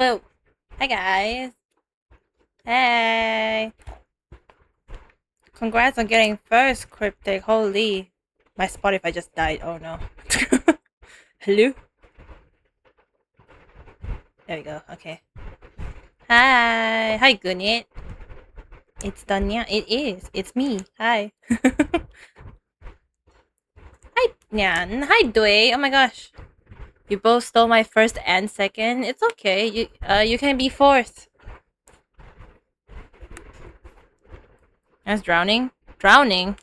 Boo. Hi guys. Hey. Congrats on getting first cryptic. Holy. My Spotify just died. Oh no. Hello? There we go. Okay. Hi. Hi, Gunit. It's Danya. It is. It's me. Hi. Hi, Nyan. Hi, Dui. Oh my gosh. You both stole my first and second. It's okay. You can be fourth. That's drowning. Drowning.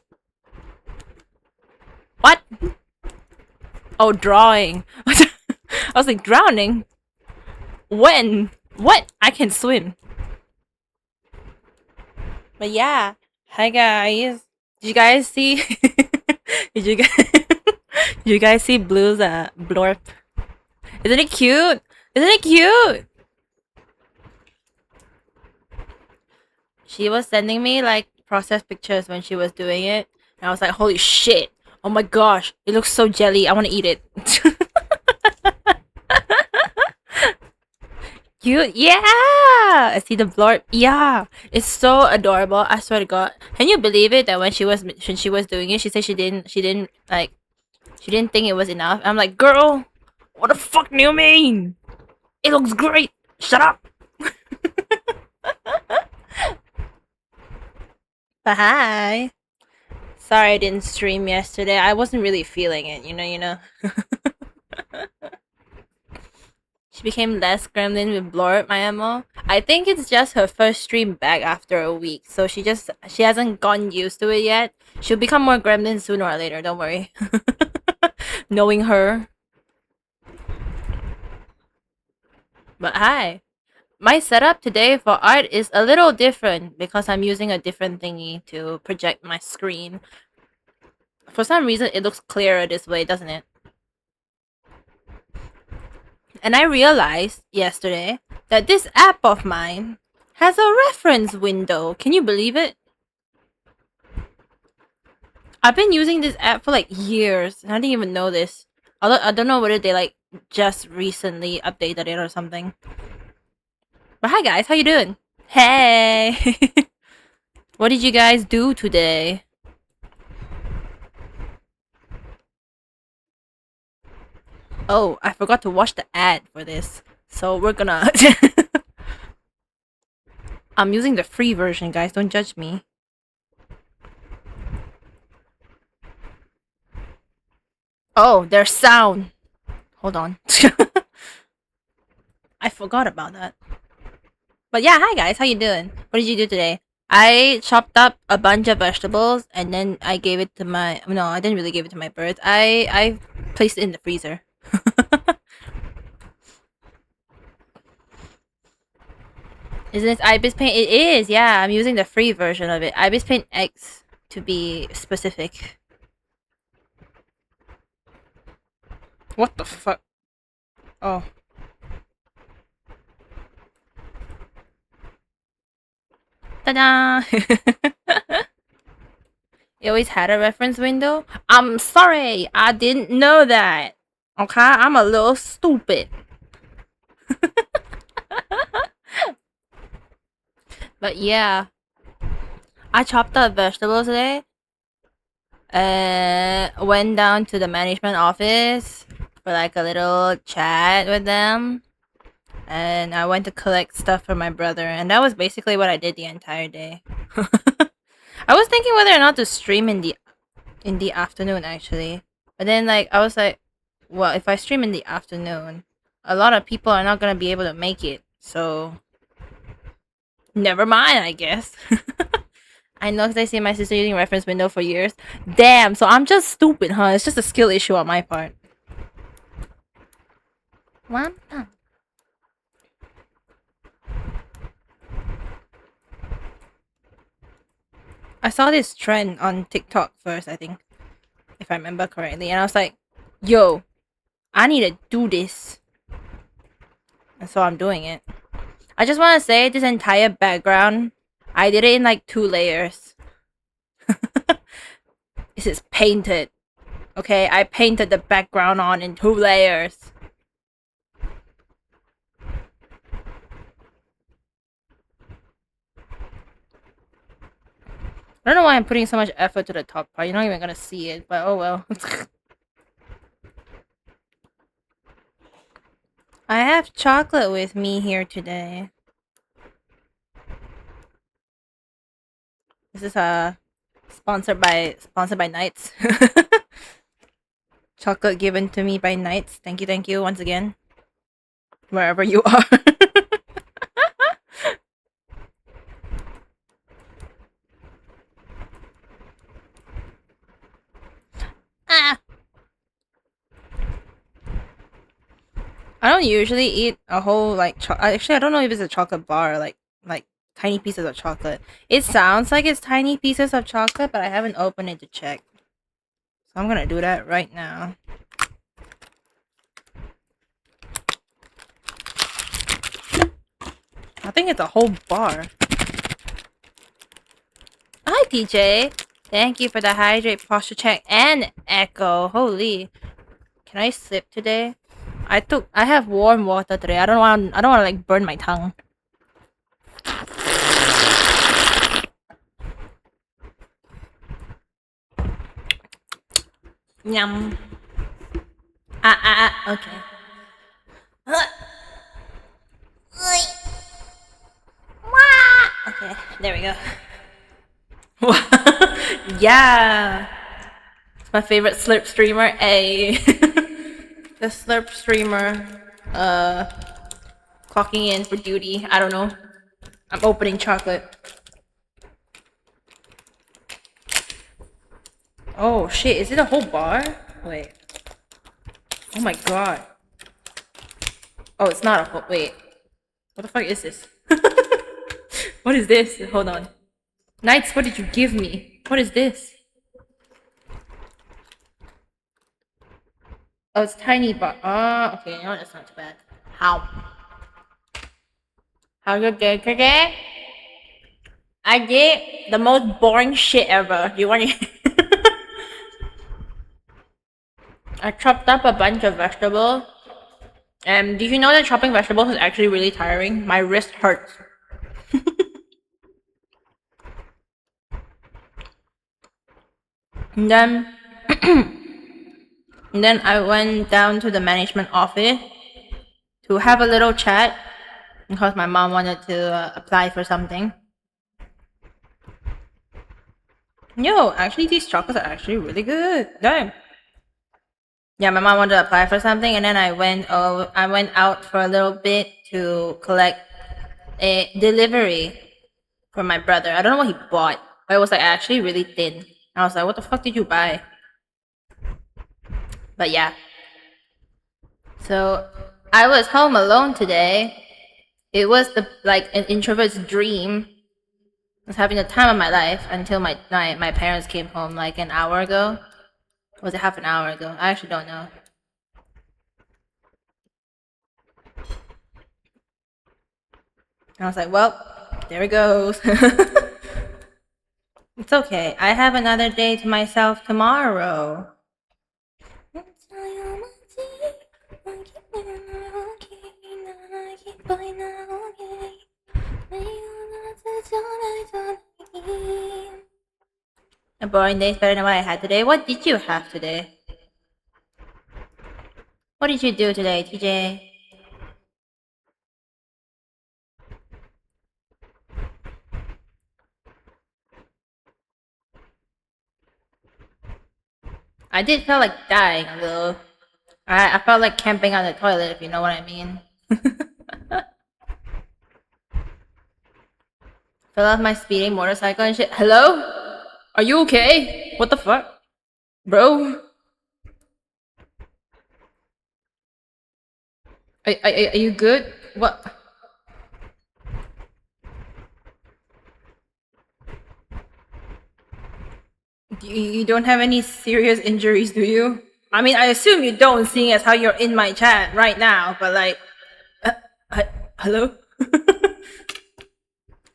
What? Oh, drawing. I was like, drowning? When? What? I can swim. But yeah. Hi guys. Did you guys see Did you guys Did you guys see Blue's blorp? Isn't it cute? Isn't it cute? She was sending me like process pictures when she was doing it. And I was like, holy shit. Oh my gosh. It looks so jelly. I want to eat it. Cute. Yeah. I see the blurb. Yeah. It's so adorable. I swear to God. Can you believe it that when she was doing it, she said she didn't think it was enough. I'm like, girl, what the fuck do you mean? It looks great. Shut up. But hi. Sorry I didn't stream yesterday. I wasn't really feeling it, you know. She became less gremlin with Blorp, my MO. I think it's just her first stream back after a week, so she hasn't gotten used to it yet. She'll become more gremlin sooner or later, don't worry. Knowing her. But hi. My setup today for art is a little different because I'm using a different thingy to project my screen. For some reason, it looks clearer this way, doesn't it? And I realized yesterday that this app of mine has a reference window. Can you believe it? I've been using this app for like years, and I didn't even know this. I don't know whether they like just recently updated it or something. But hi guys, how you doing? Hey! What did you guys do today? Oh, I forgot to watch the ad for this. So we're gonna... I'm using the free version, guys. Don't judge me. Oh, there's sound. Hold on. I forgot about that. But yeah, hi guys. How you doing? What did you do today? I chopped up a bunch of vegetables and then I gave it to my... No, I didn't really give it to my birds. I placed it in the freezer. Isn't this Ibis Paint? It is, yeah. I'm using the free version of it. Ibis Paint X, to be specific. What the fuck? Oh. Ta-da! It always had a reference window? I'm sorry, I didn't know that. Okay, I'm a little stupid. But yeah. I chopped up vegetables today. Went down to the management office for like a little chat with them. And I went to collect stuff for my brother, and that was basically what I did the entire day. I was thinking whether or not to stream in the afternoon actually. But then like I was like, well, if I stream in the afternoon, a lot of people are not gonna be able to make it. So never mind, I guess. I know because I see my sister using reference window for years. Damn, so I'm just stupid, huh? It's just a skill issue on my part. What? I saw this trend on TikTok first, I think, if I remember correctly, and I was like, yo, I need to do this. And so I'm doing it. I just want to say this entire background, I did it in like 2 layers. This is painted. Okay, I painted the background on in 2 layers. I don't know why I'm putting so much effort to the top part. You're not even gonna see it, but oh well. I have chocolate with me here today. This is sponsored by Knights. Chocolate given to me by Knights. Thank you once again. Wherever you are. Ah! I don't usually eat a whole like actually I don't know if it's a chocolate bar or like tiny pieces of chocolate. It sounds like it's tiny pieces of chocolate, but I haven't opened it to check. So I'm gonna do that right now. I think it's a whole bar. Hi DJ. Thank you for the hydrate posture check and echo. Holy. Can I sip today? I have warm water today. I don't want to like burn my tongue. Yum. Okay. Okay, there we go. Yeah. It's my favorite slurp streamer. A the slurp streamer clocking in for duty. I don't know. I'm opening chocolate. Oh shit, is it a whole bar? Wait. Oh my god. Oh, it's not a whole. Wait. What the fuck is this? What is this? Hold on. Knights, what did you give me? What is this? Oh, it's tiny bar. Oh, okay. No, that's not too bad. How? How's your day today? I did the most boring shit ever. Do you want to? I chopped up a bunch of vegetables. And did you know that chopping vegetables is actually really tiring? My wrist hurts. And then, and then I went down to the management office to have a little chat because my mom wanted to apply for something. Yo, actually, these chocolates are actually really good. Damn. Yeah, my mom wanted to apply for something, and then I went out for a little bit to collect a delivery for my brother. I don't know what he bought, but it was like actually really thin. I was like, what the fuck did you buy? But yeah. So I was home alone today. It was like an introvert's dream. I was having the time of my life until my parents came home like an hour ago. Was it half an hour ago? I actually don't know. And I was like, well, there it goes. It's okay. I have another day to myself tomorrow. A boring day is better than what I had today. What did you have today? What did you do today, TJ? I did feel like dying a little. I felt like camping on the toilet, if you know what I mean. Fell off my speeding motorcycle and shit. Hello? Are you okay? What the fuck? Bro? Are you good? What? You don't have any serious injuries, do you? I mean, I assume you don't, seeing as how you're in my chat right now, but like... hello?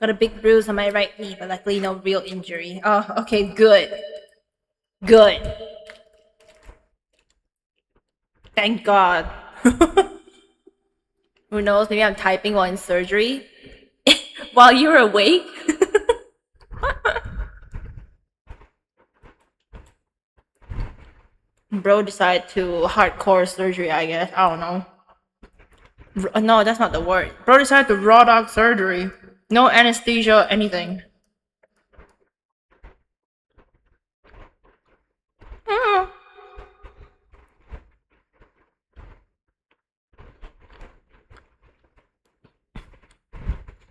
Got a big bruise on my right knee, but luckily no real injury. Oh, okay, good. Good. Thank God. Who knows, maybe I'm typing while in surgery? While you're awake? Bro decided to hardcore surgery, I guess. I don't know. No, that's not the word. Bro decided to raw dog surgery. No anesthesia, anything. Mm.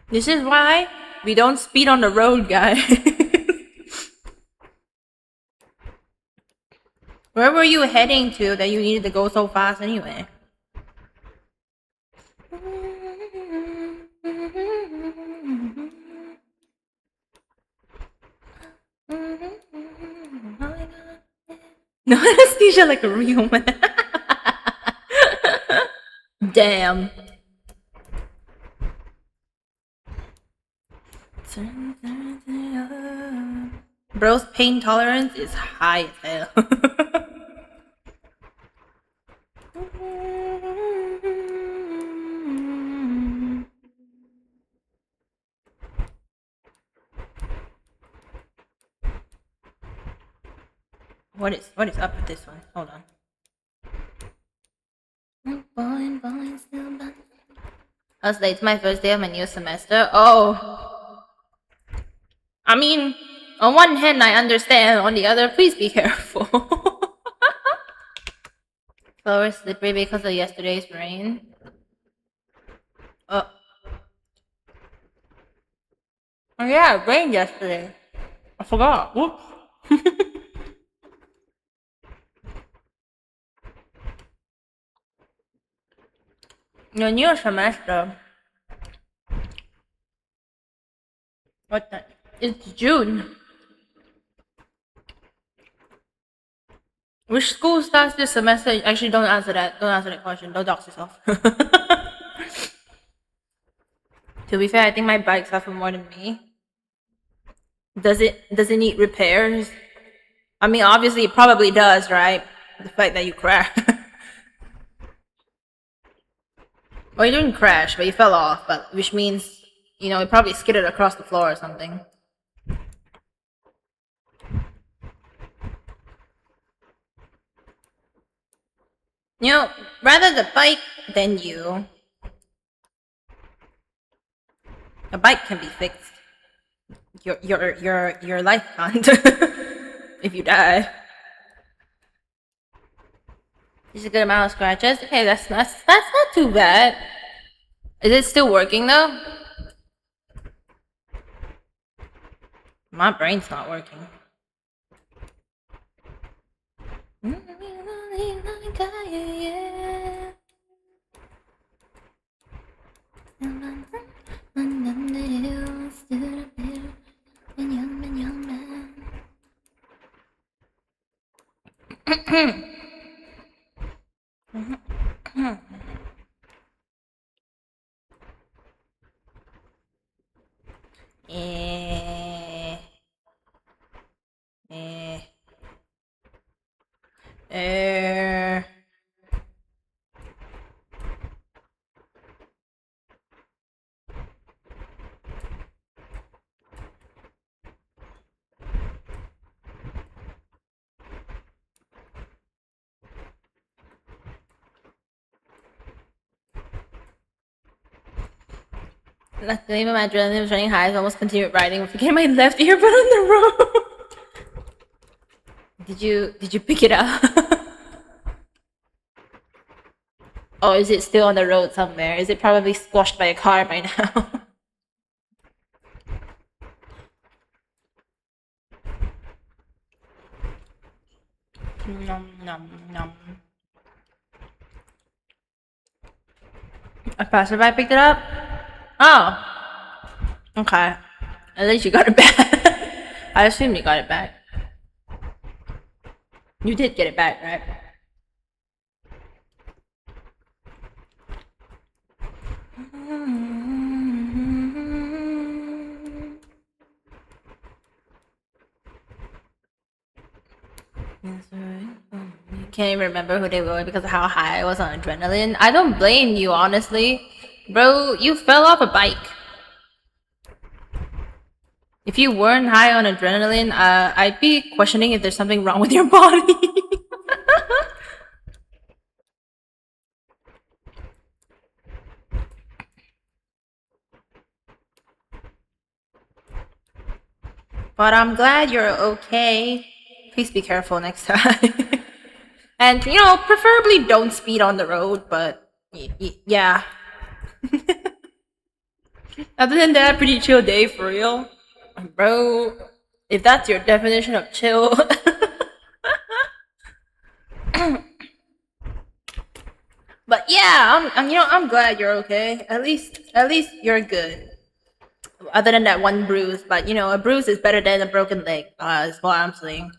This is why we don't speed on the road, guys. Where were you heading to that you needed to go so fast anyway? No anesthesia like a real man. Damn. Bro's pain tolerance is high as hell. What is up with this one? Hold on. I was late. It's my first day of my new semester. Oh. I mean, on one hand, I understand. On the other, please be careful. Floor slippery because of yesterday's rain. Oh yeah, it rained yesterday. I forgot. Whoops. Your new semester. What the? It's June. Which school starts this semester? Actually, don't answer that. Don't answer that question. Don't dox yourself. To be fair, I think my bike suffered more than me. Does it need repairs? I mean, obviously it probably does, right? The fact that you crashed. Well, you didn't crash, but you fell off, but which means, you know, it probably skidded across the floor or something. You know, rather the bike than you. A bike can be fixed. Your life can't. If you die. Just a good amount of scratches. Okay, that's not too bad. Is it still working though? My brain's not working. Luckily, my adrenaline was running high, so I almost continued riding, forgetting my left earbud on the road. Did you pick it up? Oh, is it still on the road somewhere? Is it probably squashed by a car by now? Nom nom nom. A passerby picked it up? Oh. Okay. At least you got it back. I assume you got it back. You did get it back, right? Can't even remember who they were because of how high I was on adrenaline. I don't blame you, honestly. Bro, you fell off a bike. If you weren't high on adrenaline, I'd be questioning if there's something wrong with your body. But I'm glad you're okay. Please be careful next time. And, you know, preferably don't speed on the road, but yeah. Other than that, pretty chill day for real. Bro, if that's your definition of chill. But yeah, I'm glad you're okay. At least you're good. Other than that one bruise, but you know, a bruise is better than a broken leg. Is what I'm saying.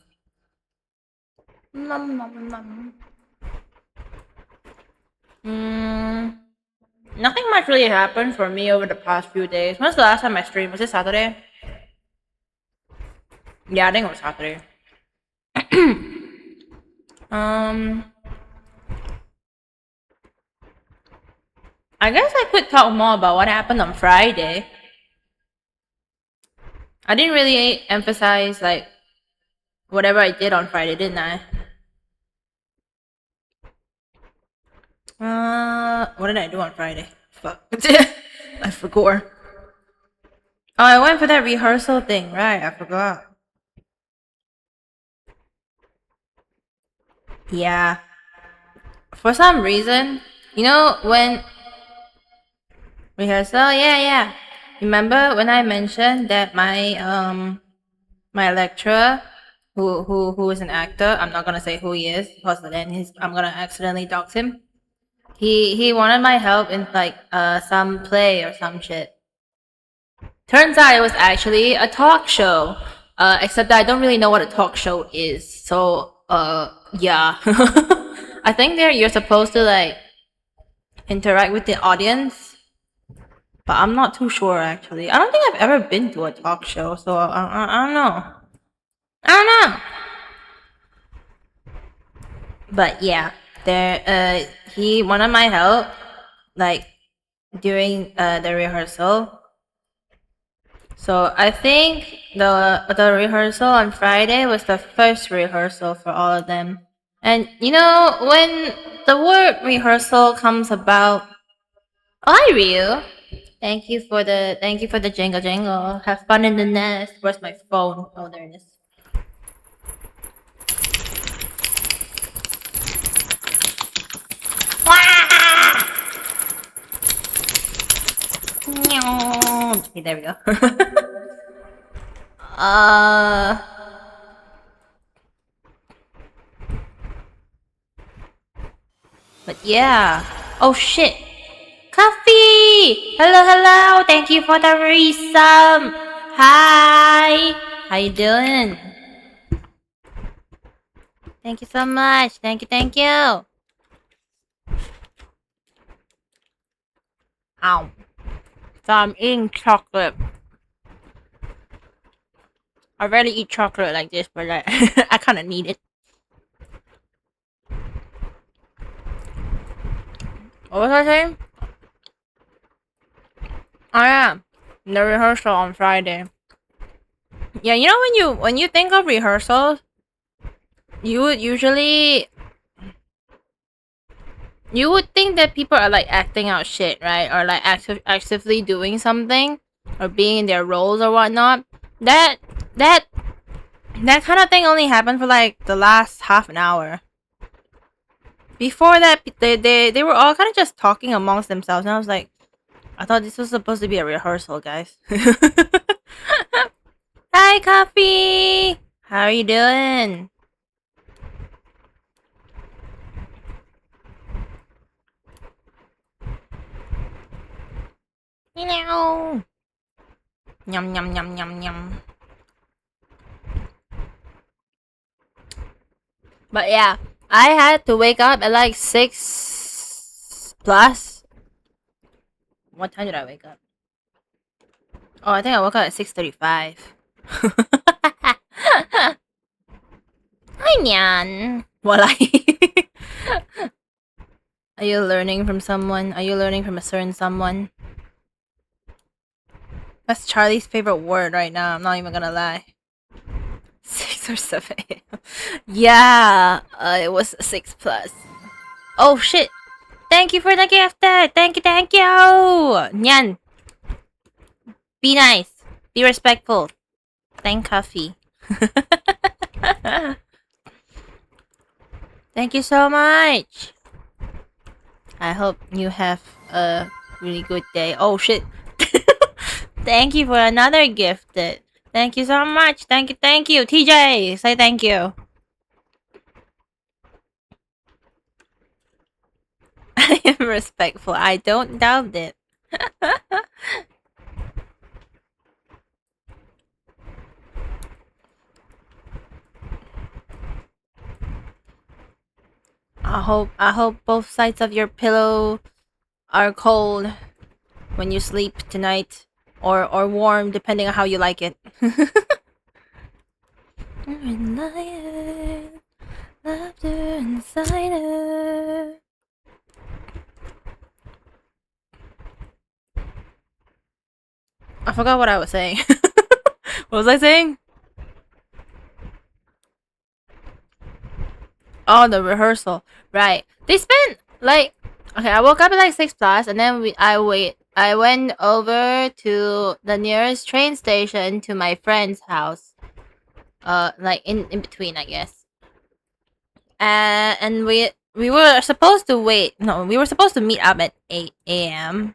Nom, nom, nom. Nothing much really happened for me over the past few days. When's the last time I streamed? Was it Saturday? Yeah, I think it was Saturday. I guess I could talk more about what happened on Friday. I didn't really emphasize like whatever I did on Friday, didn't I? What did I do on Friday? Fuck. I forgot. Oh, I went for that rehearsal thing, right? I forgot. Yeah. For some reason, you know, when rehearsal, yeah. Remember when I mentioned that my lecturer who is an actor, I'm not gonna say who he is because then I'm gonna accidentally dox him. He wanted my help in like some play or some shit. Turns out it was actually a talk show. Except that I don't really know what a talk show is. So yeah. I think there you're supposed to like interact with the audience, but I'm not too sure actually. I don't think I've ever been to a talk show, so I don't know. I don't know. But yeah, there he wanted my help like during the rehearsal. So I think the rehearsal on Friday was the first rehearsal for all of them. And you know, when the word rehearsal comes about, oh, hi Ryu. Thank you for the jingle jingle. Have fun in the nest. Where's my phone? Oh, there it is. Okay, there we go. But yeah. Oh shit. Coffee! Hello. Thank you for the resub. Hi. How you doing? Thank you so much. Thank you. Ow. So I'm eating chocolate. I rarely eat chocolate like this, but I kind of need it. What was I saying? Oh yeah, the rehearsal on Friday. Yeah, you know when you think of rehearsals, you would think that people are like acting out shit, right? Or like actively doing something or being in their roles or whatnot. That kind of thing only happened for like the last half an hour. Before that, they were all kind of just talking amongst themselves, and I was like, I thought this was supposed to be a rehearsal, guys. Hi, Coffee! How are you doing? Meow. Yum. But yeah, I had to wake up at like 6 plus. What time did I wake up? Oh, I think I woke up at 6:35. Hi, Nyan. Walay. Are you learning from someone? Are you learning from a certain someone? That's Charlie's favorite word right now. I'm not even gonna lie. 6 or 7 a.m. Yeah, it was 6 plus. Oh shit! Thank you for the gift! Thank you! Nyan! Be nice. Be respectful. Thank coffee. Thank you so much. I hope you have a really good day. Oh shit. Thank you for another gifted. Thank you so much. Thank you, thank you. TJ, say thank you. I am respectful. I don't doubt it. I hope both sides of your pillow are cold when you sleep tonight, or warm depending on how you like it. Laughter inside her. I forgot what I was saying. What was I saying? Oh, the rehearsal. Right. They spent like, okay, I woke up at like 6 plus, and then I went over to the nearest train station to my friend's house. Like in between, I guess. And we were supposed to wait. No, we were supposed to meet up at 8 a.m.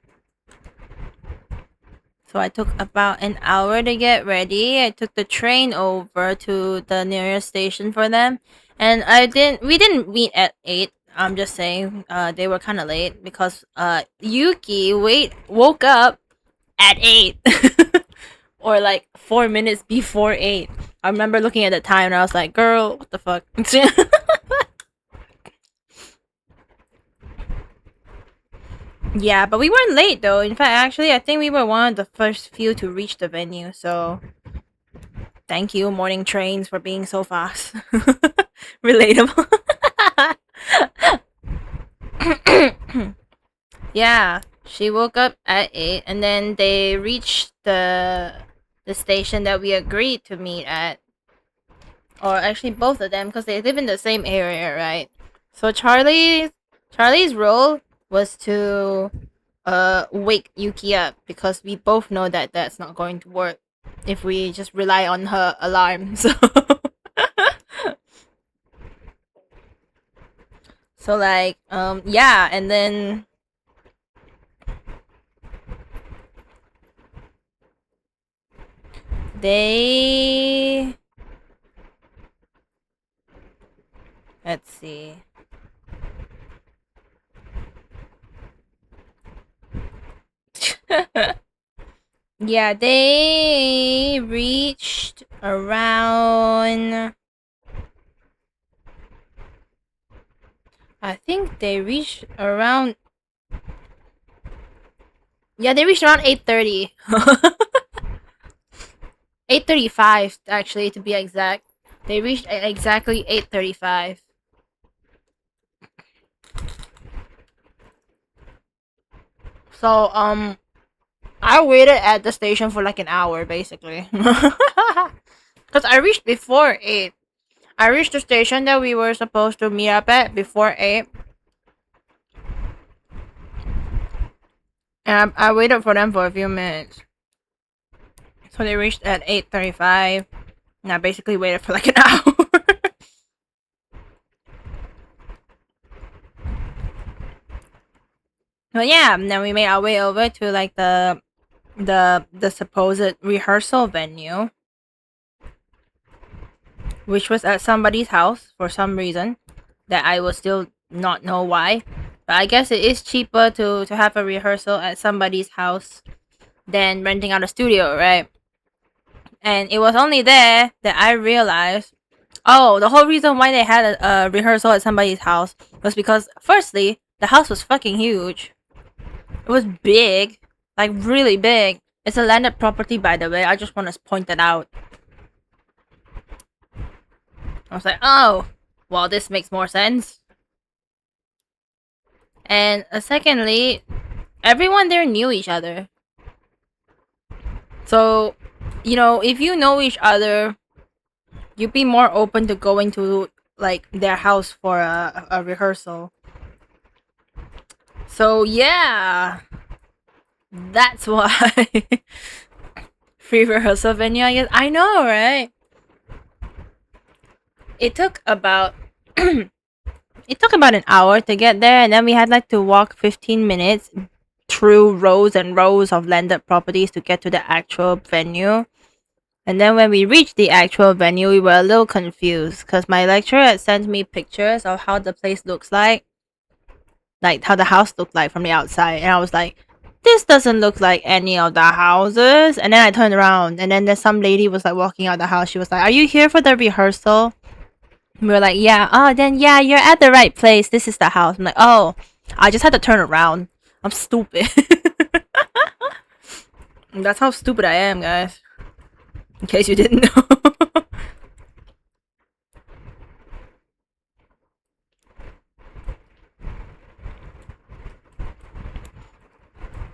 So I took about an hour to get ready. I took the train over to the nearest station for them. And we didn't meet at 8. I'm just saying, they were kind of late because Yuki woke up at 8 or like 4 minutes before 8. I remember looking at the time and I was like, "Girl, what the fuck?" Yeah, but we weren't late though. In fact, actually, I think we were one of the first few to reach the venue. So, thank you, morning trains, for being so fast. Relatable. Yeah, she woke up at 8, and then they reached the station that we agreed to meet at. Or actually, both of them, because they live in the same area, right? So Charlie's role was to wake Yuki up, because we both know that that's not going to work if we just rely on her alarm. So like yeah, and then they, let's see. Yeah, they reached around, I think they reached around, yeah, they reached around 8:30. 8:35 actually, to be exact. They reached exactly 8:35. So I waited at the station for like an hour basically. Cuz I reached before 8. I reached the station that we were supposed to meet up at before 8. And I waited for them for a few minutes. So they reached at 8:35. And I basically waited for like an hour. But yeah, and then we made our way over to like the supposed rehearsal venue, which was at somebody's house for some reason that I will still not know why. But I guess it is cheaper to have a rehearsal at somebody's house than renting out a studio, right? And it was only there that I realized, oh, the whole reason why they had a rehearsal at somebody's house was because, firstly, the house was fucking huge. It was big, like really big. It's a landed property, by the way. I just want to point that out. I was like, oh, well, this makes more sense. And secondly, everyone there knew each other. So, you know, if you know each other, you'd be more open to going to like their house for a rehearsal. So yeah, that's why. Free rehearsal venue, I guess. I know, right? It took about it took about an hour to get there, and then we had like to walk 15 minutes through rows and rows of landed properties to get to the actual venue. And then when we reached the actual venue, we were a little confused because my lecturer had sent me pictures of how the place looks like how the house looked like from the outside. And I was like, this doesn't look like any of the houses. And then I turned around, and then there's some lady was like walking out the house. She was like, are you here for the rehearsal? And we were like, yeah. Oh, then yeah, you're at the right place. This is the house. I'm like, oh, I just had to turn around. I'm stupid. That's how stupid I am, guys. In case you didn't know.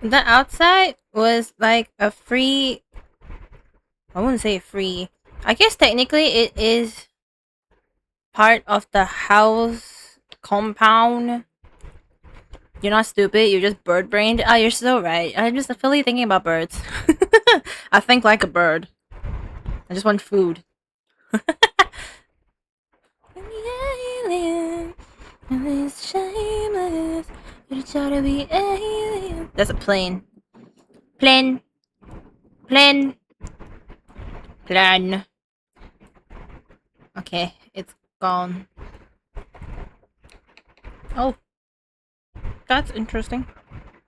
The outside was like a free. I wouldn't say free. I guess technically it is part of the house compound. You're not stupid, you're just bird brained. Oh, you're so right. I'm just fully thinking about birds. I think like a bird. I just want food. That's a plane. Plane. Plane. Plan. Okay, it's gone. Oh. That's interesting.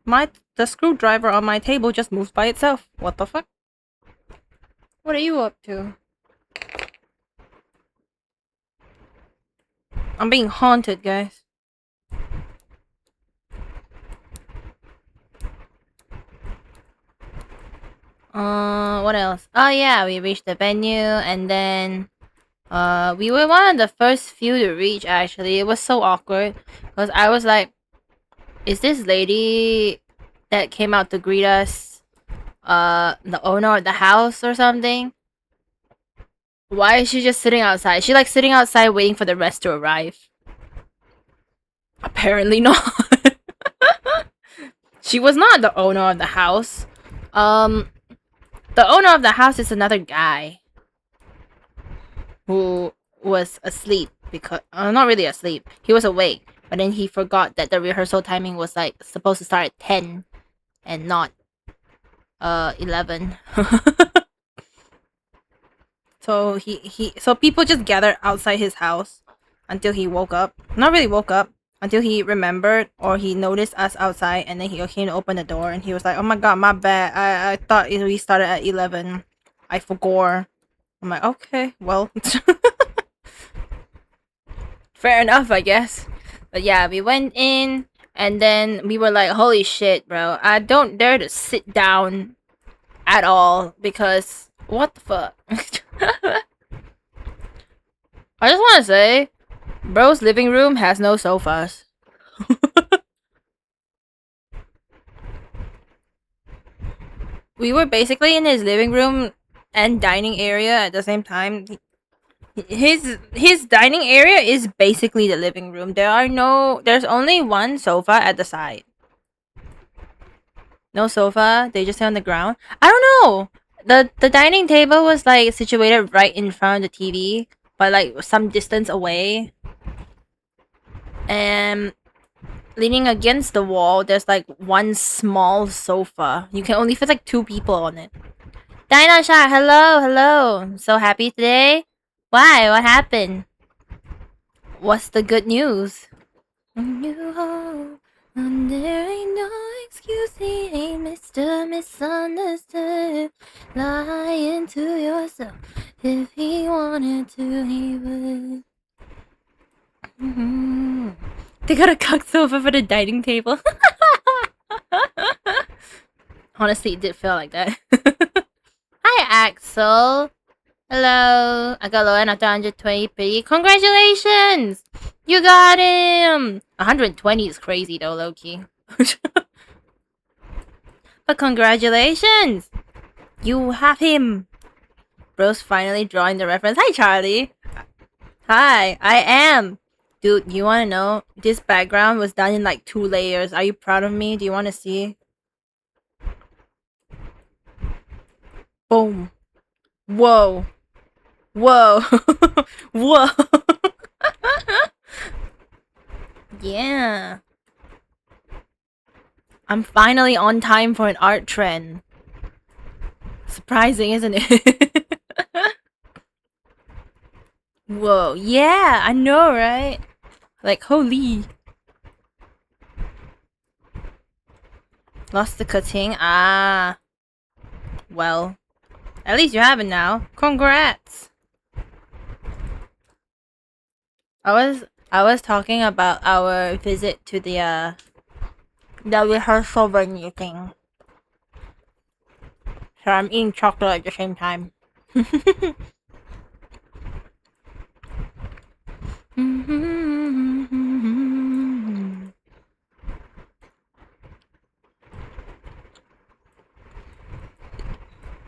The screwdriver on my table just moves by itself. What the fuck? What are you up to? I'm being haunted, guys. What else? Oh yeah, we reached the venue, and then we were one of the first few to reach. Actually, it was so awkward because I was like, is this lady that came out to greet us the owner of the house or something? Why is she just sitting outside? She like sitting outside waiting for the rest to arrive. Apparently not. She was not the owner of the house. The owner of the house is another guy who was asleep because not really asleep. He was awake, but then he forgot that the rehearsal timing was like supposed to start at 10 and not 11. So so people just gathered outside his house until he woke up. Not really woke up, until he remembered or he noticed us outside, and then he came to open the door and he was like, oh my god, my bad. I thought we started at 11. I forgot. I'm like, okay, well. Fair enough, I guess. But yeah, we went in and then we were like, holy shit, bro. I don't dare to sit down at all because what the fuck? I just want to say, bro's living room has no sofas. We were basically in his living room and dining area at the same time. His dining area is basically the living room. There's only one sofa at the side. No sofa. They just sit on the ground. I don't know. The dining table was like situated right in front of the TV, but like some distance away. And leaning against the wall, there's like one small sofa. You can only fit like 2 people on it. Dinasha, hello, hello. So happy today? Why? What happened? What's the good news? There ain't no excuse, he ain't Mr. Misunderstood. Lying to yourself. If he wanted to, he would. They got a cock sofa for the dining table. Honestly, it did feel like that. Hi, Axel. Hello. I got low end after 120p. Congratulations! You got him! 120 is crazy though, low-key. But congratulations! You have him! Bro's finally drawing the reference. Hi, Charlie! Hi, I am! Dude, you wanna know? This background was done in like 2 layers. Are you proud of me? Do you wanna see? Boom. Whoa. Whoa. Whoa. Yeah. I'm finally on time for an art trend. Surprising, isn't it? Whoa. Yeah, I know, right? Like, holy. Lost the cutting. Ah. Well. At least you have it now. Congrats. I was talking about our visit to the rehearsal venue thing. So I'm eating chocolate at the same time.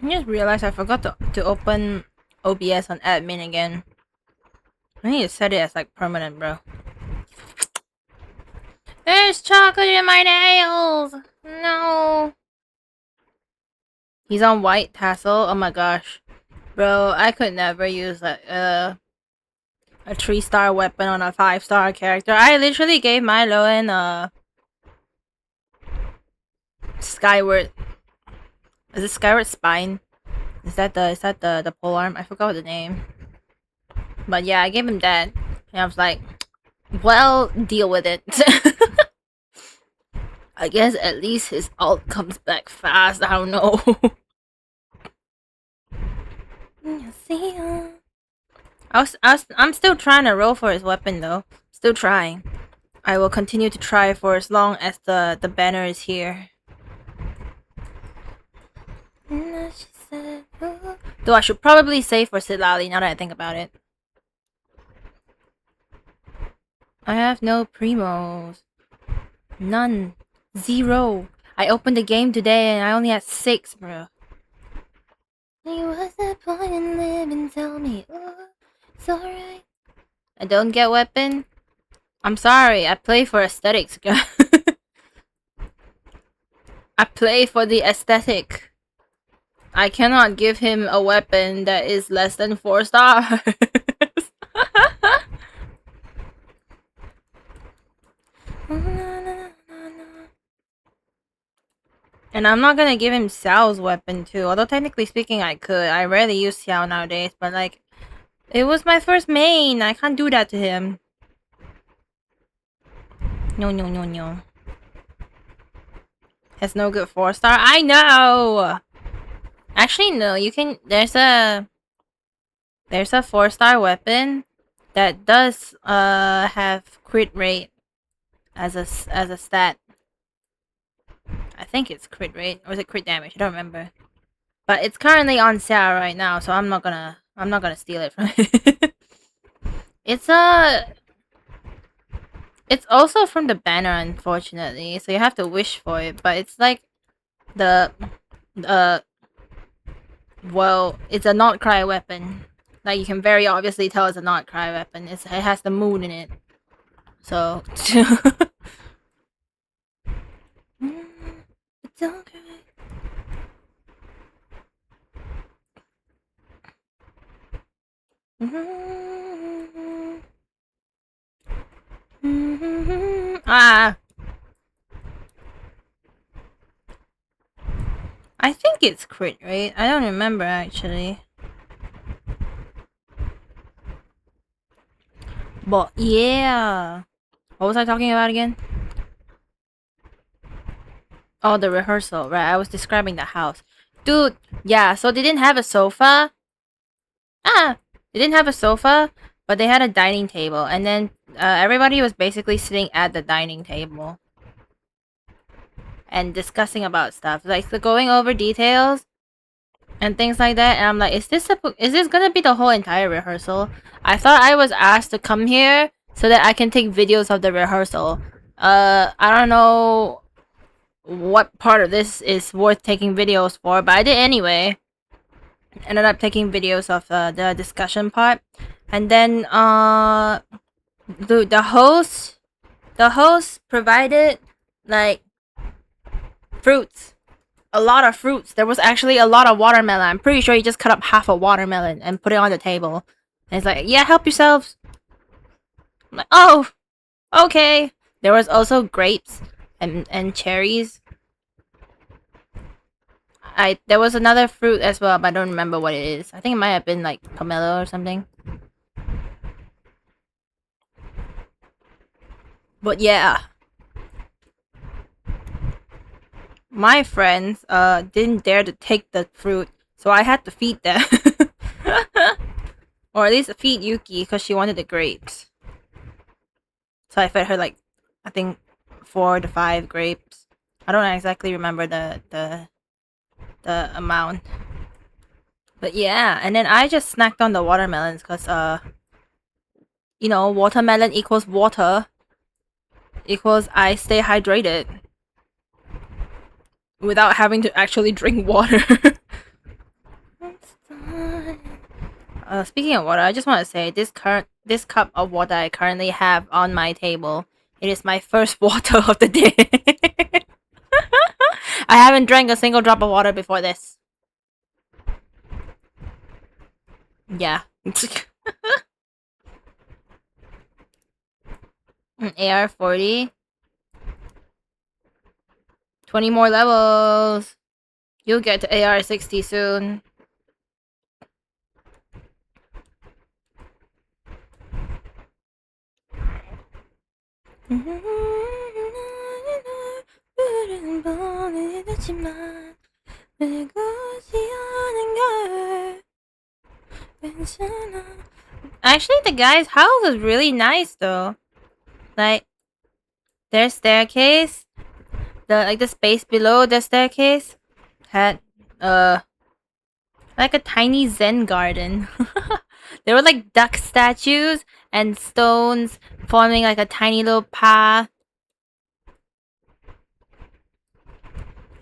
I just realized I forgot to open OBS on admin again. I need to set it as like permanent, bro. There's chocolate in my nails! No! He's on white tassel? Oh my gosh. Bro, I could never use a 3-star weapon on a 5-star character. I literally gave Milo a Skyward. Is it Skyward Spine? Is that the polearm? I forgot the name. But yeah, I gave him that. And I was like, well, deal with it. I guess at least his ult comes back fast. I don't know. I'm still trying to roll for his weapon though. Still trying. I will continue to try for as long as the banner is here. Though I should probably save for Silali now that I think about it. I have no primos. None. 0. I opened the game today and I only had 6, bro. What's the point in living? Tell me. It's alright. I don't get weapon? I'm sorry, I play for aesthetics, guys. I play for the aesthetic. I cannot give him a weapon that is less than 4 stars. And I'm not gonna give him Xiao's weapon too, although technically speaking I could. I rarely use Xiao nowadays, but like, it was my first main. I can't do that to him. No. Has no good 4-star? I know! Actually, no, you can, there's a 4-star weapon that does, have crit rate as a stat. I think it's crit rate, or is it crit damage? I don't remember. But it's currently on sale right now, so I'm not gonna steal it from it. It's also from the banner, unfortunately, so you have to wish for it, but it's like well, it's a not cry weapon. Like, you can very obviously tell it's a not cry weapon. It has the moon in it. So it's okay. Ah! I think it's crit rate. I don't remember actually. But yeah. What was I talking about again? Oh, the rehearsal, right? I was describing the house. Dude, yeah, so they didn't have a sofa. They didn't have a sofa, but they had a dining table. And then everybody was basically sitting at the dining table. And discussing about stuff. Like, going over details and things like that. And I'm like, is this gonna be the whole entire rehearsal? I thought I was asked to come here so that I can take videos of the rehearsal. I don't know what part of this is worth taking videos for, but I did anyway. Ended up taking videos of the discussion part, and then the host provided like fruits a lot of fruits. There was actually a lot of watermelon. I'm pretty sure he just cut up half a watermelon and put it on the table. And it's like, yeah, help yourselves. I'm like, oh, okay. There was also grapes and cherries. There was another fruit as well, but I don't remember what it is. I think it might have been like pomelo or something. But yeah. My friends didn't dare to take the fruit, so I had to feed them. Or at least feed Yuki because she wanted the grapes. So I fed her like I think 4 to 5 grapes. I don't exactly remember the amount. But yeah, and then I just snacked on the watermelons because you know, watermelon equals water equals I stay hydrated without having to actually drink water. Speaking of water, I just want to say this cup of water I currently have on my table. It is my first water of the day. I haven't drank a single drop of water before this. Yeah. AR-40. 20 more levels. You'll get to AR-60 soon. Actually, the guy's house is really nice though. Like, their staircase, the space below the staircase had like a tiny Zen garden. There were like duck statues and stones forming like a tiny little path.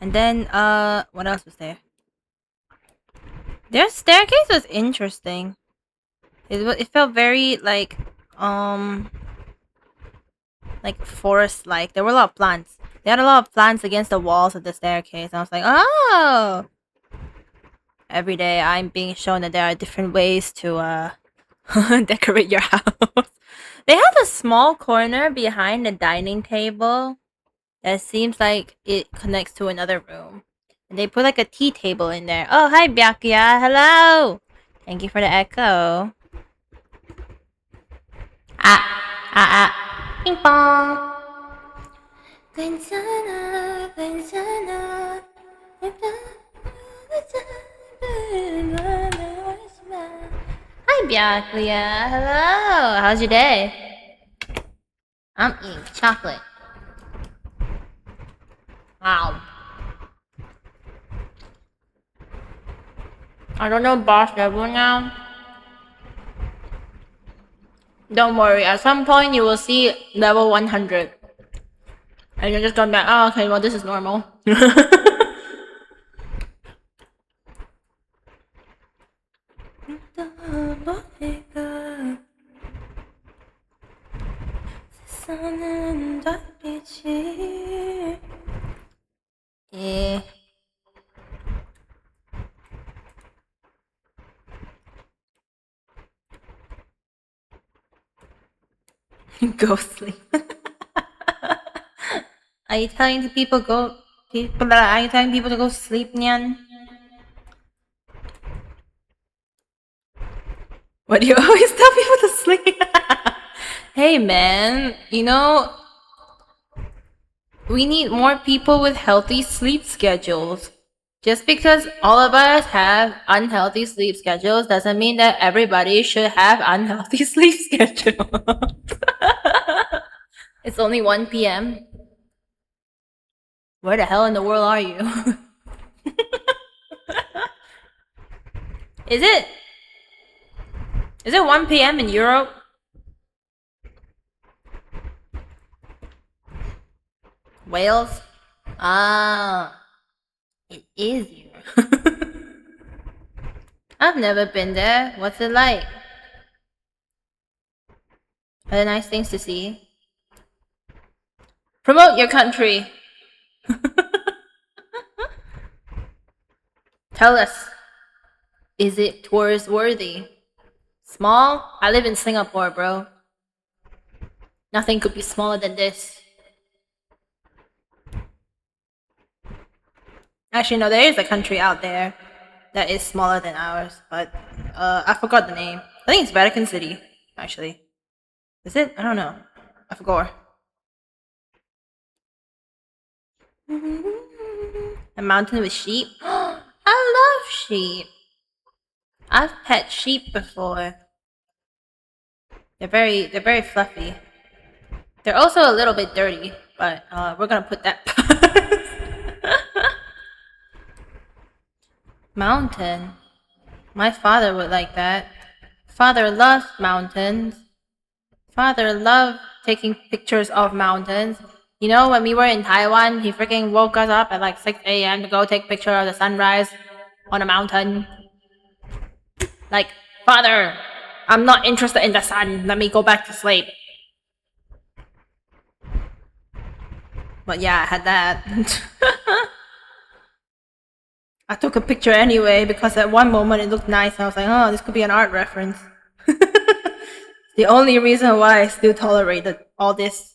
And then what else was there? Their staircase was interesting. It felt very like forest like. There were a lot of plants. They had a lot of plants against the walls of the staircase. I was like, oh. Every day I'm being shown that there are different ways to decorate your house. They have a small corner behind the dining table that seems like it connects to another room. And they put like a tea table in there. Oh, hi, Byakuya. Hello. Thank you for the echo. Ah, ah, ah. Ping pong. 괜찮아, 괜찮아. Hi, Byakuya. Hello. How's your day? I'm eating chocolate. Wow. I don't know boss level now. Don't worry, at some point you will see level 100. And you're just going back, oh, okay, well, this is normal. Yeah. Go sleep. Are you telling people are you telling people to go sleep, Nyan? Why do you always tell people to sleep? Hey man, you know, we need more people with healthy sleep schedules. Just because all of us have unhealthy sleep schedules doesn't mean that everybody should have unhealthy sleep schedules. It's only 1 p.m. Where the hell in the world are you? Is it 1 p.m. in Europe? Wales? Ah, it is Europe. I've never been there. What's it like? Are there nice things to see? Promote your country. Tell us, is it tourist worthy? Small? I live in Singapore, bro. Nothing could be smaller than this. Actually, no, there is a country out there that is smaller than ours, but I forgot the name. I think it's Vatican City, actually. Is it? I don't know. I forgot. A mountain with sheep? I love sheep. I've pet sheep before. They're very fluffy. They're also a little bit dirty, but we're gonna put that mountain. My father would like that. Father loves mountains. Father loved taking pictures of mountains. You know, when we were in Taiwan, he freaking woke us up at like 6 a.m. to go take a picture of the sunrise on a mountain. Like, Father, I'm not interested in the sun. Let me go back to sleep. But yeah, I had that. I took a picture anyway because at one moment it looked nice and I was like, oh, this could be an art reference. The only reason why I still tolerated all this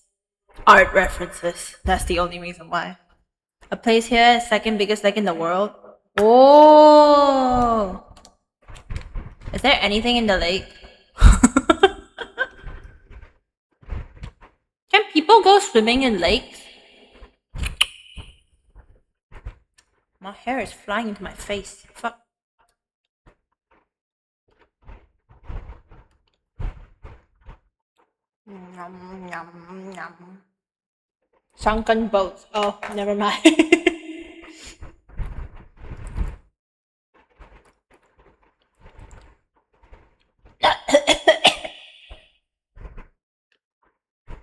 art references. That's the only reason why. A place here, second biggest lake in the world. Oh! Is there anything in the lake? Can people go swimming in lakes? My hair is flying into my face. Fuck. Yum, yum, yum. Sunken boats. Oh, never mind.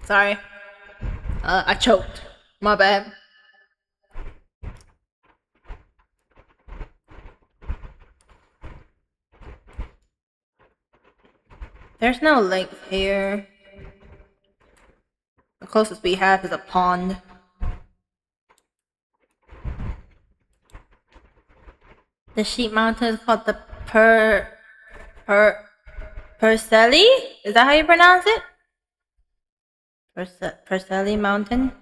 Sorry. I choked. My bad. There's no lake here. The closest we have is a pond. The sheep mountain is called the Perselli? Is that how you pronounce it? Perselli Mountain?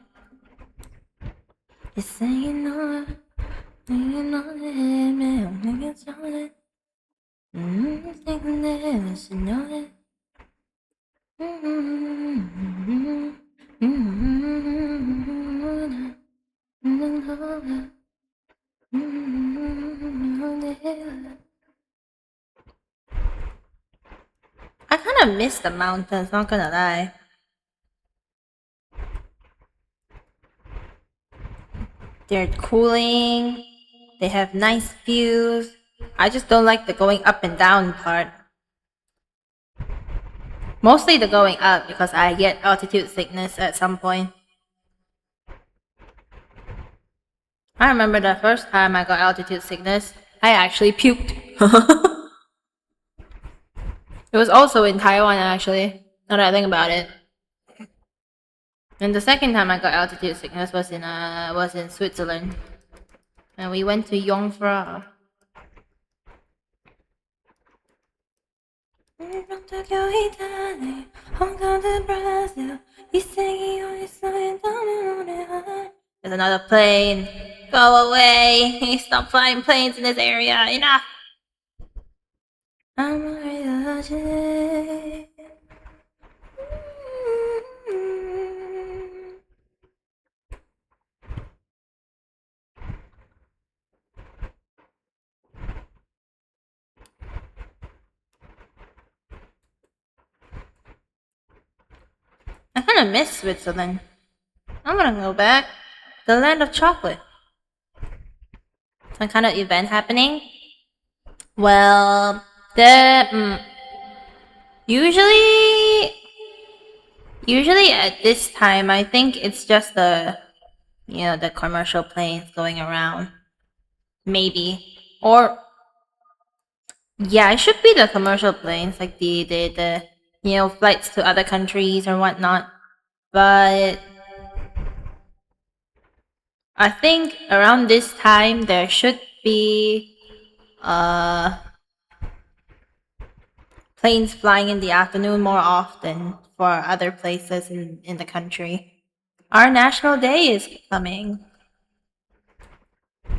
You're singing on, singing on it, I'm thinking on it. Thinking that I should know it. I kind of miss the mountains, not gonna lie. They're cooling, they have nice views. I just don't like the going up and down part. Mostly the going up because I get altitude sickness at some point. I remember the first time I got altitude sickness, I actually puked. It was also in Taiwan actually, now that I think about it. And the second time I got altitude sickness was in Switzerland. And we went to Jungfrau. There's another plane. Go away! Stop flying planes in this area. Enough! I kind of miss Switzerland. I want to go back. The land of chocolate. Some kind of event happening? Well, usually at this time, I think it's just the commercial planes going around. Maybe. Or yeah, it should be the commercial planes, like the flights to other countries or whatnot. But I think around this time there should be planes flying in the afternoon more often for other places in the country. Our National Day is coming.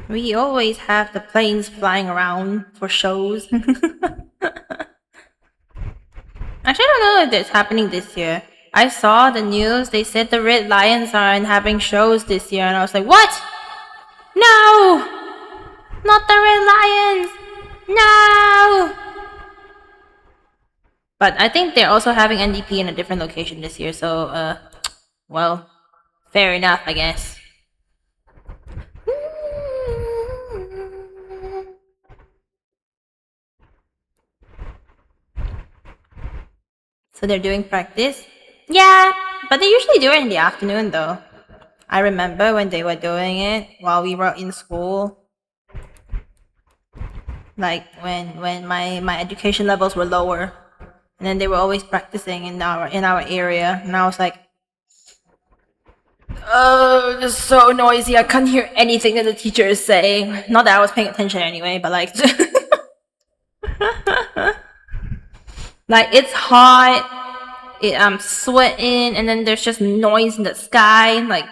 We always have the planes flying around for shows. Actually, I don't know if it's happening this year. I saw the news. They said the Red Lions aren't having shows this year, and I was like, what? No! Not the Red Lions! No! But I think they're also having NDP in a different location this year, so, well, fair enough, I guess. So they're doing practice? Yeah, but they usually do it in the afternoon though. I remember when they were doing it while we were in school. Like when my education levels were lower. And then they were always practicing in our area. And I was like, oh, it's so noisy. I can't hear anything that the teacher is saying. Not that I was paying attention anyway, but like like it's hot. I'm sweating, and then there's just noise in the sky. Like,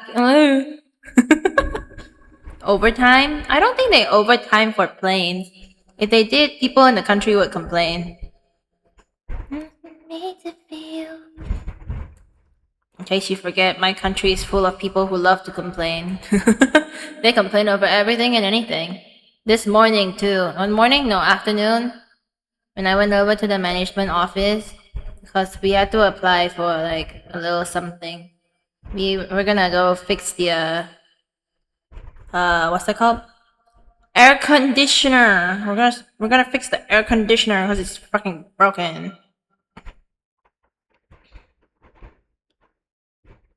overtime? I don't think they overtime for planes. If they did, people in the country would complain. In case you forget, my country is full of people who love to complain. They complain over everything and anything. This morning too. One morning? No, afternoon. When I went over to the management office, because we had to apply for like a little something. We're gonna go fix the what's that called? Air conditioner. We're gonna fix the air conditioner because it's fucking broken.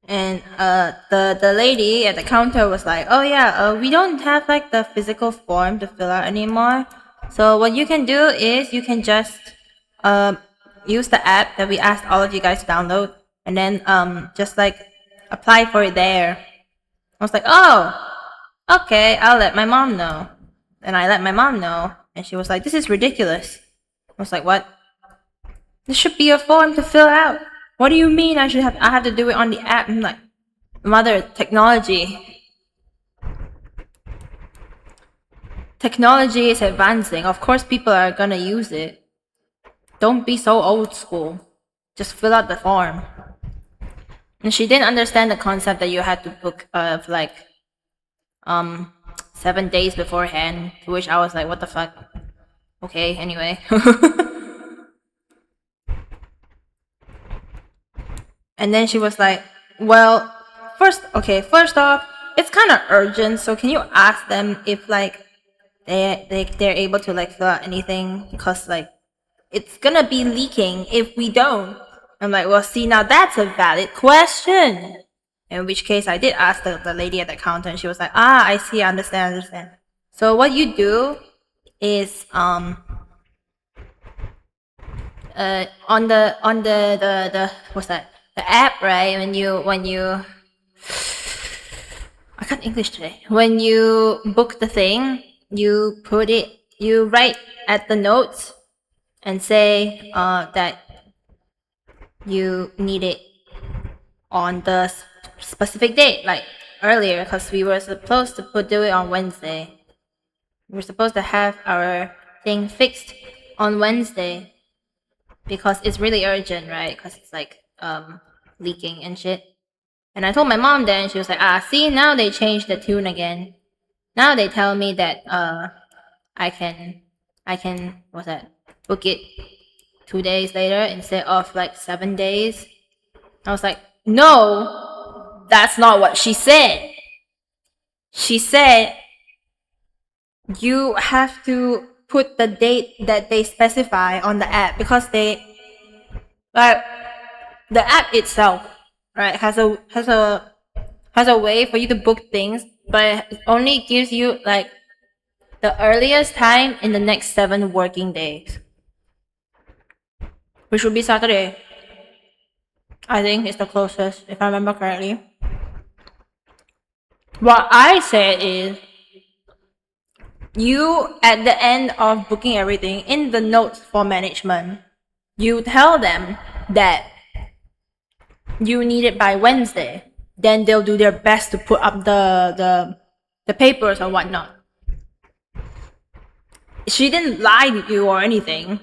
And the lady at the counter was like, oh yeah, we don't have like the physical form to fill out anymore. So what you can do is you can just use the app that we asked all of you guys to download, and then just like apply for it there. I was like, oh, okay, I'll let my mom know. And I let my mom know, and she was like, this is ridiculous. I was like, what? This should be a form to fill out. What do you mean I have to do it on the app? I'm like, mother, technology. Technology is advancing. Of course people are gonna use it. Don't be so old school. Just fill out the form. And she didn't understand the concept that you had to book of like 7 days beforehand, to which I was like, what the fuck? Okay, anyway. And then she was like, well, first off, it's kind of urgent, so can you ask them if like they're able to like fill out anything, because like it's gonna be leaking if we don't. I'm like, well, see, now that's a valid question. In which case, I did ask the lady at the counter, and she was like, ah, I see, I understand. So what you do is on the what's that? The app, right? When you I can't English today. When you book the thing, you write at the notes and say that you need it on the specific date, like earlier, because we were supposed to do it on Wednesday. We were supposed to have our thing fixed on Wednesday because it's really urgent, right? Because it's like leaking and shit. And I told my mom then, and she was like, ah, see, now they changed the tune again. Now they tell me that I can what's that, book it 2 days later instead of like 7 days. I was like, no, that's not what she said. She said you have to put the date that they specify on the app, because they like the app itself, right, has a way for you to book things, but it only gives you like the earliest time in the next 7 working days, which would be Saturday. I think it's the closest, if I remember correctly. What I said is, You, at the end of booking everything, in the notes for management, you tell them that you need it by Wednesday. Then they'll do their best to put up the papers or whatnot. She didn't lie to you or anything.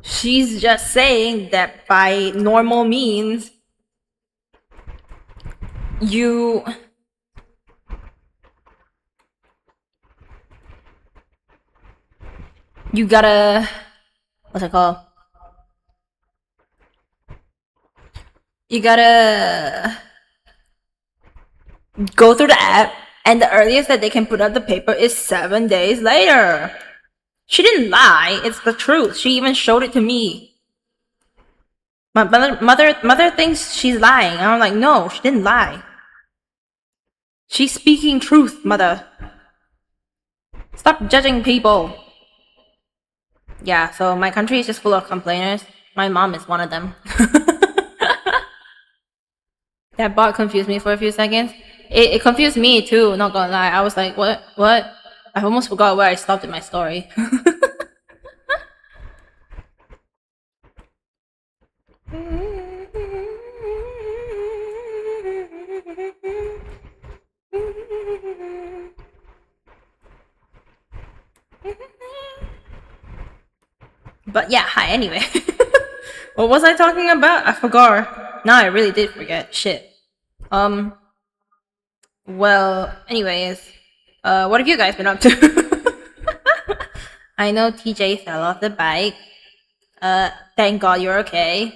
She's just saying that by normal means, you gotta, what's it called? You gotta go through the app, and the earliest that they can put up the paper is 7 days later. She didn't lie. It's the truth. She even showed it to me. My mother thinks she's lying. And I'm like, no, she didn't lie. She's speaking truth, mother. Stop judging people. Yeah, so my country is just full of complainers. My mom is one of them. That bot confused me for a few seconds. It confused me too, not gonna lie. I was like, what? I almost forgot where I stopped in my story. But yeah, hi, anyway. What was I talking about? I forgot. No, I really did forget. Shit. Well, anyways, what have you guys been up to? I know TJ fell off the bike. Thank God you're okay.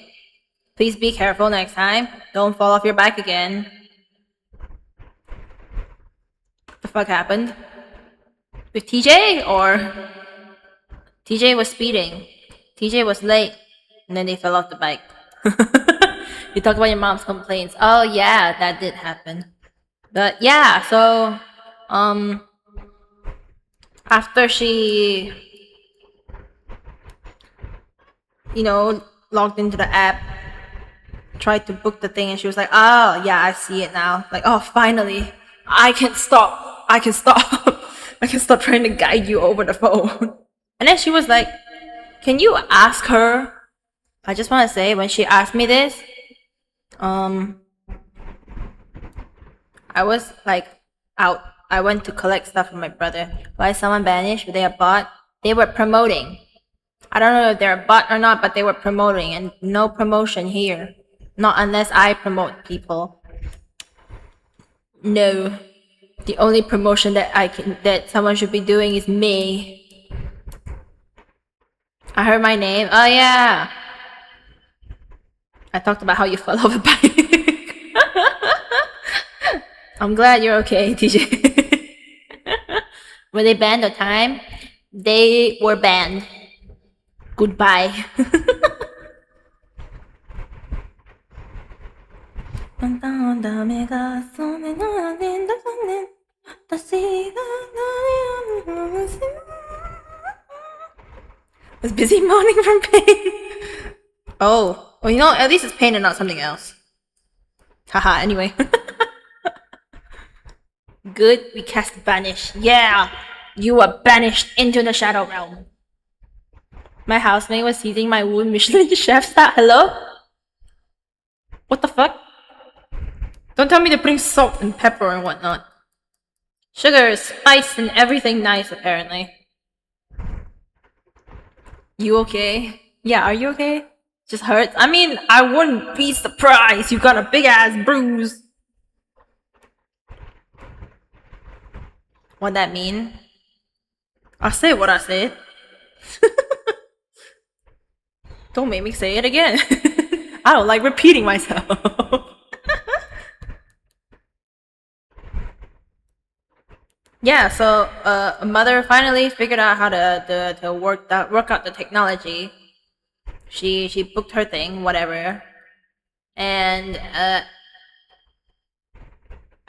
Please be careful next time. Don't fall off your bike again. What the fuck happened? With TJ, or TJ was speeding? TJ was late, and then they fell off the bike. You talk about your mom's complaints. Oh yeah, that did happen. But yeah, so after she, logged into the app, tried to book the thing, and she was like, oh yeah, I see it now. Like, oh, finally, I can stop. I can stop trying to guide you over the phone. And then she was like, can you ask her? I just want to say, when she asked me this, I was like out. I went to collect stuff from my brother. Why is someone banished? Were they a bot? They were promoting. I don't know if they're a bot or not, but they were promoting, and no promotion here. Not unless I promote people. No. The only promotion that someone should be doing is me. I heard my name. Oh yeah. I talked about how you fell off a bike. I'm glad you're okay, TJ. Were they banned the time? They were banned. Goodbye. Was busy moaning from pain. Oh, well, at least it's pain and not something else. Haha, anyway. Good, we cast Banish. Yeah! You are banished into the Shadow Realm. My housemate was eating my wound Michelin chef stat. Hello? What the fuck? Don't tell me to bring salt and pepper and whatnot. Sugar, spice, and everything nice, apparently. You okay? Yeah, are you okay? Just hurts? I mean, I wouldn't be surprised. You got a big ass bruise. What that mean? I said what I said. Don't make me say it again. I don't like repeating myself. Yeah, so mother finally figured out how to work out the technology. She booked her thing, whatever, and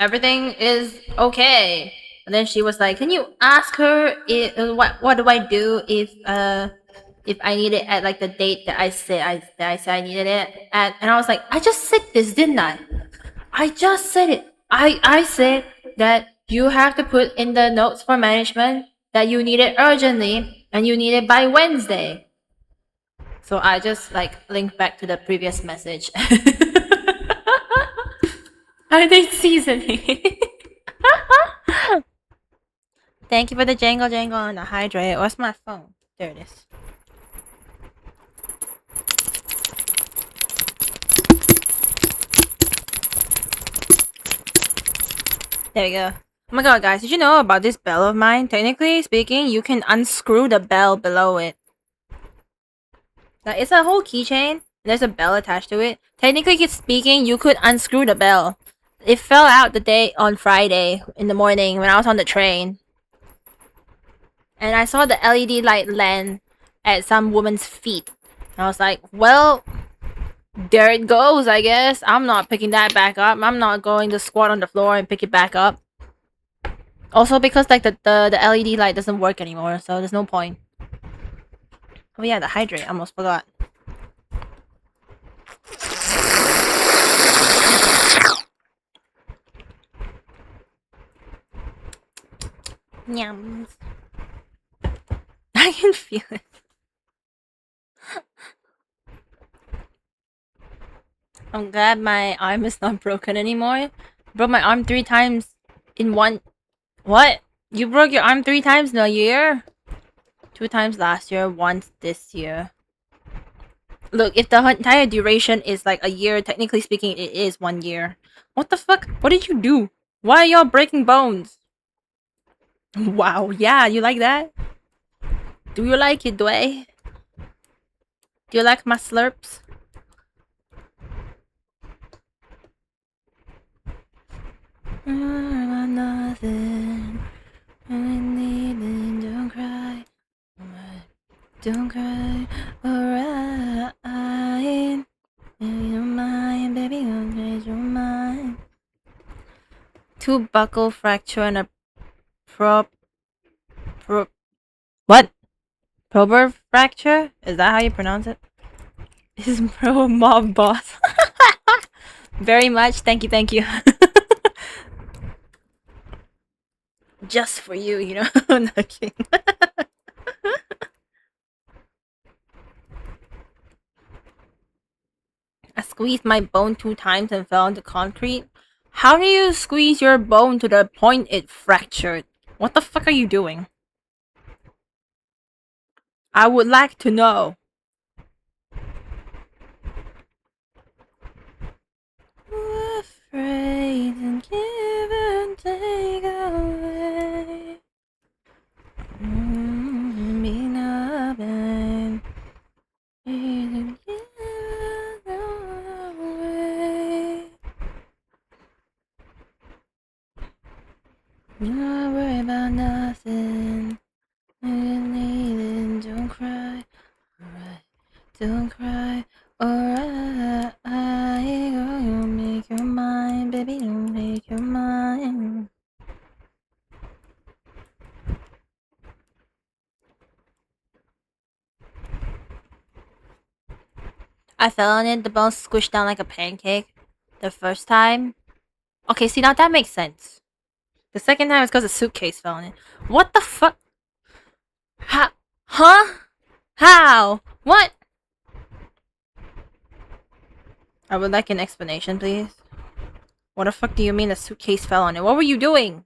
everything is okay. And then she was like, "Can you ask her what do I do if I need it at like the date that I said I needed it at?" And I was like, "I just said this, didn't I? I just said it. I said that you have to put in the notes for management that you need it urgently and you need it by Wednesday. So I just like linked back to the previous message. I need seasoning. Thank you for the jangle jangle and the hydrate. What's my phone? There it is. There we go. Oh my god, guys, did you know about this bell of mine? Technically speaking, you can unscrew the bell below it. Like, it's a whole keychain. There's a bell attached to it. Technically speaking, you could unscrew the bell. It fell out the day on Friday in the morning when I was on the train. And I saw the LED light land at some woman's feet. And I was like, well, there it goes, I guess. I'm not picking that back up. I'm not going to squat on the floor and pick it back up. Also because like the LED light doesn't work anymore, so there's no point. Oh yeah, the hydrate. I almost forgot. Yums. I can feel it. I'm glad my arm is not broken anymore. Broke my arm 3 times in one... What? You broke your arm 3 times in a year? 2 times last year, once this year. Look, if the entire duration is like a year, technically speaking, it is 1 year. What the fuck? What did you do? Why are y'all breaking bones? Wow, yeah, you like that? Do you like it, Dway? Do you like my slurps? Nothing. Don't cry. Don't cry. Alright. You're mine, baby. Don't change your mind. 2 buckle fracture and a what? Prober fracture? Is that how you pronounce it? Is pro mob boss. Very much. Thank you, thank you. Just for you, you know? No kidding. I squeezed my bone 2 times and fell into concrete. How do you squeeze your bone to the point it fractured? What the fuck are you doing? I would like to know. Afraid and give and take away. Be nothing. And give away. Don't worry about nothing. Don't cry. Alright. Don't cry. Alright. You'll make your mind, baby. Don't make your mind. I fell on it. The bone squished down like a pancake. The first time. Okay, see, now that makes sense. The second time is because a suitcase fell on it. What the fuck? Huh? How? What? I would like an explanation, please. What the fuck do you mean a suitcase fell on it? What were you doing?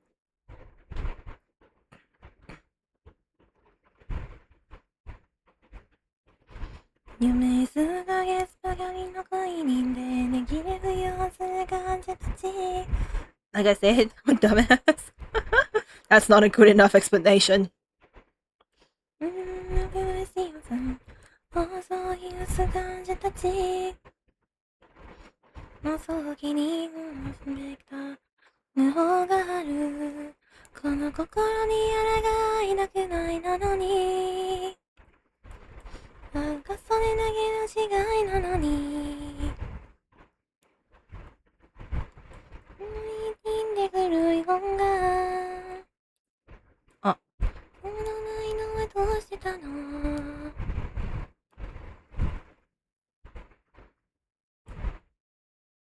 Like I said, I'm a dumbass. That's not a good enough explanation.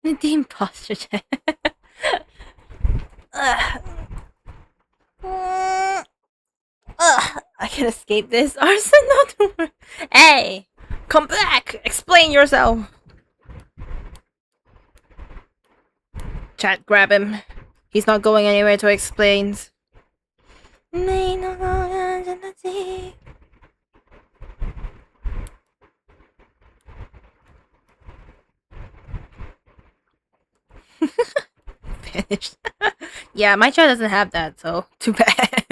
The imposter check. can escape this. Arson, no. Hey, come back. Explain yourself. Chat, grab him. He's not going anywhere to explain. Finished. Yeah, my chat doesn't have that, so too bad.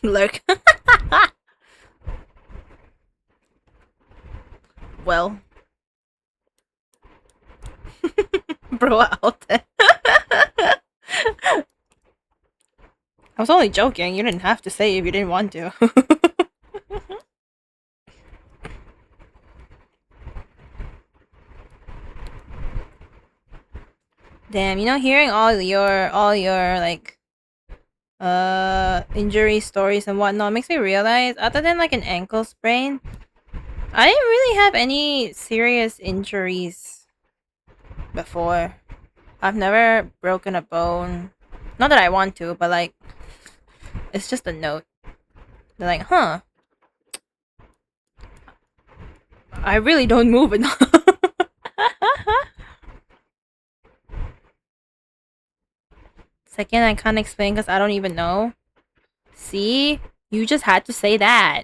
Lurk. Well. Bro out. I was only joking. You didn't have to say if you didn't want to. Damn, you know, hearing all your like injury stories and whatnot makes me realize, other than like an ankle sprain, I didn't really have any serious injuries before. I've never broken a bone. Not that I want to, but like, it's just a note. They're like, huh. I really don't move enough. Second, I can't explain because I don't even know. See? You just had to say that.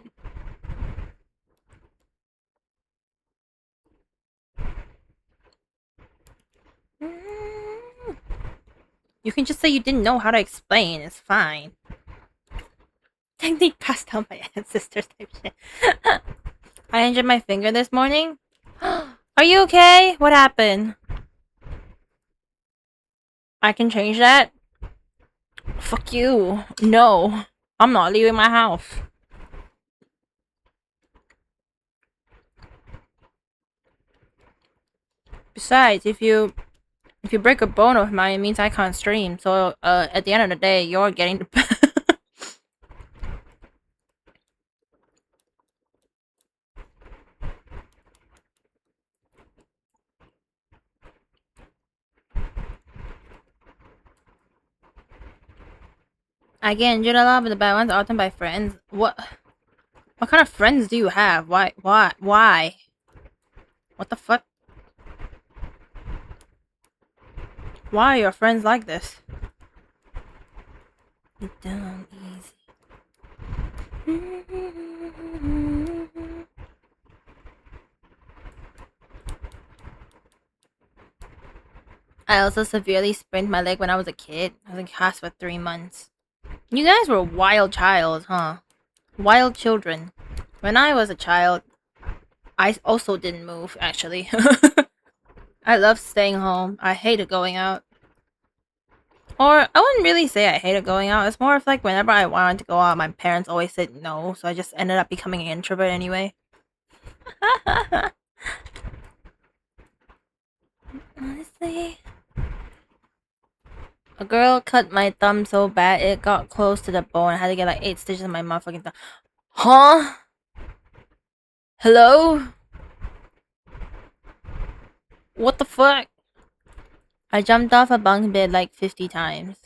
You can just say you didn't know how to explain. It's fine. Technique passed down by ancestors type shit. I injured my finger this morning. Are you okay? What happened? I can change that? Fuck you. No. I'm not leaving my house. Besides, if you break a bone of mine, it means I can't stream. So, at the end of the day, you're getting the... I get injured a lot, but the bad ones are often by friends. What kind of friends do you have? Why? What the fuck? Why are your friends like this? Down easy. I also severely sprained my leg when I was a kid. I was in cast for 3 months. You guys were wild childs, huh? Wild children. When I was a child, I also didn't move, actually. I loved staying home. I hated going out. Or, I wouldn't really say I hated going out. It's more of like whenever I wanted to go out, my parents always said no, so I just ended up becoming an introvert anyway. Honestly... A girl cut my thumb so bad it got close to the bone. I had to get like 8 stitches in my motherfucking thumb. Huh? Hello? What the fuck? I jumped off a bunk bed like 50 times.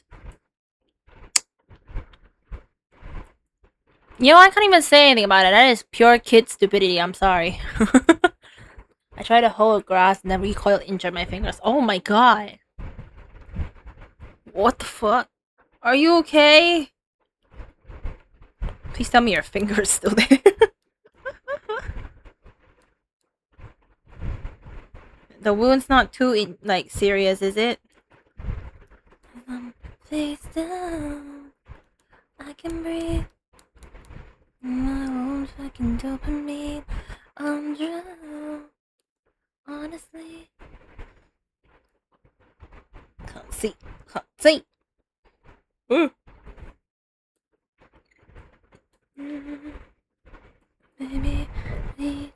You know, I can't even say anything about it. That is pure kid stupidity. I'm sorry. I tried to hold grass and then recoil injured my fingers. Oh my god. What the fuck? Are you okay? Please tell me your finger is still there. The wound's not too, like, serious, is it? Face down. I can breathe. My own fucking dopamine. I'm drowned. Honestly. Can't see. Can't see. Baby, please.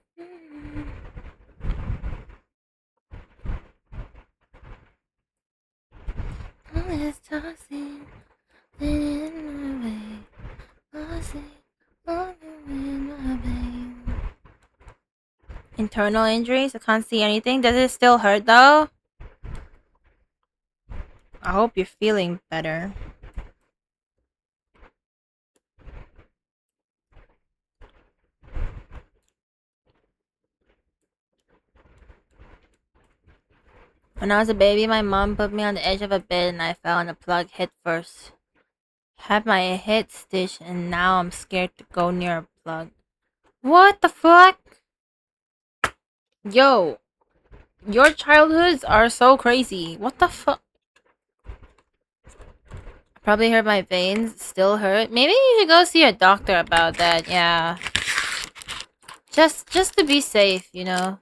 All this tossing in my way. Internal injuries? I can't see anything. Does it still hurt though? I hope you're feeling better. When I was a baby, my mom put me on the edge of a bed and I fell and the plug hit first. Had my head stitched and now I'm scared to go near a plug. What the fuck? Yo, your childhoods are so crazy. What the fuck? Probably hurt my veins. Still hurt. Maybe you should go see a doctor about that. Yeah. Just to be safe, you know.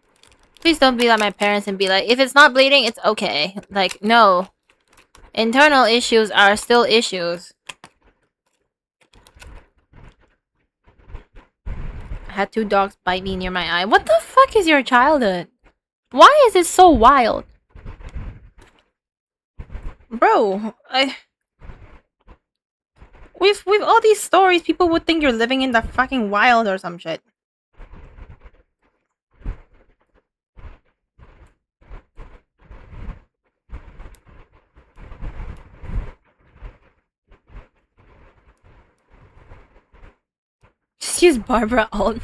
Please don't be like my parents and be like, if it's not bleeding, it's okay. Like, no. Internal issues are still issues. I had 2 dogs bite me near my eye. What the fuck is your childhood? Why is it so wild? Bro, with all these stories, people would think you're living in the fucking wild or some shit. Just use Barbara alt.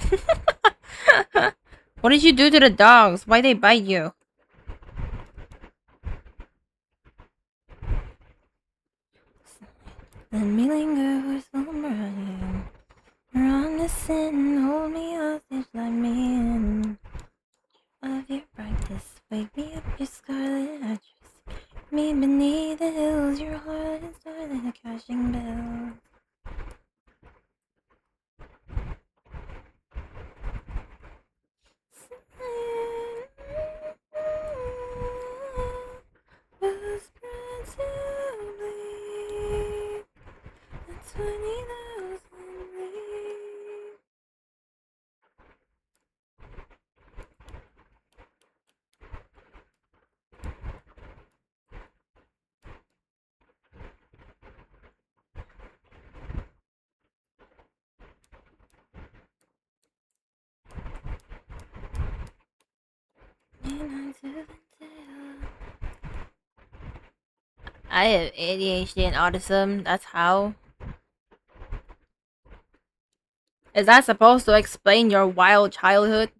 What did you do to the dogs? Why they bite you? Let me linger with somebody. Run to sin, hold me hostage like me. Of your practice, wake me up, your scarlet actress. Me beneath the hills, your heart is started crashing bells. I have ADHD and autism. That's how. Is that supposed to explain your wild childhood?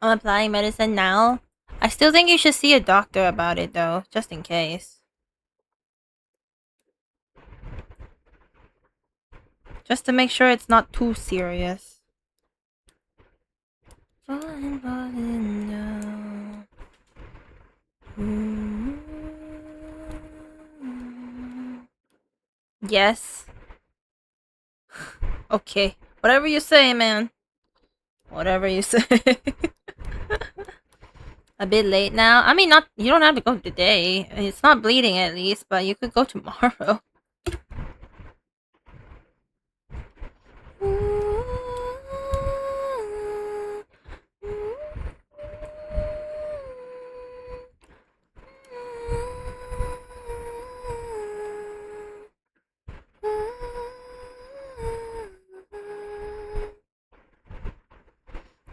I'm applying medicine now. I still think you should see a doctor about it though, just in case. Just to make sure it's not too serious. Falling down. Yes. Okay. Whatever you say, man. Whatever you say. A bit late now. I mean, not you don't have to go today. It's not bleeding at least, but you could go tomorrow.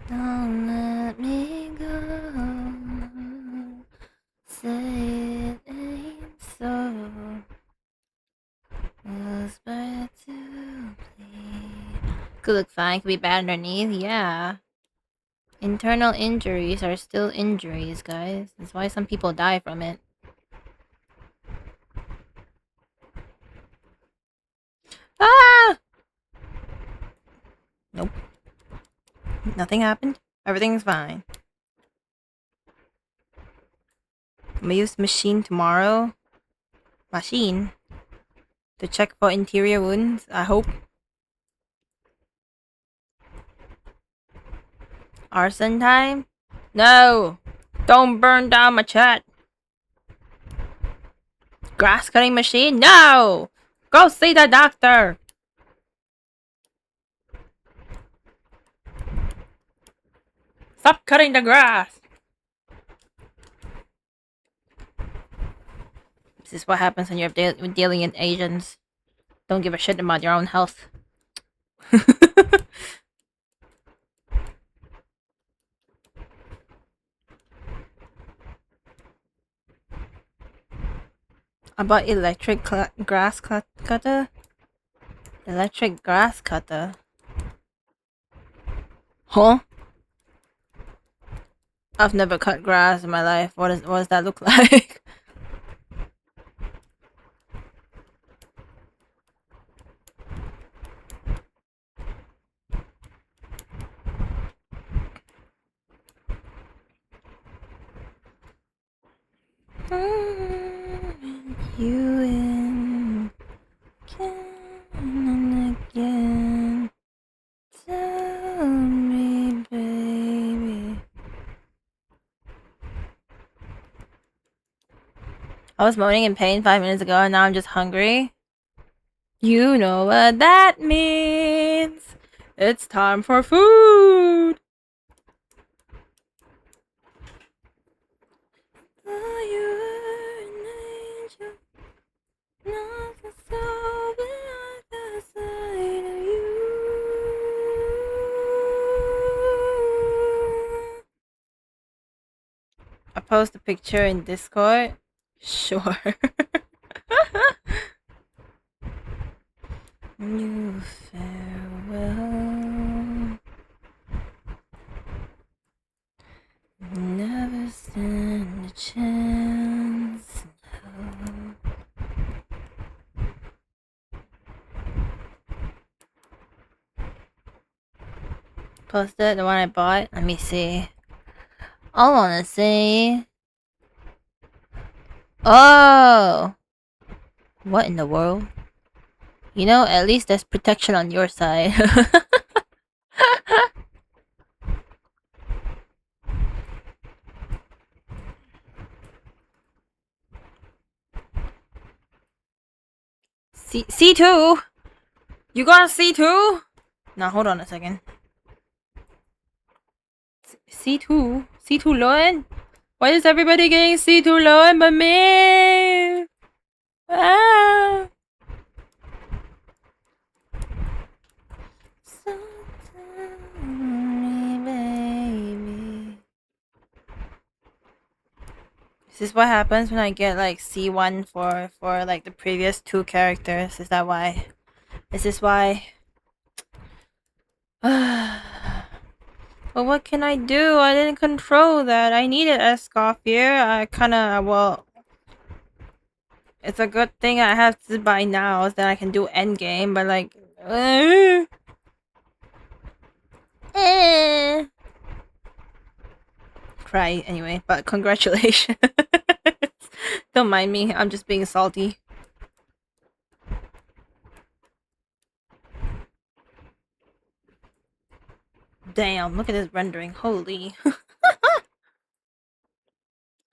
Don't let me go. Say it ain't so. Whisper to bleed. Could look fine, could be bad underneath, yeah. Internal injuries are still injuries, guys. That's why some people die from it. Ah! Nope. Nothing happened. Everything's fine. I'm gonna use machine tomorrow. Machine? To check for interior wounds, I hope. Arson time? No! Don't burn down my chat! Grass cutting machine? No! Go see the doctor! Stop cutting the grass! This is what happens when you're dealing in Asians. Don't give a shit about your own health. I bought electric grass cutter. Electric grass cutter. Huh? I've never cut grass in my life. What does that look like? You in again and again. Tell me, baby. I was moaning in pain 5 minutes ago and now I'm just hungry. You know what that means. It's time for food. Oh, you were an angel, not a soul behind the side of you. I post a picture in Discord. Sure. You farewell. Never stand a chance. No. Posted the one I bought. Let me see. I wanna see. Oh! What in the world? You know, at least there's protection on your side. C2? You got a C2? Now hold on a second. C2? C2 Loen? Why is everybody getting C2 Loen but me? Ah! So tell me, baby. Is this what happens when I get like C1 for like the previous 2 characters? Is that why? Is this why? But what can I do? I didn't control that. I needed Escoff here. I kinda, well... It's a good thing I have to buy now, so that I can do endgame, but like... Cry anyway, but congratulations. Don't mind me, I'm just being salty. Damn, look at this rendering, holy.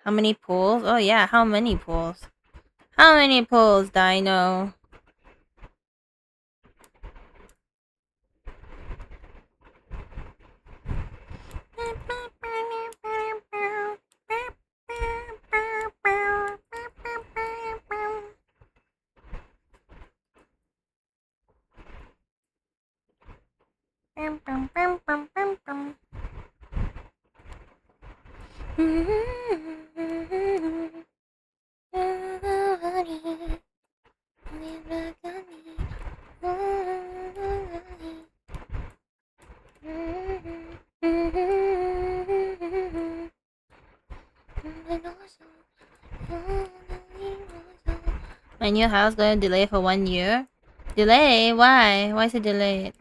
How many pools? Oh yeah, how many pools? How many pools, Dino? My new house going to delay for 1 year? Delay? Why? Why is it delayed?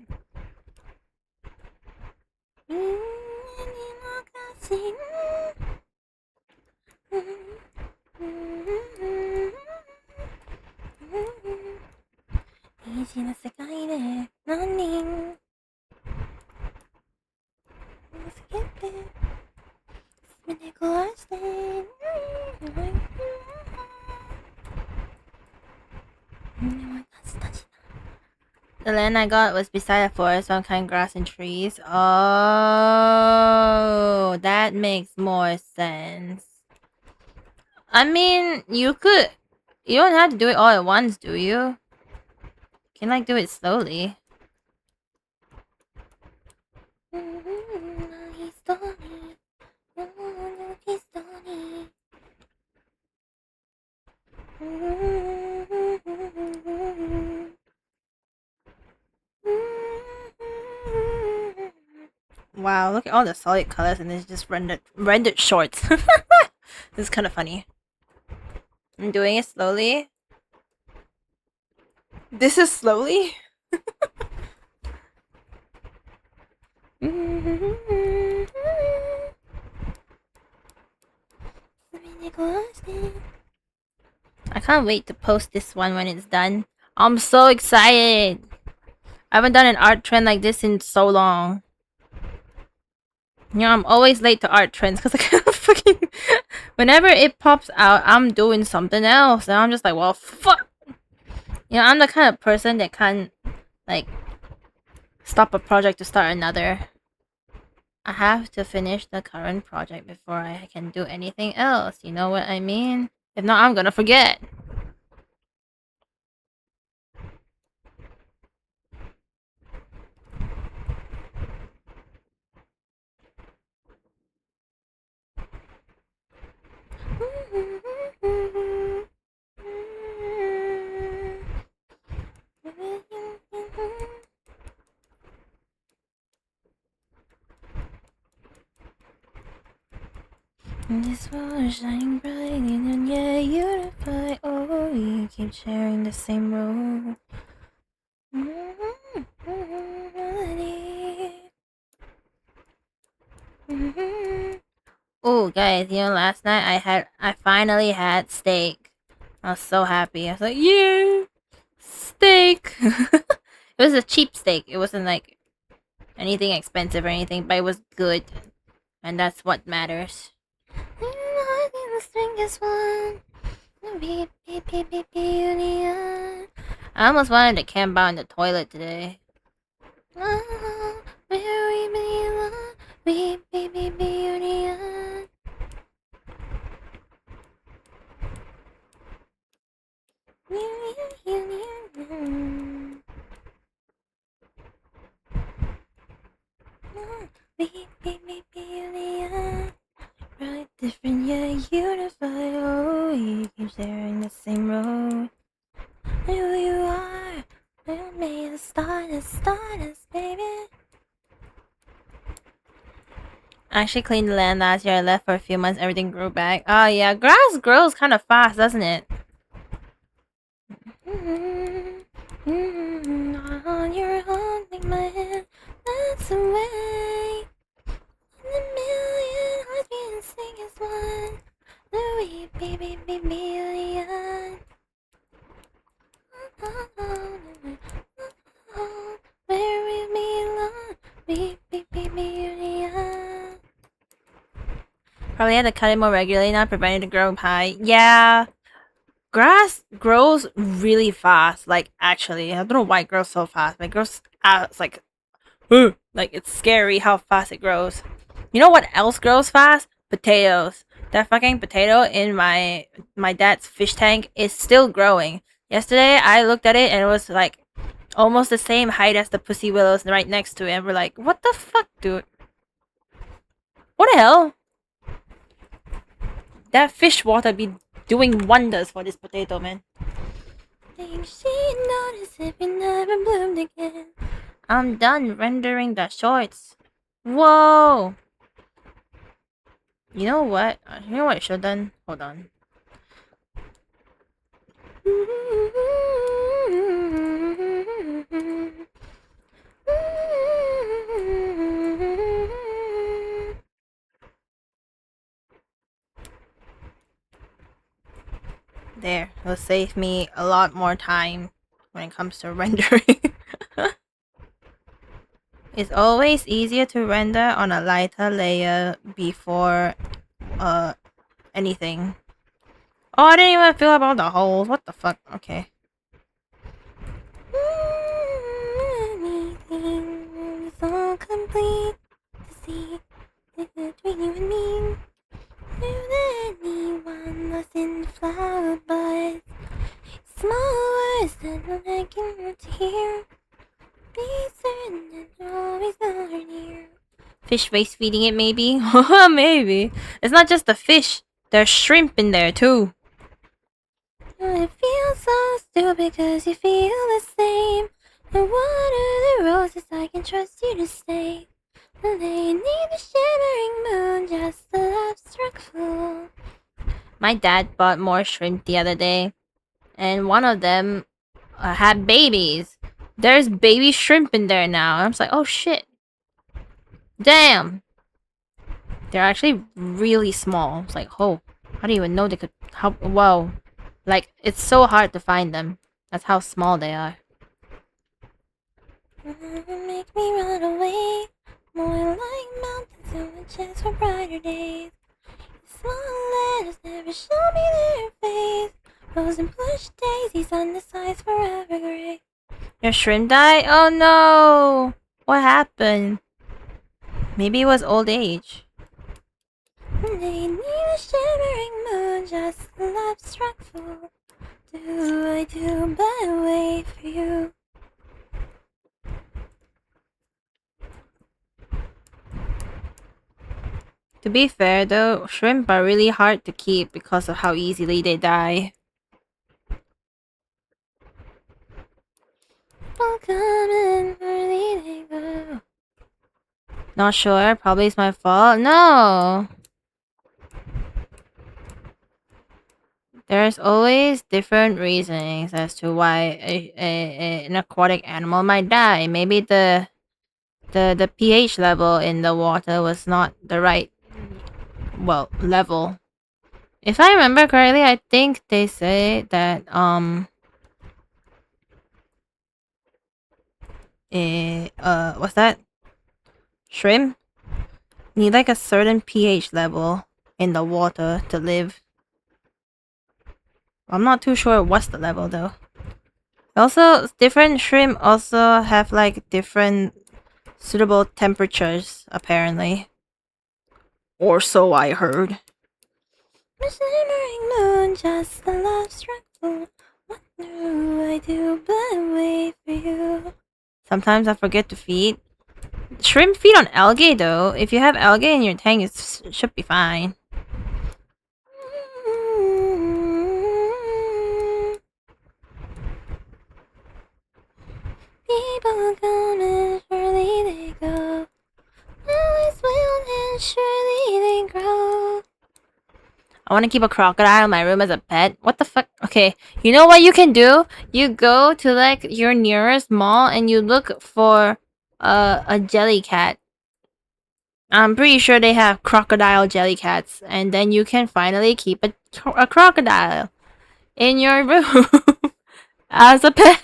The land I got was beside a forest, some kind of grass and trees. Oh, that makes more sense. I mean, you could You don't have to do it all at once, do you? You can like do it slowly. Wow, look at all the solid colors and it's just rendered shorts. This is kind of funny. I'm doing it slowly. This is slowly? I can't wait to post this one when it's done. I'm so excited. I haven't done an art trend like this in so long. You know, I'm always late to art trends because I can't fucking... Whenever it pops out, I'm doing something else. And I'm just like, well, fuck. You know, I'm the kind of person that can't, like, stop a project to start another. I have to finish the current project before I can do anything else. You know what I mean? If not, I'm gonna forget. This world is shining bright and yeah, unified. Oh, you keep sharing the same road. Oh, guys, you know, last night I finally had steak. I was so happy. I was like, yeah, steak. It was a cheap steak. It wasn't like anything expensive or anything, but it was good, and that's what matters. I almost wanted to camp out in the toilet today. Right, different, yeah, unified. Oh, you keep sharing the same road. Who you are, you made a stardust, baby. I actually cleaned the land last year. I left for a few months. Everything grew back. Oh yeah, grass grows kind of fast, doesn't it? On your own, make my hand that's away. And a million hearts beating sing as one. Louis, baby, billion. Where we belong, billion. Probably had to cut it more regularly now, preventing it to grow high. Yeah. Grass grows really fast. Like, actually, I don't know why it grows so fast. But it grows it's like it's scary how fast it grows. You know what else grows fast? Potatoes. That fucking potato in my dad's fish tank is still growing. Yesterday, I looked at it and it was like almost the same height as the pussy willows right next to it. And we're like, what the fuck, dude? What the hell? That fish water be doing wonders for this potato, man. I'm done rendering the shorts. Whoa! You know what? You know what I should have done? Hold on. There, it'll save me a lot more time when it comes to rendering. It's always easier to render on a lighter layer before anything. Oh, I didn't even fill up all the holes. What the fuck? Okay. Anything is all complete to see between you and me. Knew that anyone lost in the flower buds. Fish face feeding it, maybe? Maybe. It's not just the fish. There's shrimp in there, too. I feel so stupid cause you feel the same. And what are the roses I can trust you to stay? They need the shimmering moon, just a love-struck fool. My dad bought more shrimp the other day, and one of them had babies. There's baby shrimp in there now. I'm just like, oh shit. Damn. They're actually really small. It's like, oh, I didn't even know they could. How? Whoa. Like, it's so hard to find them. That's how small they are. Make me run away. More like mountains and witches for brighter days. Small letters never show me their face. Rose and plush daisies on the sides forever gray. Your shrimp died? Oh no! What happened? Maybe it was old age. They need a shimmering moon, just a love-struck fool. Do I do but wait for you? To be fair though, shrimp are really hard to keep because of how easily they die. Coming, early they go. Not sure, probably it's my fault. No! There's always different reasons as to why an aquatic animal might die. Maybe the pH level in the water was not the right, well, level. If I remember correctly, I think they say that what's that? Shrimp need like a certain pH level in the water to live. I'm not too sure what's the level though. Also, different shrimp also have like different suitable temperatures, apparently. Or so I heard. Shimmering moon, just a love-struck fool. What do I do but wait for you? Sometimes I forget to feed. Shrimp feed on algae though. If you have algae in your tank, it should be fine. People come and surely they go. Always will and surely they grow. I want to keep a crocodile in my room as a pet. What the fuck? Okay, you know what you can do? You go to like your nearest mall and you look for a jelly cat. I'm pretty sure they have crocodile jelly cats, and then you can finally keep a crocodile in your room as a pet.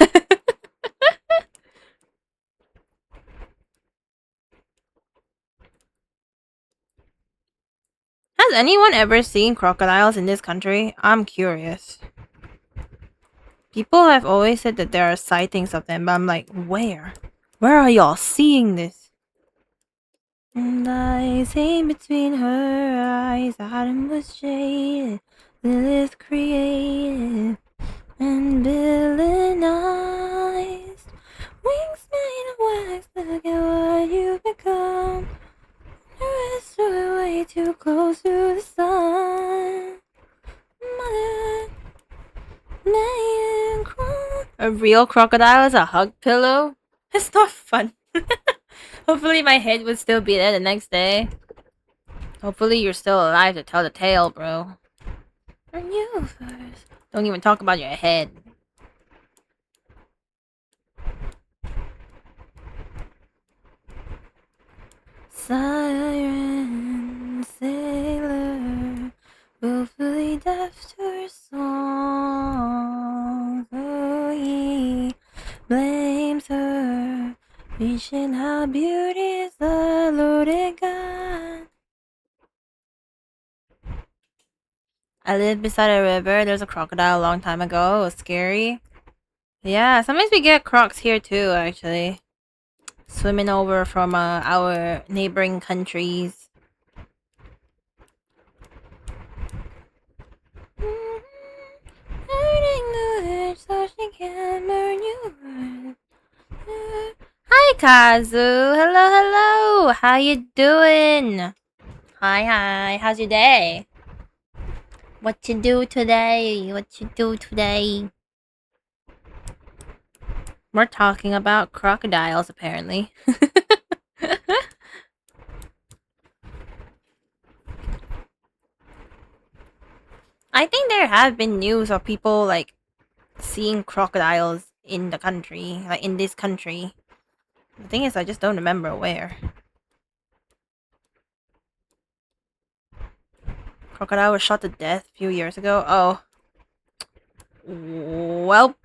Has anyone ever seen crocodiles in this country? I'm curious. People have always said that there are sightings of them, but I'm like, where? Where are y'all seeing this? And I say between her eyes, Adam was jaded, Lilith created, and villainized. Wings made of wax, look at what you've become. The rest are way too close to the sun. Mother, man, a real crocodile is a hug pillow? It's not fun. Hopefully my head would still be there the next day. Hopefully you're still alive to tell the tale, bro. Or you first. Don't even talk about your head. Siren, sailor, willfully deaf to her song. Oh, he blames her, reaching how beauty is the loaded gun. I lived beside a river. There's a crocodile a long time ago. It was scary. Yeah, sometimes we get crocs here too, actually. Swimming over from our neighboring countries. Hurting the edge so she can burn you. Hi, Kazu. Hello, hello. How you doing? Hi. How's your day? What you do today? We're talking about crocodiles, apparently. I think there have been news of people like seeing crocodiles in the country, like in this country. The thing is, I just don't remember where. Crocodile was shot to death a few years ago. Oh. Well.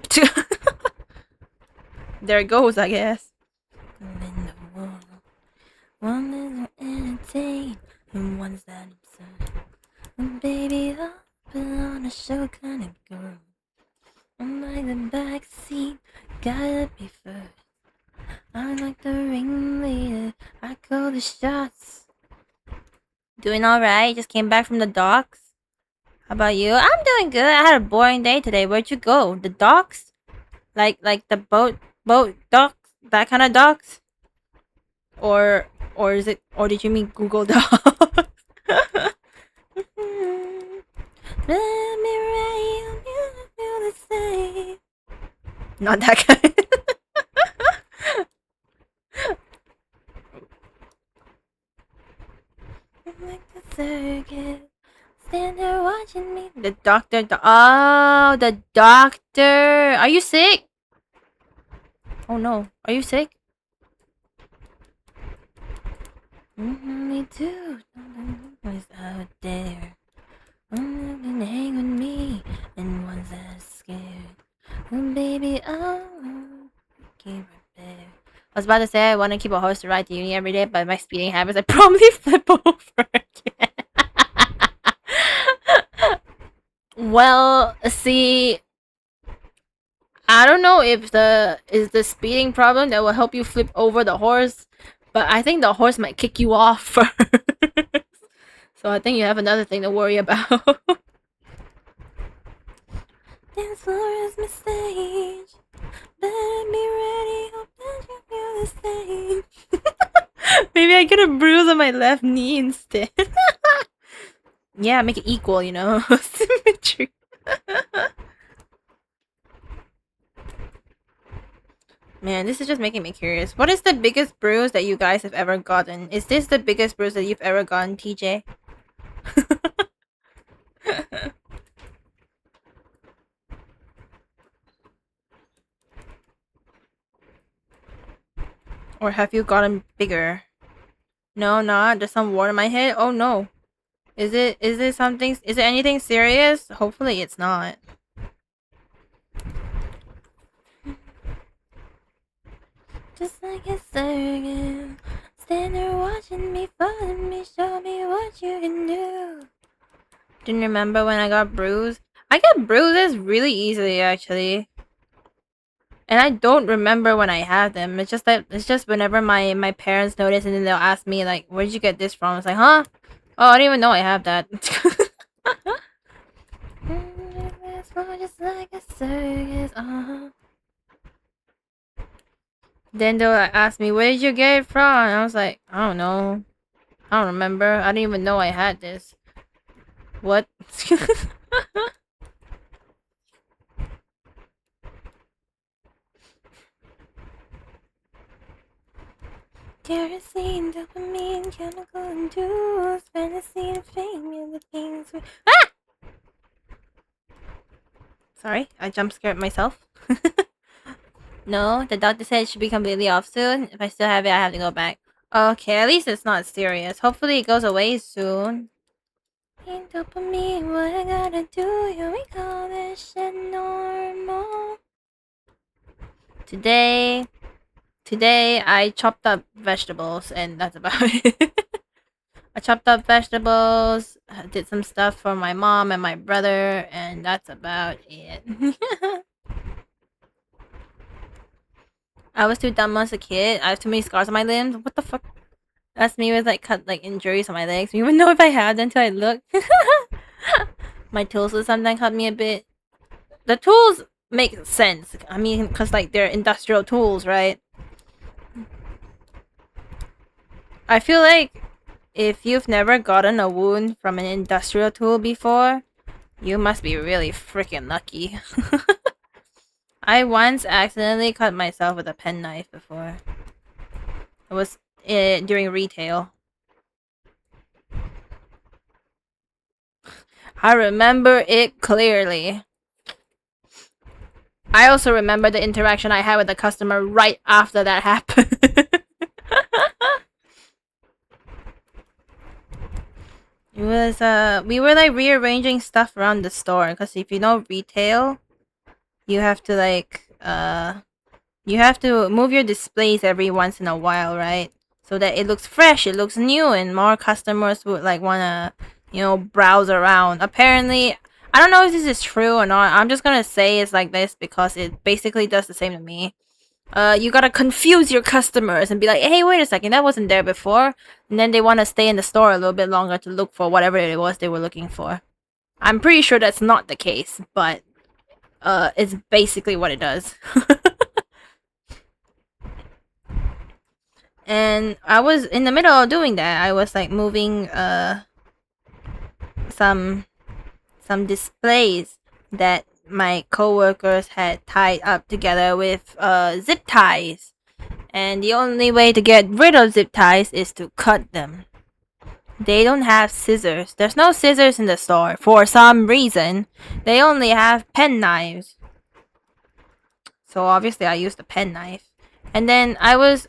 There it goes, I guess. One is entertain, and one's that absurd. Baby, up on a show kind of girl. I'm like the backseat, gotta be first. I'm like the ringleader, I call the shots. Doing alright, just came back from the docks. How about you? I'm doing good. I had a boring day today. Where'd you go? The docks? Like the boat docks? That kind of docks? Or is it, or did you mean Google Docs? Let me write you feel the same. Not that kind. Like the circus, stand there watching me. The doctor. Oh, the doctor. Are you sick? Oh no. Are you sick? Me too. Who's out there? Can hang with me, and one's that scared. Oh, baby, oh, keep right there. I was about to say I want to keep a horse to ride to uni every day, but my speeding habits, I probably flip over again. Well, see, I don't know if is the speeding problem that will help you flip over the horse, but I think the horse might kick you off first. So I think you have another thing to worry about. Dance floor is my stage. Better be ready, hope that you feel the same. Maybe I get a bruise on my left knee instead. Yeah, make it equal, you know? Symmetry. Man, this is just making me curious. What is the biggest bruise that you guys have ever gotten? Is this the biggest bruise that you've ever gotten, TJ? Or have you gotten bigger? No, not. There's some water in my head. Oh no. Is it something? Is it anything serious? Hopefully it's not. Just like a circus, stand there watching me, follow me, show me what you can do. Didn't remember when I got bruised. I get bruises really easily, actually. And I don't remember when I have them. It's just that whenever my parents notice, and then they'll ask me like, "Where'd you get this from?" It's like, "Huh? Oh, I didn't even know I have that." Just like a circus, Then they'll ask me, "Where did you get it from?" And I was like, "I don't know. I don't remember. I didn't even know I had this." What? Kerosene, dopamine, chemical and tools, fantasy and fame, and the things we— Ah! Sorry, I jump scared myself. No, the doctor said it should be completely off soon. If I still have it, I have to go back. Okay, at least it's not serious. Hopefully it goes away soon. Dopamine, what I gotta do, you we call this shit normal. Today I chopped up vegetables, and that's about it. I chopped up vegetables, did some stuff for my mom and my brother, and that's about it. I was too dumb as a kid. I have too many scars on my limbs. What the fuck? That's me with like injuries on my legs. You even know if I had them until I look. My tools will sometimes cut me a bit. The tools make sense. I mean, cause like they're industrial tools, right? I feel like if you've never gotten a wound from an industrial tool before, you must be really freaking lucky. I once accidentally cut myself with a penknife before. It was during retail. I remember it clearly. I also remember the interaction I had with the customer right after that happened. It was we were like rearranging stuff around the store because if you know retail, you have to like you have to move your displays every once in a while, right? So that it looks fresh, it looks new, and more customers would like wanna, you know, browse around. Apparently, I don't know if this is true or not. I'm just gonna say it's like this because it basically does the same to me. You gotta confuse your customers and be like, hey, wait a second, that wasn't there before. And then they wanna stay in the store a little bit longer to look for whatever it was they were looking for. I'm pretty sure that's not the case, but it's basically what it does. And I was in the middle of doing that. I was like moving some displays that my coworkers had tied up together with zip ties. And the only way to get rid of zip ties is to cut them. They don't have scissors. There's no scissors in the store. For some reason, they only have pen knives. So obviously I used the pen knife. And then I was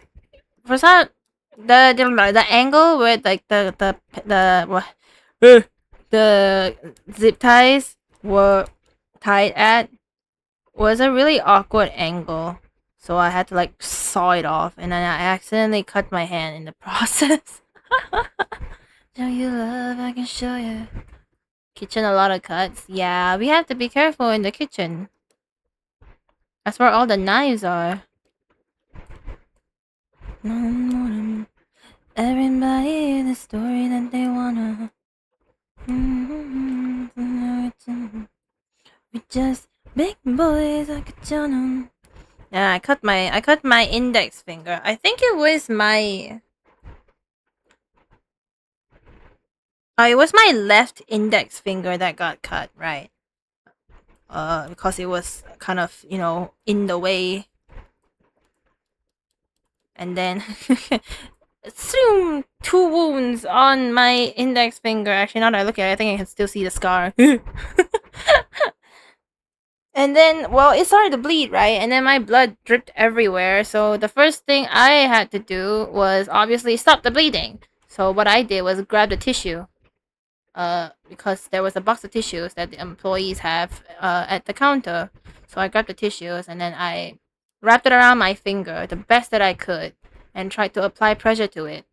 for some the angle where like the zip ties were tied at was a really awkward angle. So I had to like saw it off, and then I accidentally cut my hand in the process. Show you love, I can show you. Kitchen, a lot of cuts. Yeah, we have to be careful in the kitchen. That's where all the knives are. Everybody in the story that they wanna. We just big boys like a channel. Yeah, I cut my index finger. I think it was my it was my left index finger that got cut, right? Because it was kind of, you know, in the way. And then two wounds on my index finger. Actually, now that I look at it, I think I can still see the scar. And then, well, it started to bleed, right? And then my blood dripped everywhere. So the first thing I had to do was obviously stop the bleeding. So what I did was grab the tissue. Because there was a box of tissues that the employees have at the counter. So I grabbed the tissues and then I wrapped it around my finger the best that I could and tried to apply pressure to it.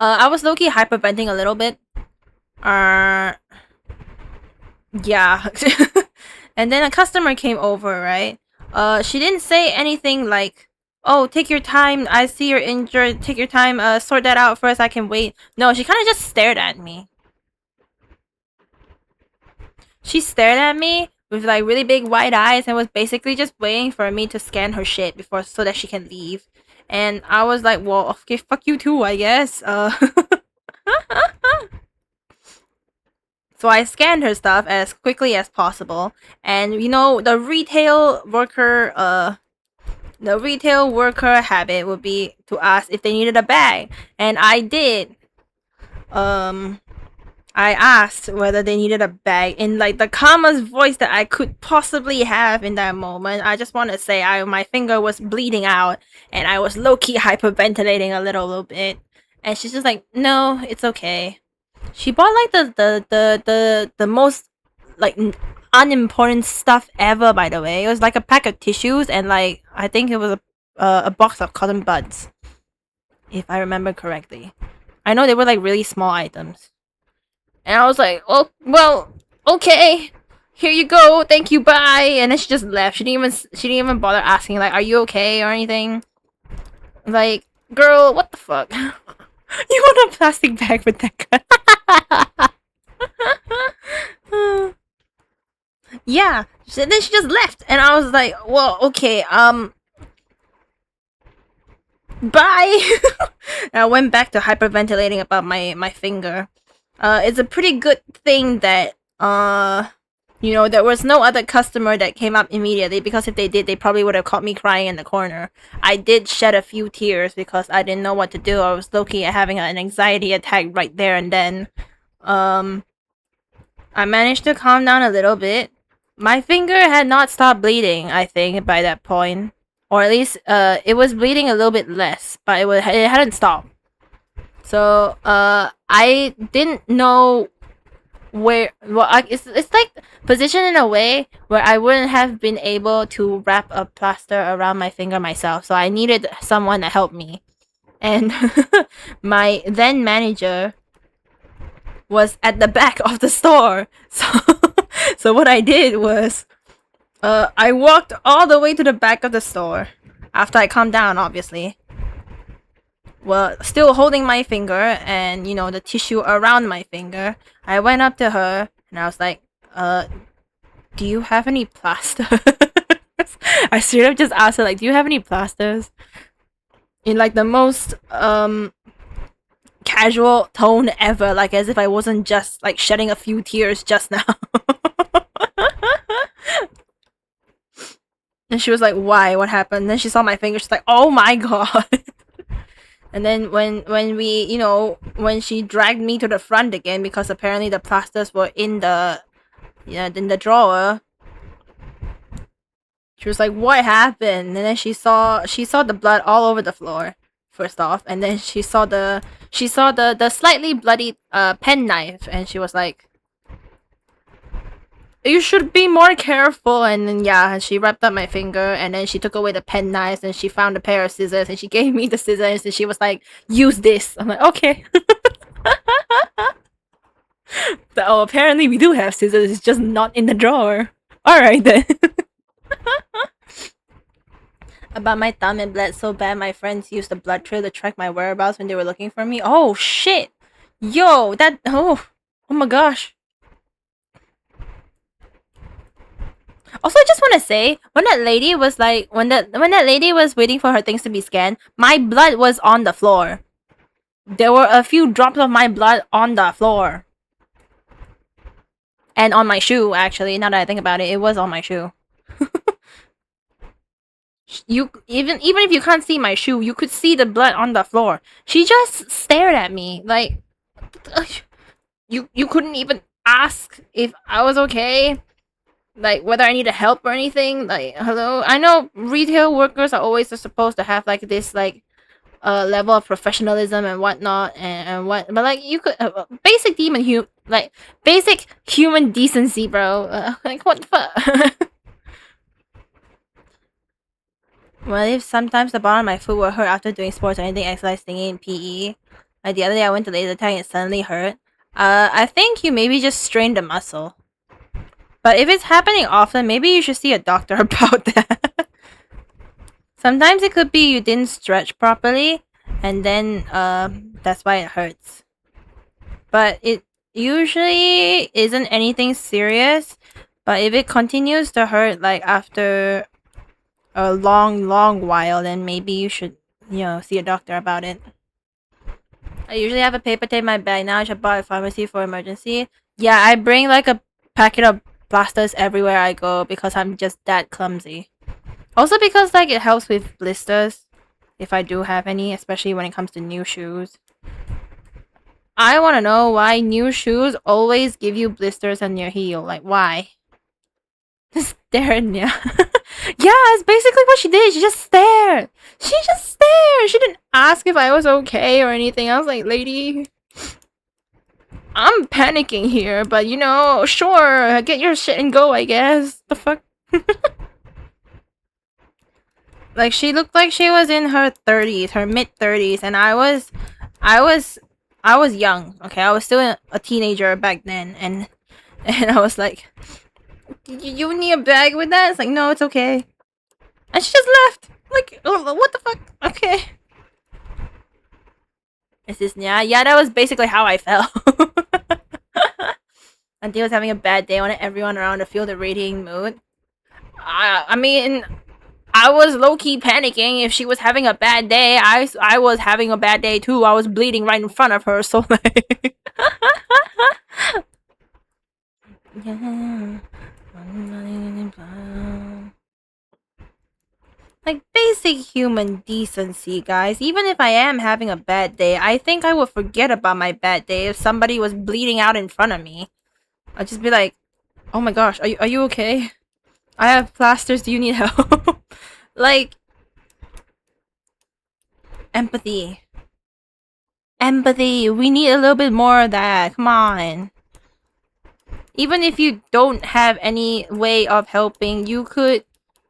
I was low-key hyperventing a little bit. Yeah. And then a customer came over, right? She didn't say anything like, oh, take your time, I see you're injured, take your time, sort that out first, I can wait. No, she kind of just stared at me. She stared at me with like really big wide eyes and was basically just waiting for me to scan her shit before so that she can leave. And I was like, well, okay, fuck you too, I guess. So I scanned her stuff as quickly as possible. And you know, the retail worker habit would be to ask if they needed a bag. And I did. I asked whether they needed a bag in like the calmest voice that I could possibly have in that moment. I just want to say my finger was bleeding out and I was low-key hyperventilating a little bit. And she's just like, no, it's okay. She bought like the most like unimportant stuff ever, by the way. It was like a pack of tissues and like I think it was a box of cotton buds, if I remember correctly. I know they were like really small items. And I was like, oh, well, okay, here you go, thank you, bye. And then she just left. She didn't even bother asking like, are you okay or anything. Like, girl, what the fuck? You want a plastic bag with that gun? Yeah. Then she just left, and I was like, well, okay, Bye! And I went back to hyperventilating about my finger. It's a pretty good thing that, you know, there was no other customer that came up immediately, because if they did, they probably would have caught me crying in the corner. I did shed a few tears because I didn't know what to do. I was low-key having an anxiety attack right there and then. I managed to calm down a little bit. My finger had not stopped bleeding, I think, by that point. Or at least, it was bleeding a little bit less, but it hadn't stopped. So, I didn't know where, well, it's like positioned in a way where I wouldn't have been able to wrap a plaster around my finger myself. So I needed someone to help me. And my then manager was at the back of the store. So what I did was, I walked all the way to the back of the store after I calmed down, obviously. Well, still holding my finger and, you know, the tissue around my finger. I went up to her and I was like, do you have any plasters? I straight up just asked her, like, do you have any plasters? In like the most, casual tone ever, like as if I wasn't just like shedding a few tears just now. And she was like, why? What happened? And then she saw my finger, she's like, oh my god. And then when we, you know, when she dragged me to the front again, because apparently the plasters were in the, in the drawer. She was like, what happened? And then she saw the blood all over the floor, first off, and then she saw the slightly bloody pen knife, and she was like, you should be more careful. And then yeah, she wrapped up my finger, and then she took away the pen knives, and she found a pair of scissors, and she gave me the scissors, and she was like, use this. I'm like, okay. Oh, apparently we do have scissors, it's just not in the drawer. Alright then. About my thumb, it bled so bad my friends used the blood trail to track my whereabouts when they were looking for me. Oh shit! Yo, that, oh my gosh. Also, I just want to say, when that lady was like, when that lady was waiting for her things to be scanned, my blood was on the floor. There were a few drops of my blood on the floor. And on my shoe, actually, now that I think about it, it was on my shoe. You even if you can't see my shoe, you could see the blood on the floor. She just stared at me like, you couldn't even ask if I was okay, like whether I needed help or anything. Like, hello, I know retail workers are always supposed to have like this like level of professionalism and whatnot, and what, but like you could basic basic human decency, bro. Like what the fuck. Well, if sometimes the bottom of my foot will hurt after doing sports or anything exercise thingy in PE. Like the other day I went to laser tag and it suddenly hurt. I think you maybe just strained the muscle. But if it's happening often, maybe you should see a doctor about that. Sometimes it could be you didn't stretch properly, and then that's why it hurts. But it usually isn't anything serious. But if it continues to hurt like after a long while, then maybe you should, you know, see a doctor about it. I usually have a paper tape in my bag now, which I bought at pharmacy for emergency. Yeah, I bring like a packet of plasters everywhere I go because I'm just that clumsy. Also because like it helps with blisters, if I do have any, especially when it comes to new shoes. I want to know why new shoes always give you blisters on your heel. Like, why? Just staring, yeah. Yeah, it's basically what she did. She just stared. She just stared. She didn't ask if I was okay or anything. I was like, lady, I'm panicking here, but you know, sure, get your shit and go, I guess. The fuck? Like, she looked like she was in her 30s, her mid-30s, and I was young, okay? I was still a teenager back then, and I was like, you need a bag with that? It's like, no, it's okay. And she just left. Like, oh, what the fuck? Okay. Is this, yeah, that was basically how I felt. Auntie was having a bad day. I wanted everyone around to feel the radiating mood. I mean, I was low-key panicking if she was having a bad day. I was having a bad day too. I was bleeding right in front of her, so like like basic human decency, guys. Even if I am having a bad day, I think I would forget about my bad day if somebody was bleeding out in front of me. I'd just be like, "Oh my gosh, are you okay? I have plasters. Do you need help?" Like empathy. Empathy. We need a little bit more of that. Come on. Even if you don't have any way of helping, you could,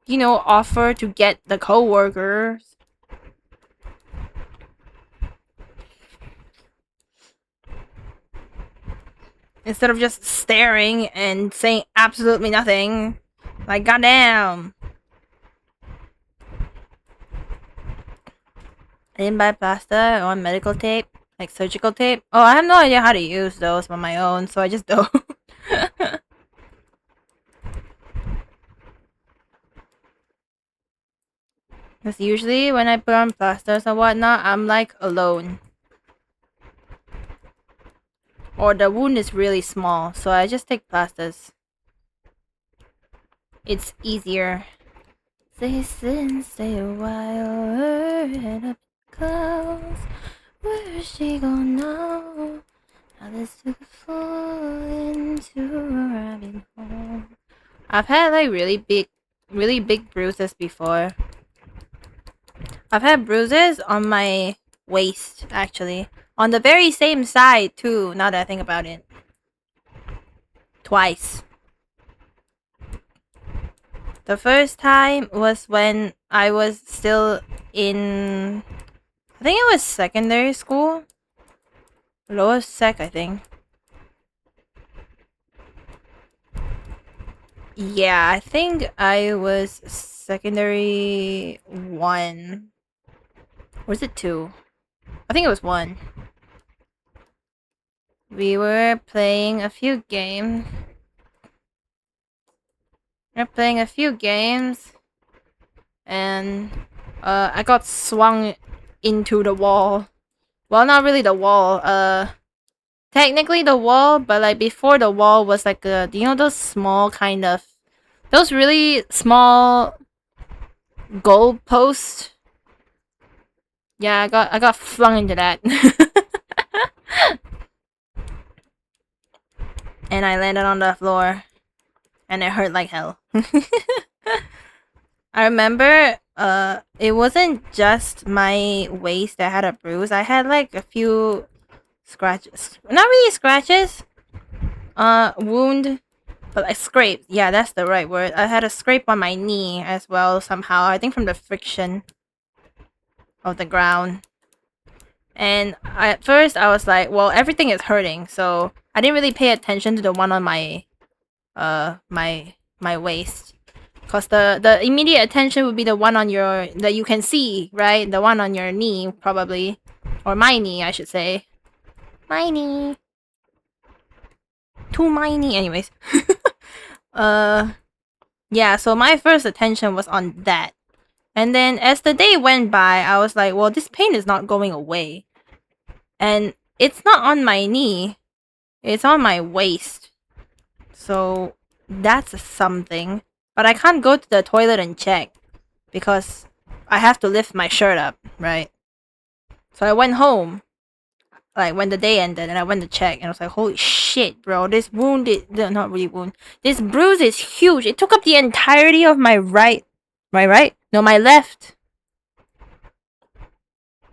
you know, offer to get the co-workers. Instead of just staring and saying absolutely nothing. Like, goddamn. I didn't buy plaster or medical tape. Like surgical tape. Oh, I have no idea how to use those on my own, so I just don't. Because usually when I put on plasters or whatnot, I'm like alone. Or the wound is really small, so I just take plasters. It's easier. Stay still, stay a while, her head up close. Where's she gone now? Now this took a fall into a rabbit hole. I've had like really big bruises before. I've had bruises on my waist, actually. On the very same side, too, now that I think about it. Twice. The first time was when I was still in... I think it was secondary school. Lower sec, I think. Yeah, I think I was secondary 1. Or was it 2? I think it was 1. We were playing a few games. And I got swung into the wall. Well, not really the wall. Technically the wall, but like before the wall was like you know those small kind of, those really small goal posts. Yeah, I got flung into that. And I landed on the floor. And it hurt like hell. I remember it wasn't just my waist that had a bruise. I had like a few scratches. Not really scratches. Wound. But like scrape. Yeah, that's the right word. I had a scrape on my knee as well somehow. I think from the friction of the ground. And at first I was like, well, everything is hurting, so I didn't really pay attention to the one on my my waist. Cause the immediate attention would be the one on your, that you can see, right? The one on your knee, probably. Or my knee, I should say. My knee. To my knee. Anyways. Yeah, so my first attention was on that. And then as the day went by, I was like, well, this pain is not going away. And it's not on my knee. It's on my waist. So that's something. But I can't go to the toilet and check. Because I have to lift my shirt up, right? So I went home. Like when the day ended, and I went to check, and I was like, holy shit, bro, this wound is, not really wound, this bruise is huge. It took up the entirety of my right? No, my left.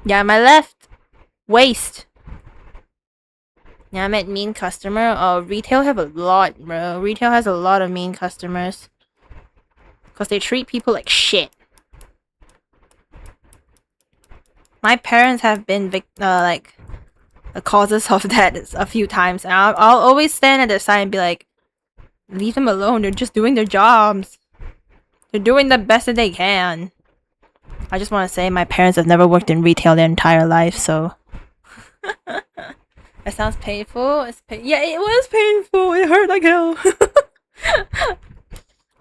Yeah, my left waist. Yeah, I met mean customer. Oh, retail have a lot, bro. Retail has a lot of mean customers. Because they treat people like shit. My parents have been like the causes of that a few times, and I'll always stand at their side and be like, leave them alone, they're just doing their jobs. They're doing the best that they can. I just want to say my parents have never worked in retail their entire life, so... That sounds painful. Yeah, it was painful. It hurt like hell.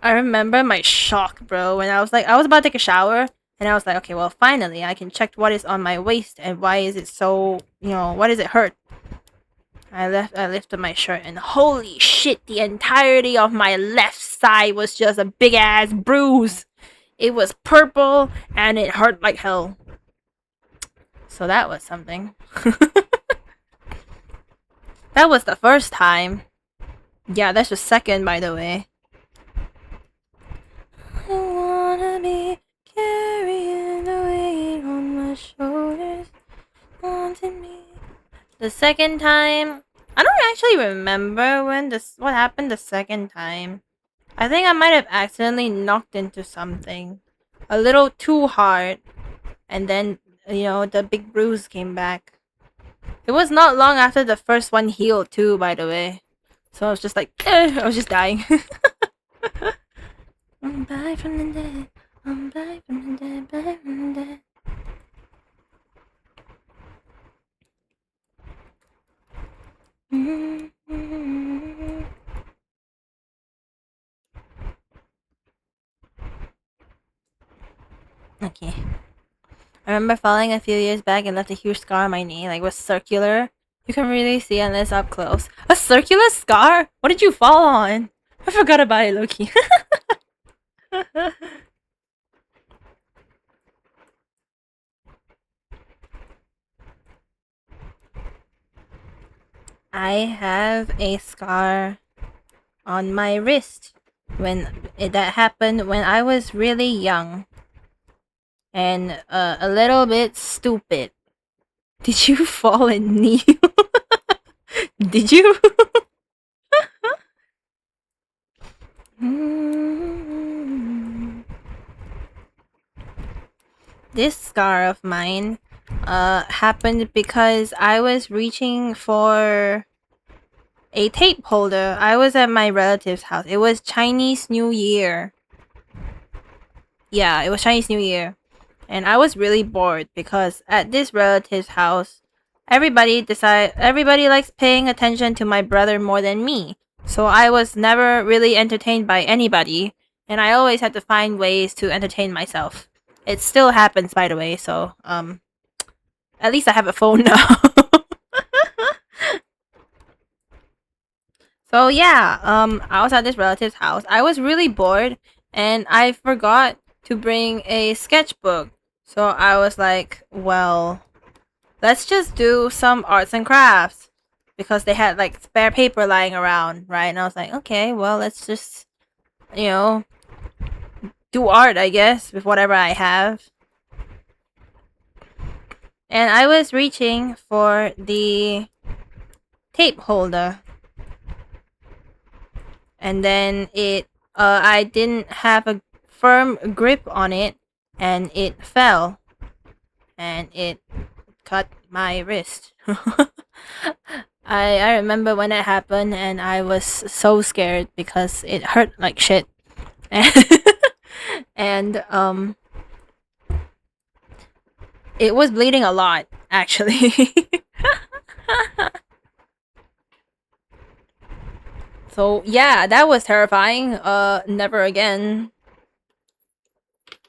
I remember my shock, bro, when I was about to take a shower, and I was like, okay, well, finally, I can check what is on my waist and why is it so, why does it hurt? I lifted my shirt, and holy shit, the entirety of my left side was just a big ass bruise. It was purple, and it hurt like hell. So that was something. That was the first time. Yeah, that's the second, by the way. I wanna be carrying the weight on my shoulders, haunting me. The second time, I don't actually remember what happened the second time. I think I might have accidentally knocked into something a little too hard, and then the big bruise came back. It was not long after the first one healed too, by the way. So I was just like, I was just dying. I'm back from the dead. I'm back from the dead. Back from the dead. Okay. I remember falling a few years back and left a huge scar on my knee. Like, it was circular. You can really see unless up close. A circular scar? What did you fall on? I forgot about it, Loki. I have a scar on my wrist that happened when I was really young and a little bit stupid. Did you fall and kneel? Did you? This scar of mine happened because I was reaching for a tape holder. I was at my relative's house. It was Chinese New Year. Yeah, it was Chinese New Year. And I was really bored because at this relative's house, everybody likes paying attention to my brother more than me. So I was never really entertained by anybody, and I always had to find ways to entertain myself. It still happens, by the way, so at least I have a phone now. So yeah, I was at this relative's house. I was really bored, and I forgot to bring a sketchbook. So I was like, well, let's just do some arts and crafts. Because they had like spare paper lying around, right? And I was like, okay, well, let's just, do art, I guess, with whatever I have. And I was reaching for the tape holder. And then I didn't have a firm grip on it, and it fell. And it cut my wrist. I remember when it happened, and I was so scared because it hurt like shit. And it was bleeding a lot, actually. So yeah, that was terrifying. Never again.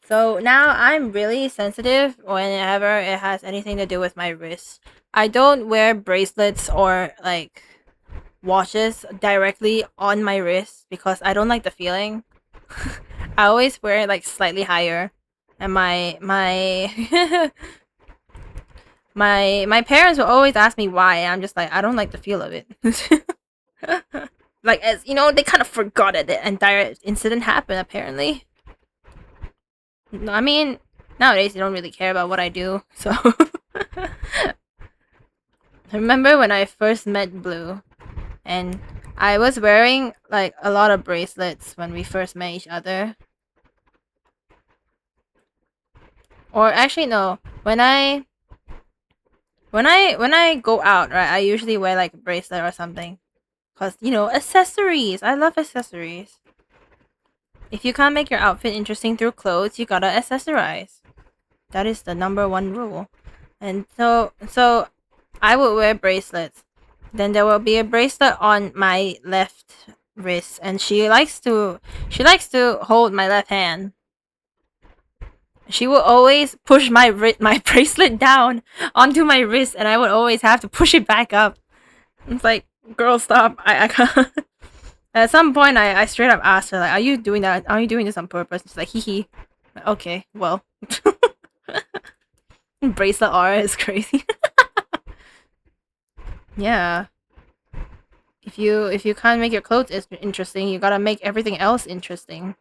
So now I'm really sensitive whenever it has anything to do with my wrist. I don't wear bracelets or like watches directly on my wrist because I don't like the feeling. I always wear it like slightly higher, and my my parents will always ask me why. And I'm just like, I don't like the feel of it. Like, as you know, they kind of forgot that the entire incident happened. Apparently, I mean, nowadays they don't really care about what I do. So, I remember when I first met Blue, and I was wearing like a lot of bracelets when we first met each other. Or actually, no. When I go out, right, I usually wear like a bracelet or something. Cause accessories. I love accessories. If you can't make your outfit interesting through clothes, you gotta accessorize. That is the #1 rule. And so I would wear bracelets. Then there will be a bracelet on my left wrist, and she likes to hold my left hand. She will always push my my bracelet down onto my wrist, and I would always have to push it back up. It's like, girl, stop! I can't. At some point, I straight up asked her, like, "Are you doing that? Are you doing this on purpose?" And she's like, "Hee hee." Okay, well, bracelet aura is crazy. Yeah. If you can't make your clothes interesting, you gotta make everything else interesting.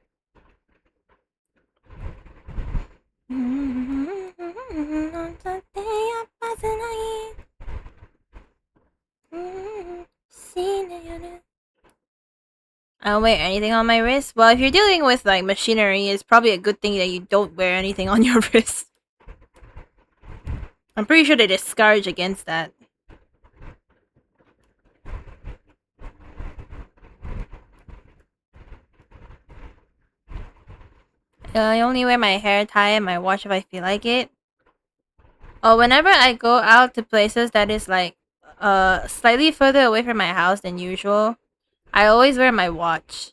I don't wear anything on my wrist. Well, if you're dealing with like machinery, it's probably a good thing that you don't wear anything on your wrist. I'm pretty sure they discourage against that. I only wear my hair tie and my watch if I feel like it. Oh, whenever I go out to places that is like slightly further away from my house than usual, I always wear my watch.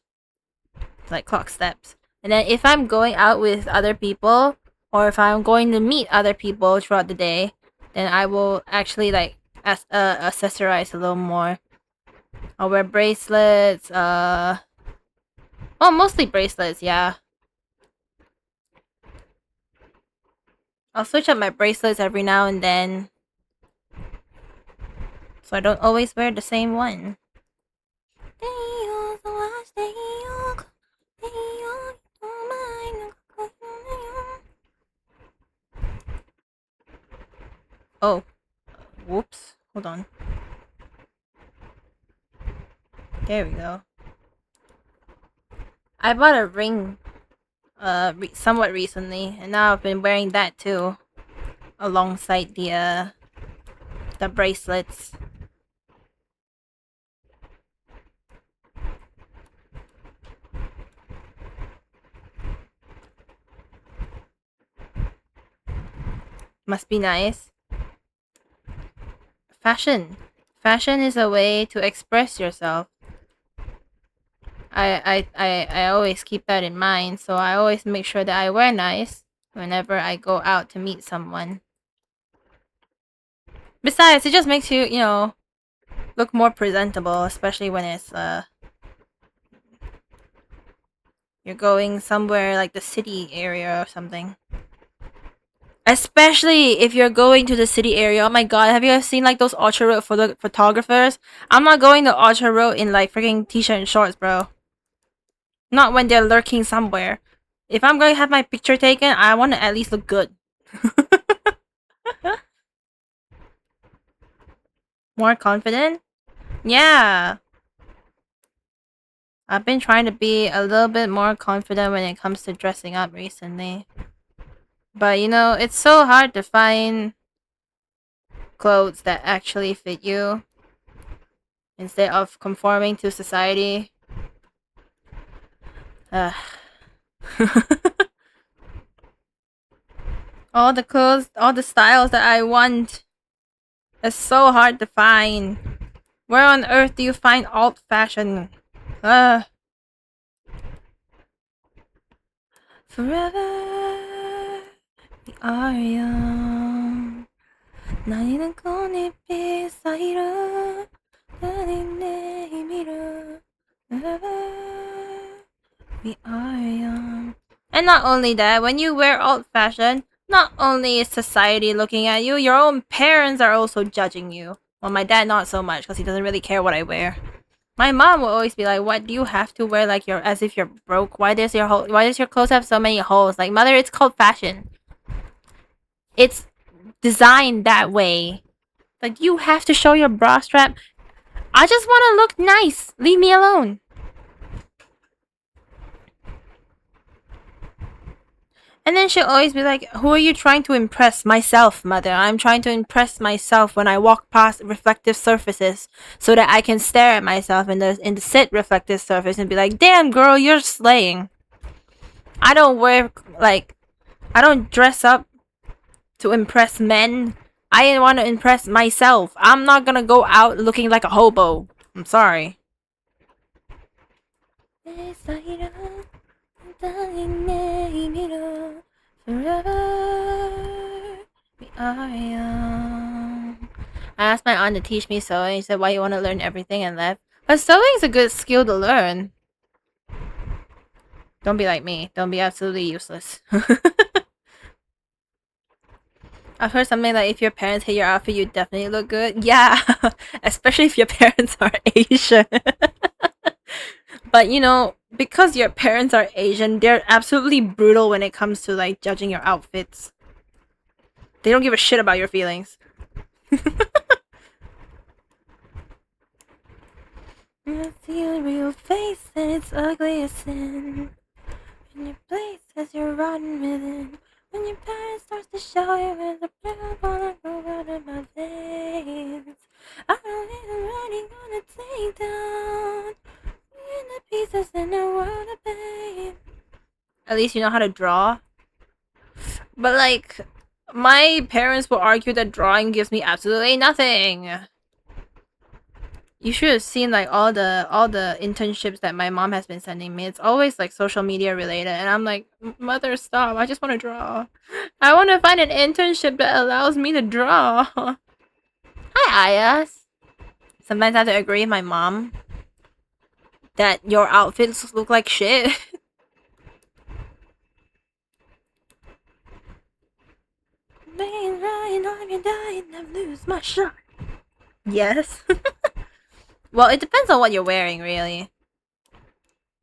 Like clock steps. And then if I'm going out with other people, or if I'm going to meet other people throughout the day, then I will actually like accessorize a little more. I'll wear bracelets, well, mostly bracelets, yeah. I'll switch up my bracelets every now and then, so I don't always wear the same one. Oh, whoops, hold on. There we go. I bought a ring somewhat recently, and now I've been wearing that too, alongside the bracelets. Must be nice. Fashion is a way to express yourself. I always keep that in mind, so I always make sure that I wear nice whenever I go out to meet someone. Besides, it just makes you, you know, look more presentable, especially when it's you're going somewhere like the city area or something. Especially if you're going to the city area. Oh my god, have you ever seen like those Orchard Road photographers? I'm not going to Orchard Road in like freaking t-shirt and shorts, bro. Not when they're lurking somewhere. If I'm going to have my picture taken, I want to at least look good. More confident? Yeah. I've been trying to be a little bit more confident when it comes to dressing up recently. But you know, it's so hard to find clothes that actually fit you instead of conforming to society. All the clothes, all the styles that I want. It's so hard to find. Where on earth do you find alt fashion? Forever we are young. 나이는 꽃잎이 사이로 나를 내밀어. Forever we are young. And not only that, when you wear alt fashion, not only is society looking at you, your own parents are also judging you. Well, my dad not so much because he doesn't really care what I wear. My mom will always be like, "What do you have to wear like as if you're broke? Why does your clothes have so many holes?" Like, mother, it's called fashion. It's designed that way. Like, you have to show your bra strap. I just want to look nice. Leave me alone. And then she'll always be like, "Who are you trying to impress?" "Myself, mother. I'm trying to impress myself when I walk past reflective surfaces so that I can stare at myself in the said reflective surface and be like, damn girl, you're slaying." I don't wear, like, I don't dress up to impress men. I want to impress myself. I'm not gonna go out looking like a hobo. I'm sorry. 내 사이로 달린 내 힘으로 Forever we are young. I asked my aunt to teach me sewing. She said, why you want to learn everything and left? But sewing is a good skill to learn. Don't be like me. Don't be absolutely useless. I've heard something like if your parents hate your outfit, you definitely look good. Yeah, especially if your parents are Asian. But you know, because your parents are Asian, they're absolutely brutal when it comes to like judging your outfits. They don't give a shit about your feelings. I see your real face and it's ugly as sin. In your place as you're rotten within. When your pain starts to show you as the blood wanna go out of my veins. I don't even really gonna take down in the pieces in a world of pain. At least you know how to draw. But like, my parents will argue that drawing gives me absolutely nothing. You should have seen like all the internships that my mom has been sending me. It's always like social media related, and I'm like, mother, stop! I just want to draw. I want to find an internship that allows me to draw. Hi, Ayas. Sometimes I have to agree with my mom that your outfits look like shit. Being right, I'm dying, I lose my shot. Yes. Well, it depends on what you're wearing, really.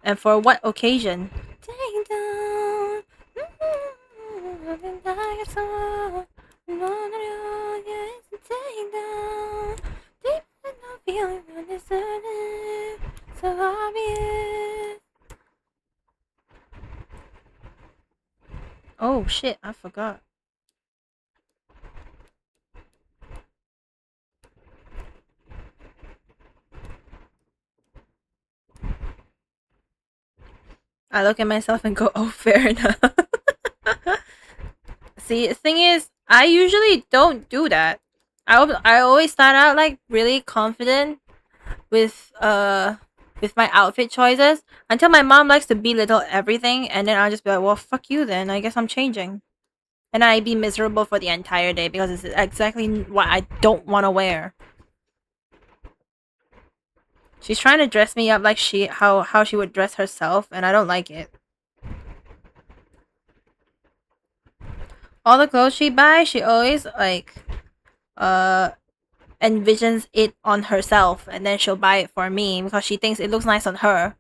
And for what occasion. Take down. So obvious. Oh shit, I forgot. I look at myself and go, oh, fair enough. See, the thing is, I usually don't do that. I always start out like really confident with my outfit choices until my mom likes to belittle everything, and then I'll just be like, well, fuck you then. I guess I'm changing. And I'd be miserable for the entire day because it's exactly what I don't want to wear. She's trying to dress me up like how she would dress herself, and I don't like it. All the clothes she buys, she always like envisions it on herself, and then she'll buy it for me because she thinks it looks nice on her.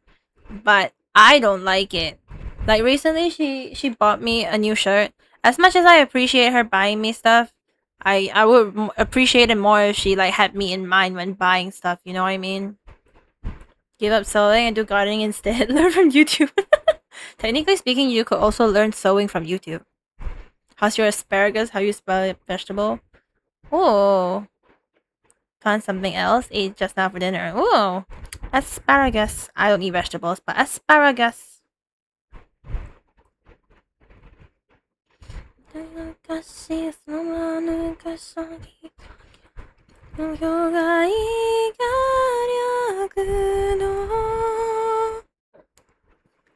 But I don't like it. Like recently, she bought me a new shirt. As much as I appreciate her buying me stuff, I would appreciate it more if she like had me in mind when buying stuff. You know what I mean? Give up sewing and do gardening instead. Learn from YouTube. Technically speaking, you could also learn sewing from YouTube. How's your asparagus? How you spell it? Vegetable? Oh. Find something else. Eat just now for dinner. Oh. Asparagus. I don't eat vegetables, but asparagus.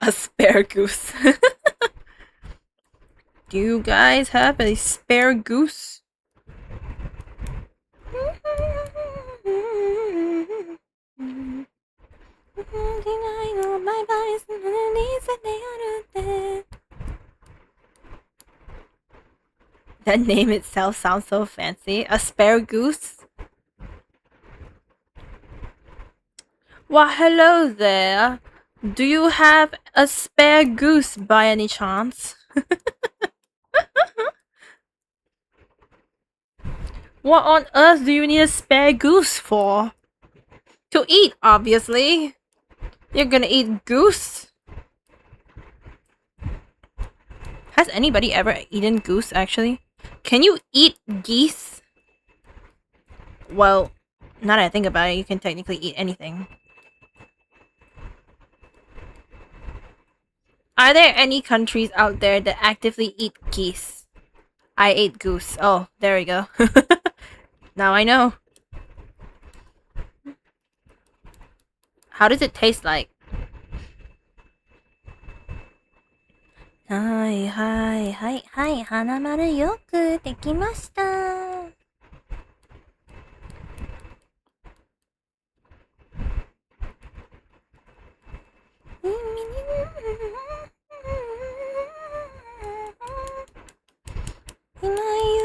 Asparagus. Do you guys have a spare goose? That name itself sounds so fancy. Asparagus? Well, hello there. Do you have a spare goose by any chance? What on earth do you need a spare goose for? To eat, obviously. You're gonna eat goose? Has anybody ever eaten goose, actually? Can you eat geese? Well, now that I think about it, you can technically eat anything. Are there any countries out there that actively eat geese? I ate goose. Oh, there we go. Now I know. How does it taste like? はいはいはいはい、花丸よくできました。今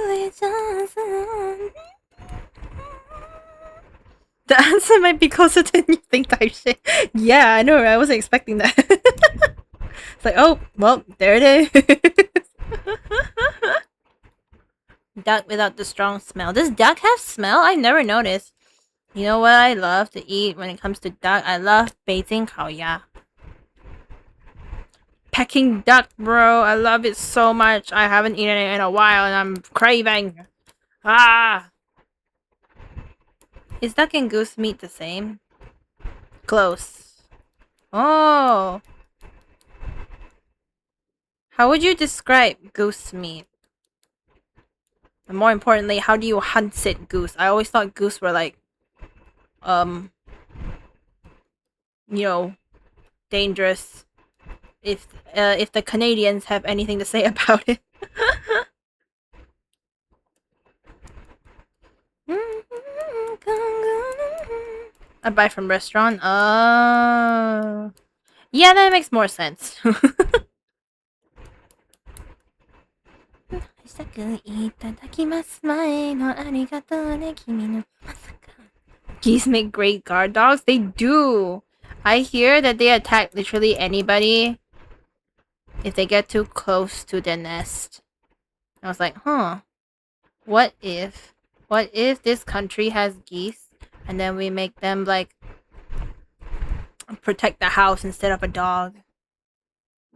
言えちゃう。The answer might be closer than you think, type shit. Yeah, I know, right? I wasn't expecting that. It's like, oh, well, there it is. Duck without the strong smell. Does duck have smell? I've never noticed. You know what I love to eat when it comes to duck? I love Beijing Kaoya. Peking duck, bro. I love it so much. I haven't eaten it in a while and I'm craving. Ah! Is duck and goose meat the same? Close. Oh! How would you describe goose meat? And more importantly, how do you hunt it goose? I always thought goose were like, you know, dangerous. If the Canadians have anything to say about it. I buy from restaurant. Yeah, that makes more sense. Geese make great guard dogs? They do! I hear that they attack literally anybody if they get too close to the nest. I was like, huh. What if this country has geese and then we make them like protect the house instead of a dog?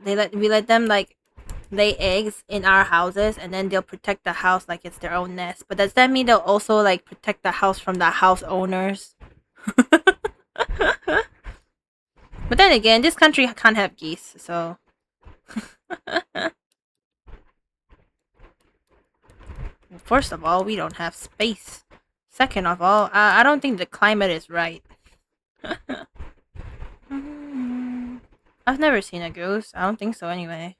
We let them like lay eggs in our houses and then they'll protect the house like it's their own nest. But does that mean they'll also like protect the house from the house owners? But then again, this country can't have geese, so first of all, we don't have space. Second of all, I don't think the climate is right. I've never seen a goose. I don't think so anyway.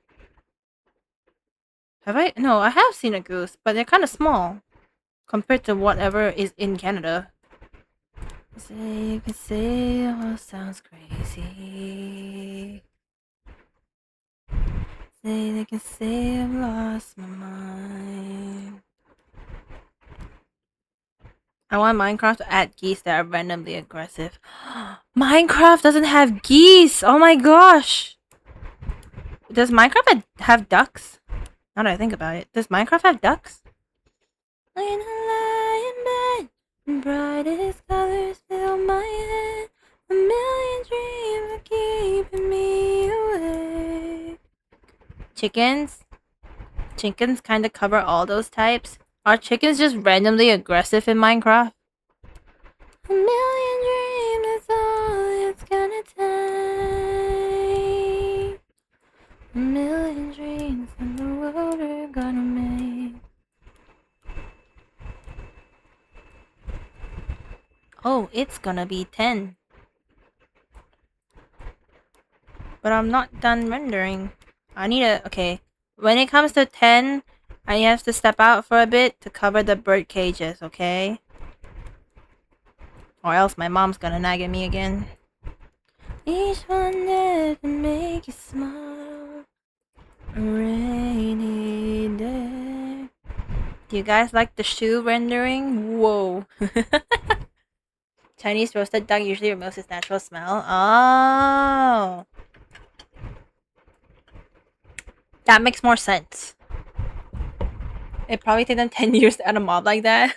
Have I? No, I have seen a goose, but they're kind of small compared to whatever is in Canada. Say you can say all sounds crazy. Say they can say I've lost my mind. I want Minecraft to add geese that are randomly aggressive. Minecraft doesn't have geese! Oh my gosh! Does Minecraft have ducks? Now that I think about it. Does Minecraft have ducks? When I lie in bed, brightest colors fill my head. A million dreams are keeping me awake. Chickens? Chickens kind of cover all those types. Are chickens just randomly aggressive in Minecraft? A million dreams, that's all it's gonna take. A million dreams in the world we're gonna make. Oh, it's gonna be 10. But I'm not done rendering. I need a... Okay. When it comes to 10, I have to step out for a bit to cover the bird cages, okay? Or else my mom's gonna nag at me again. Each one there to make you smile. A rainy day. Do you guys like the shoe rendering? Whoa. Chinese roasted duck usually removes its natural smell. Oh. That makes more sense. It probably take them 10 years to add a mob like that.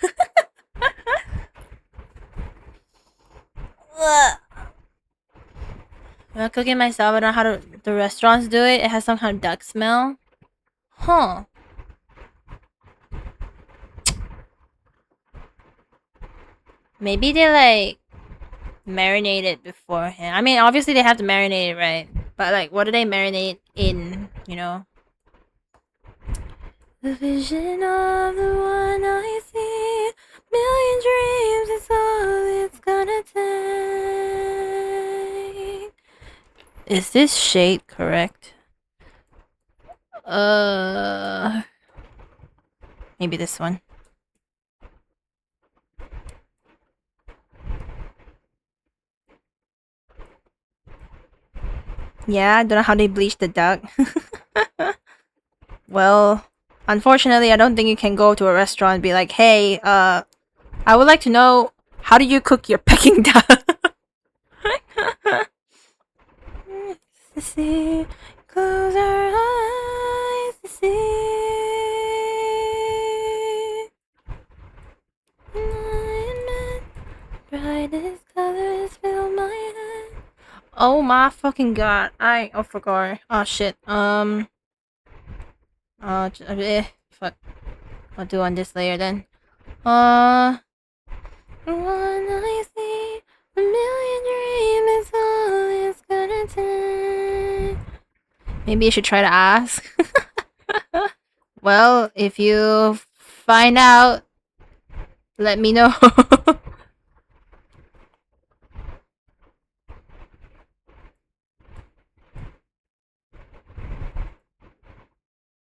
I'm not cooking myself. I don't know how the restaurants do it. It has some kind of duck smell. Huh. Maybe they like marinate it beforehand. I mean, obviously they have to marinate it, right? But like, what do they marinate in, you know? The vision of the one I see. Million dreams is all it's gonna take. Is this shape correct? Maybe this one. Yeah, I don't know how they bleach the duck. Well, unfortunately, I don't think you can go to a restaurant and be like, hey, I would like to know, how do you cook your Peking duck? To see, close our eyes to see. Brightest colors fill my head. Oh my fucking god! I forgot. Oh shit. Fuck. I'll do on this layer then. One I see, a million dreams is all it's gonna take. Maybe you should try to ask. Well, if you find out, let me know.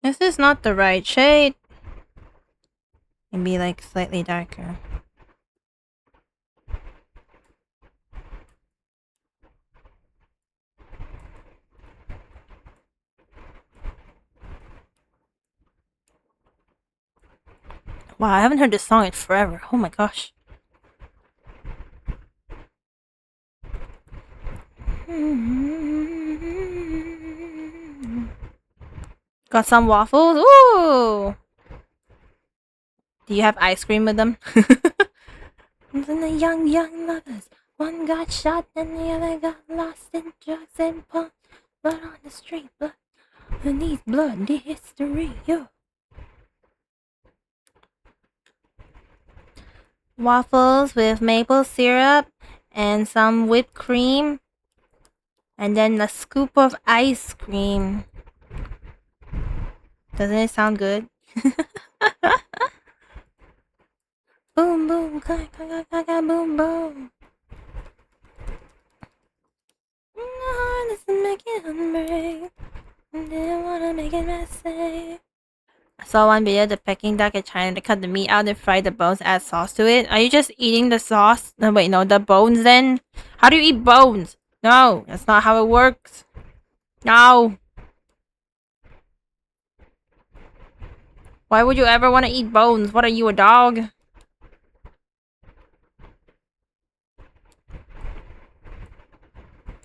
This is not the right shade. Maybe like slightly darker. Wow, I haven't heard this song in forever. Oh my gosh. Got some waffles? Ooh! Do you have ice cream with them? And then the young lovers. One got shot and the other got lost in drugs and punk. Blood on the street, blood beneath bloody history. Yo. Waffles with maple syrup and some whipped cream. And then a scoop of ice cream. Doesn't it sound good? Boom, boom, clack, clack, clack, clack, boom, boom. This is making break. Didn't wanna make it messy. I saw one video of the Peking duck in China. They cut the meat out and fry the bones, add sauce to it. Are you just eating the sauce? No, wait, no, the bones then? How do you eat bones? No, that's not how it works. No. Why would you ever want to eat bones? What are you, a dog?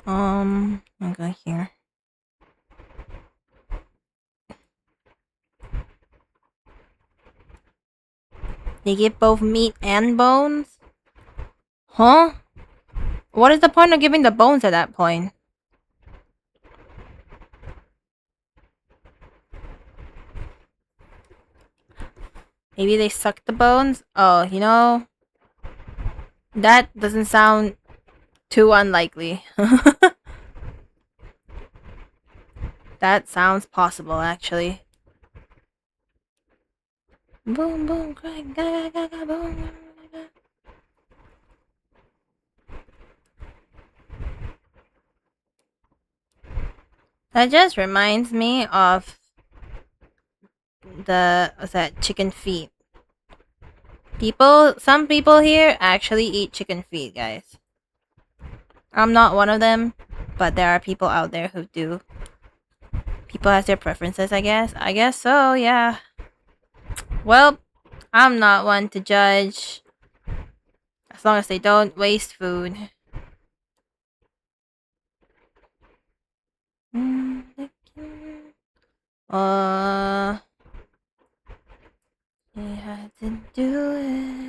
I'll go here. They give both meat and bones? Huh? What is the point of giving the bones at that point? Maybe they suck the bones? Oh, you know... That doesn't sound too unlikely. That sounds possible, actually. Boom, boom, crack, ga, ga, ga, boom. That just reminds me of what's that, chicken feet. Some people here actually eat chicken feet, guys. I'm not one of them, but there are people out there who do. People have their preferences, I guess. I guess so, yeah. Well, I'm not one to judge. As long as they don't waste food. You had to do it.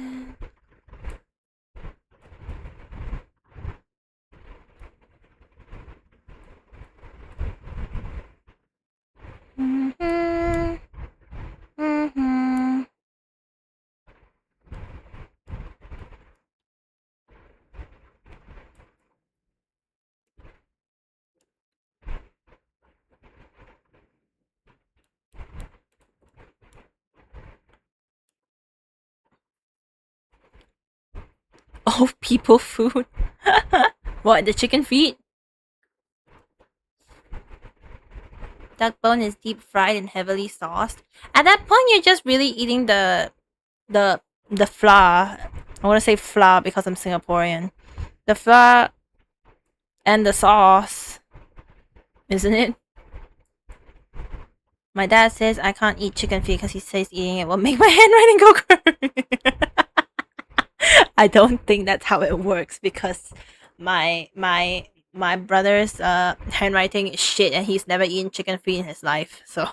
Oh, people food. What, the chicken feet? Duck bone is deep fried and heavily sauced. At that point, you're just really eating the flour. I want to say flour because I'm Singaporean. The flour and the sauce, isn't it? My dad says I can't eat chicken feet because he says eating it will make my handwriting go curly. I don't think that's how it works because my brother's handwriting is shit and he's never eaten chicken feet in his life. So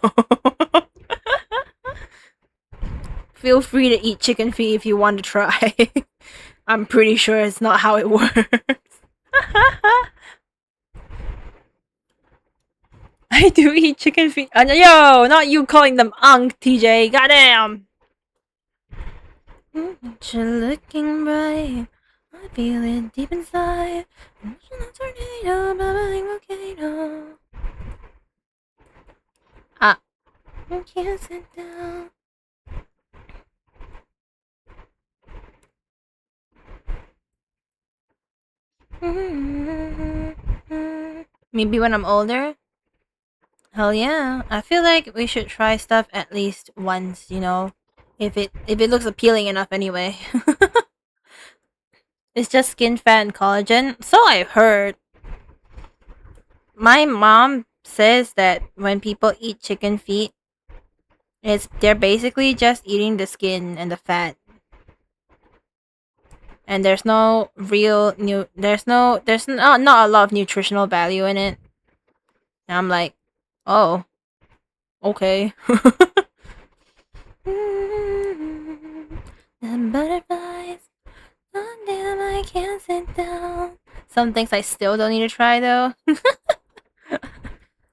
feel free to eat chicken feet if you want to try. I'm pretty sure it's not how it works. I do eat chicken feet. Yo, not you calling them TJ. Goddamn. You're looking bright. I feel it deep inside. Emotional tornado, bubbling volcano. Ah. I can't sit down. Maybe when I'm older? Hell yeah. I feel like we should try stuff at least once, you know? If it looks appealing enough anyway. It's just skin fat and collagen. So I've heard. My mom says that when people eat chicken feet, they're basically just eating the skin and the fat. And there's no real there's not a lot of nutritional value in it. And I'm like, oh, okay. The butterflies. Oh damn, I can't sit down. Some things I still don't need to try though.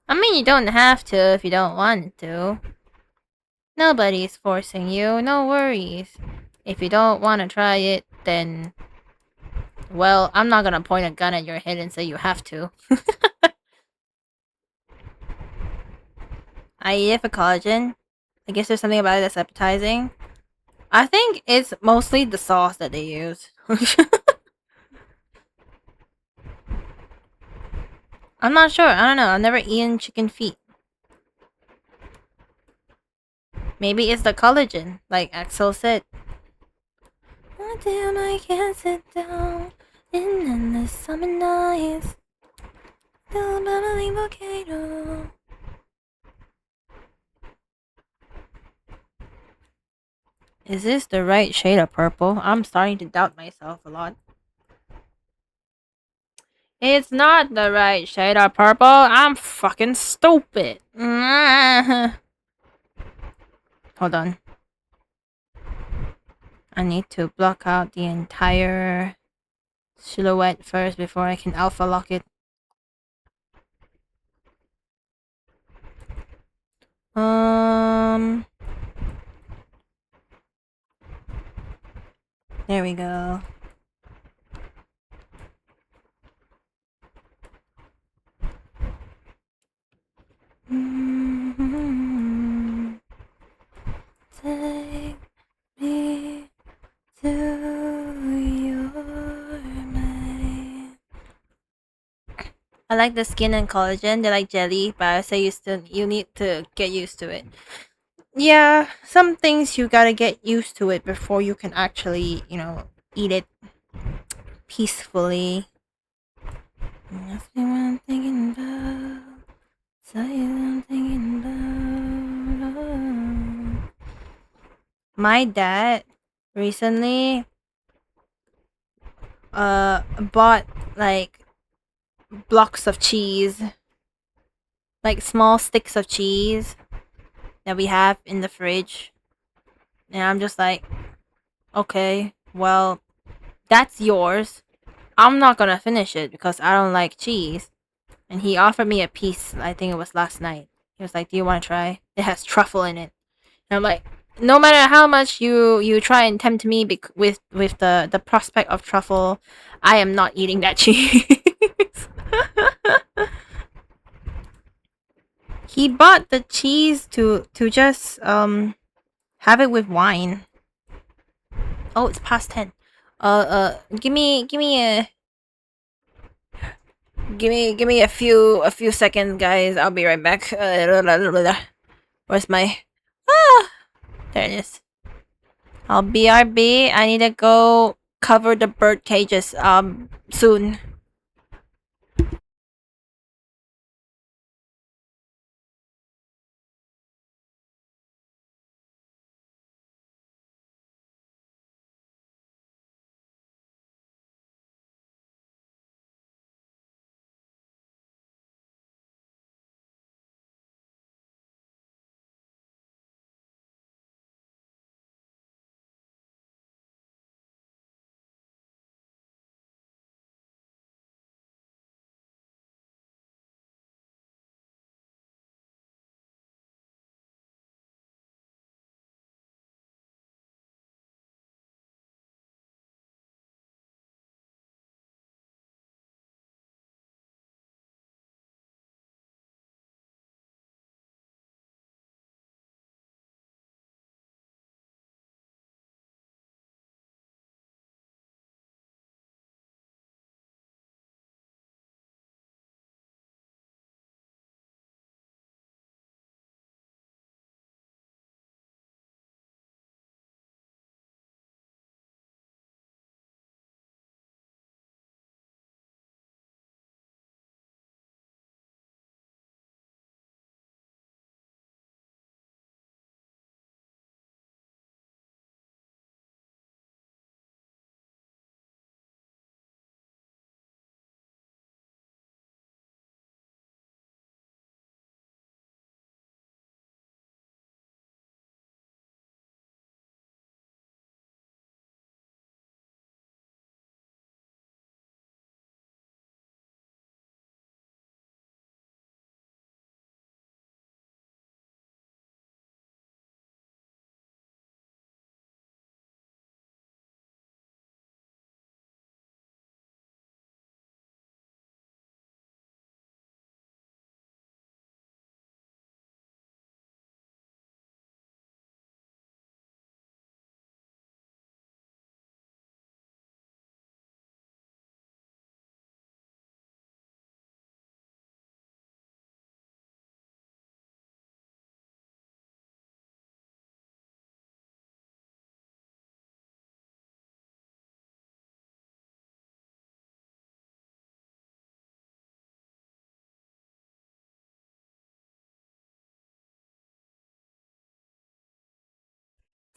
I mean, you don't have to if you don't want to. Nobody's forcing you, no worries. If you don't want to try it, then... well, I'm not gonna point a gun at your head and say you have to. I eat it for collagen. I guess there's something about it that's appetizing. I think it's mostly the sauce that they use. I'm not sure. I don't know. I've never eaten chicken feet. Maybe it's the collagen, like Axel said. Oh damn, I can't sit down in the summer nights. The bubbling volcano. Is this the right shade of purple? I'm starting to doubt myself a lot. It's not the right shade of purple. I'm fucking stupid. Hold on. I need to block out the entire silhouette first before I can alpha lock it. There we go. Take me to your mind. I like the skin and collagen. They're like jelly, but I say you need to get used to it. Yeah, some things you gotta get used to it before you can actually, you know, eat it peacefully. That's what I'm thinking about. Tell you what I'm thinking about. Oh. My dad recently bought like blocks of cheese, like small sticks of cheese that we have in the fridge. And I'm just like, okay, well, that's yours. I'm not gonna finish it because I don't like cheese. And he offered me a piece, I think it was last night. He was like, do you want to try? It has truffle in it. And I'm like, no matter how much you try and tempt me with the prospect of truffle, I am not eating that cheese. He bought the cheese to just have it with wine. Oh, it's past 10. Give me a... Give me a few seconds, guys. I'll be right back. Where's my? Ah, there it is. I'll BRB. I need to go cover the bird cages soon.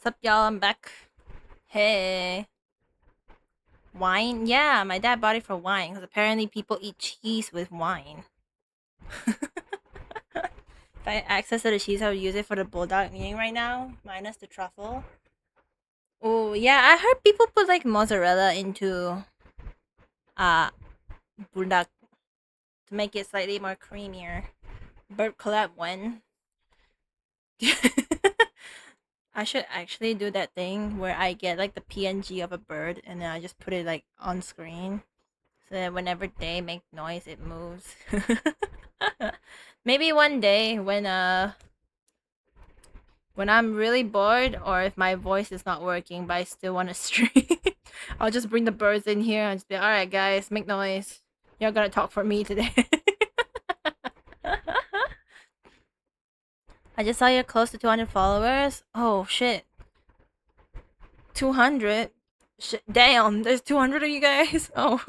Sup, y'all? I'm back. Hey. Wine? Yeah, my dad bought it for wine because apparently people eat cheese with wine. If I had access to the cheese, I would use it for the bulldog I'm eating right now, minus the truffle. Oh yeah, I heard people put like mozzarella into uh bulldog to make it slightly more creamier. Bird collab when? I should actually do that thing where I get like the PNG of a bird and then I just put it like on screen so that whenever they make noise, it moves. Maybe one day when I'm really bored or if my voice is not working but I still want to stream, I'll just bring the birds in here and just be all right, guys, make noise. You're gonna talk for me today. I just saw you're close to 200 followers. Oh shit, 200. Shit, damn, there's 200 of you guys. Oh,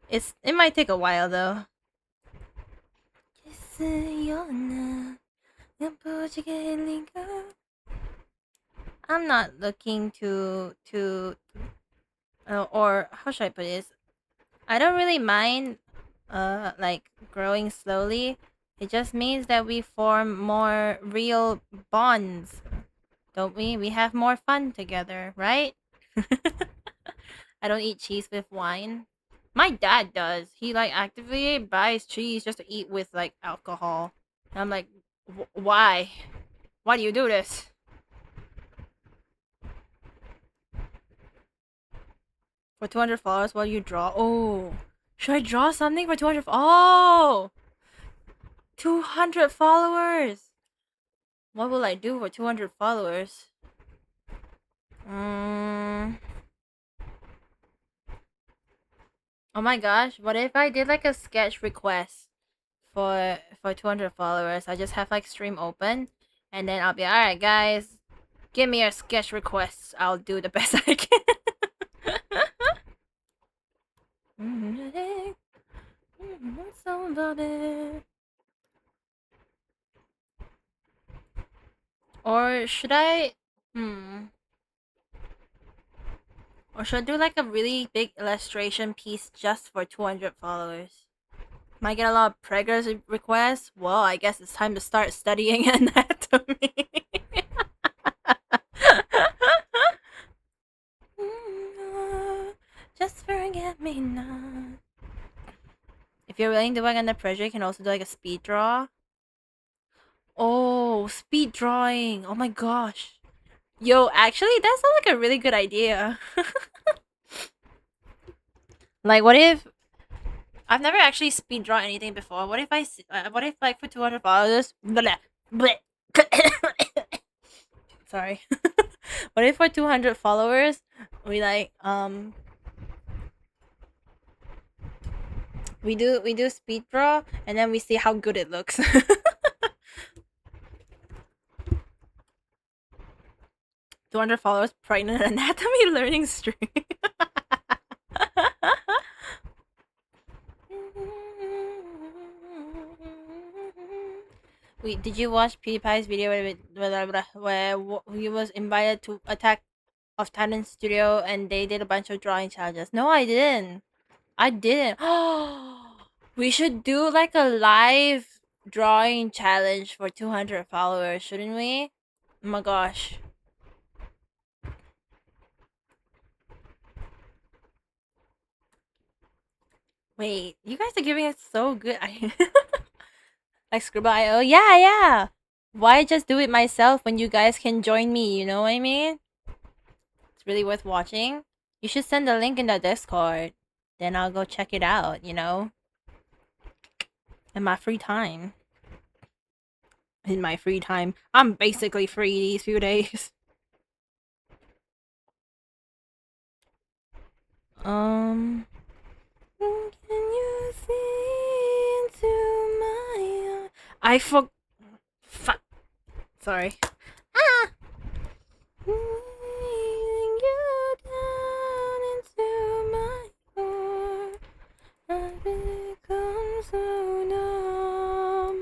it might take a while though. I'm not looking or how should I put this? I don't really mind like growing slowly. It just means that we form more real bonds, don't we? We have more fun together, right? I don't eat cheese with wine. My dad does. He like actively buys cheese just to eat with like alcohol. And I'm like, why? Why do you do this? For 200 followers, what do you draw? Oh, should I draw something for 200? Oh, 200 followers. What will I do for 200 followers? Mm, Oh my gosh, what if I did like a sketch request for 200 followers? I just have like stream open, and then I'll be alright, guys. Give me your sketch requests. I'll do the best I can. Or should I? Hmm. Or should I do like a really big illustration piece just for 200 followers? Might get a lot of preggers requests. Well, I guess it's time to start studying anatomy. Just forget me not. If you're willing to work under pressure, you can also do like a speed draw. Oh, speed drawing. Oh my gosh. Yo, actually, that sounds like a really good idea. Like, what if I've never actually speed drawn anything before? What if what if like for 200 followers? Bleh, bleh. Sorry. What if for 200 followers we like we do speed draw and then we see how good it looks. 200 followers pregnant anatomy learning stream. Wait, did you watch PewDiePie's video where he was invited to Attack of Titan Studio and they did a bunch of drawing challenges? No, I didn't. I didn't. We should do like a live drawing challenge for 200 followers, shouldn't we? Oh my gosh. Wait, you guys are giving it so good. Like Scribble.io? Yeah, yeah. Why just do it myself when you guys can join me? You know what I mean? It's really worth watching. You should send the link in the Discord. Then I'll go check it out, you know? In my free time. In my free time. I'm basically free these few days. Can you see into my eye? Fuck. Sorry. Ah! Leading you down into my heart. I've become so numb.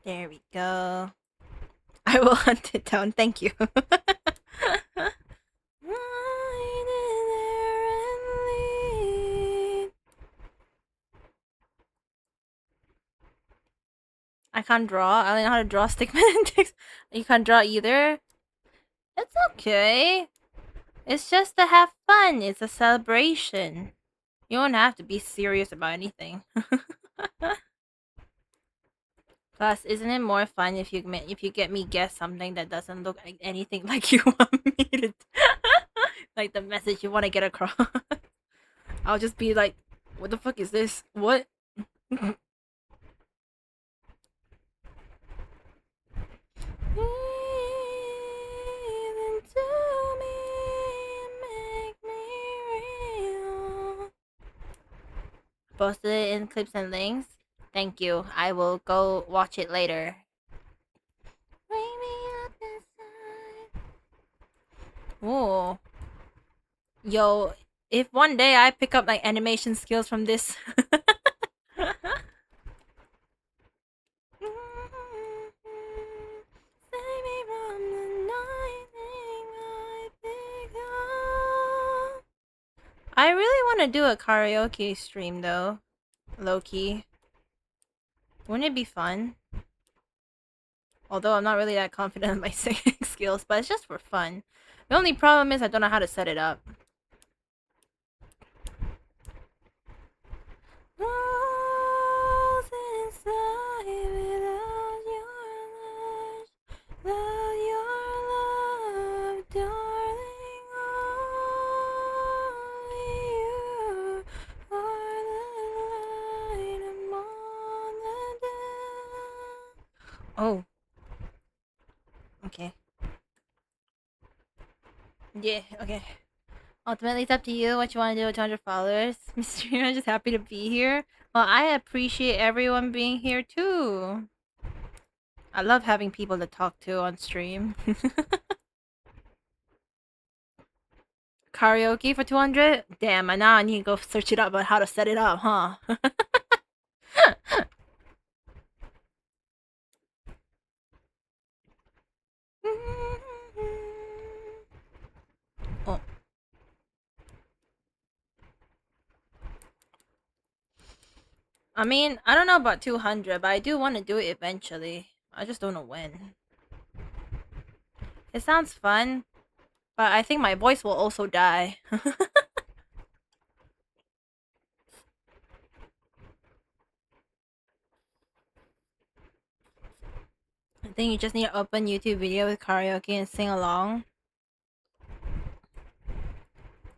There we go. I will hunt it down. Thank you. I can't draw. I don't know how to draw stigmatics. You can't draw either. It's okay. It's just to have fun. It's a celebration. You don't have to be serious about anything. Plus, isn't it more fun if you get me guess something that doesn't look like anything like you want me to, like the message you want to get across? I'll just be like, "What the fuck is this? What?" Posted it in clips and links. Thank you. I will go watch it later. Oh, yo! If one day I pick up like animation skills from this. I really want to do a karaoke stream though, low-key. Wouldn't it be fun? Although I'm not really that confident in my singing skills, but it's just for fun. The only problem is I don't know how to set it up. Oh. Okay. Yeah, okay. Ultimately, it's up to you what you want to do with 200 followers. Mr. I'm just happy to be here. Well, I appreciate everyone being here too. I love having people to talk to on stream. Karaoke for 200? Damn, I now I need to go search it up on how to set it up, huh? Oh. I mean, I don't know about 200, but I do want to do it eventually. I just don't know when. It sounds fun, but I think my voice will also die. I think you just need to open YouTube video with karaoke and sing along.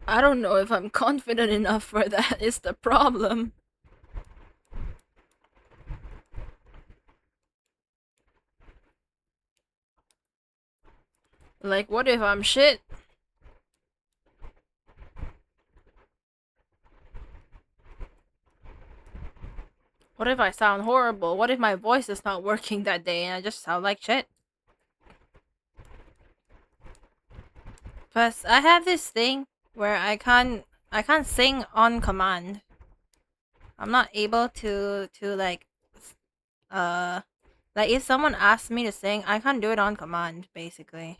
I don't know if I'm confident enough for that, is the problem. Like, what if I'm shit? What if I sound horrible? What if my voice is not working that day and I just sound like shit? Plus, I have this thing where I can't sing on command. I'm not able to uh like if someone asks me to sing, I can't do it on command basically.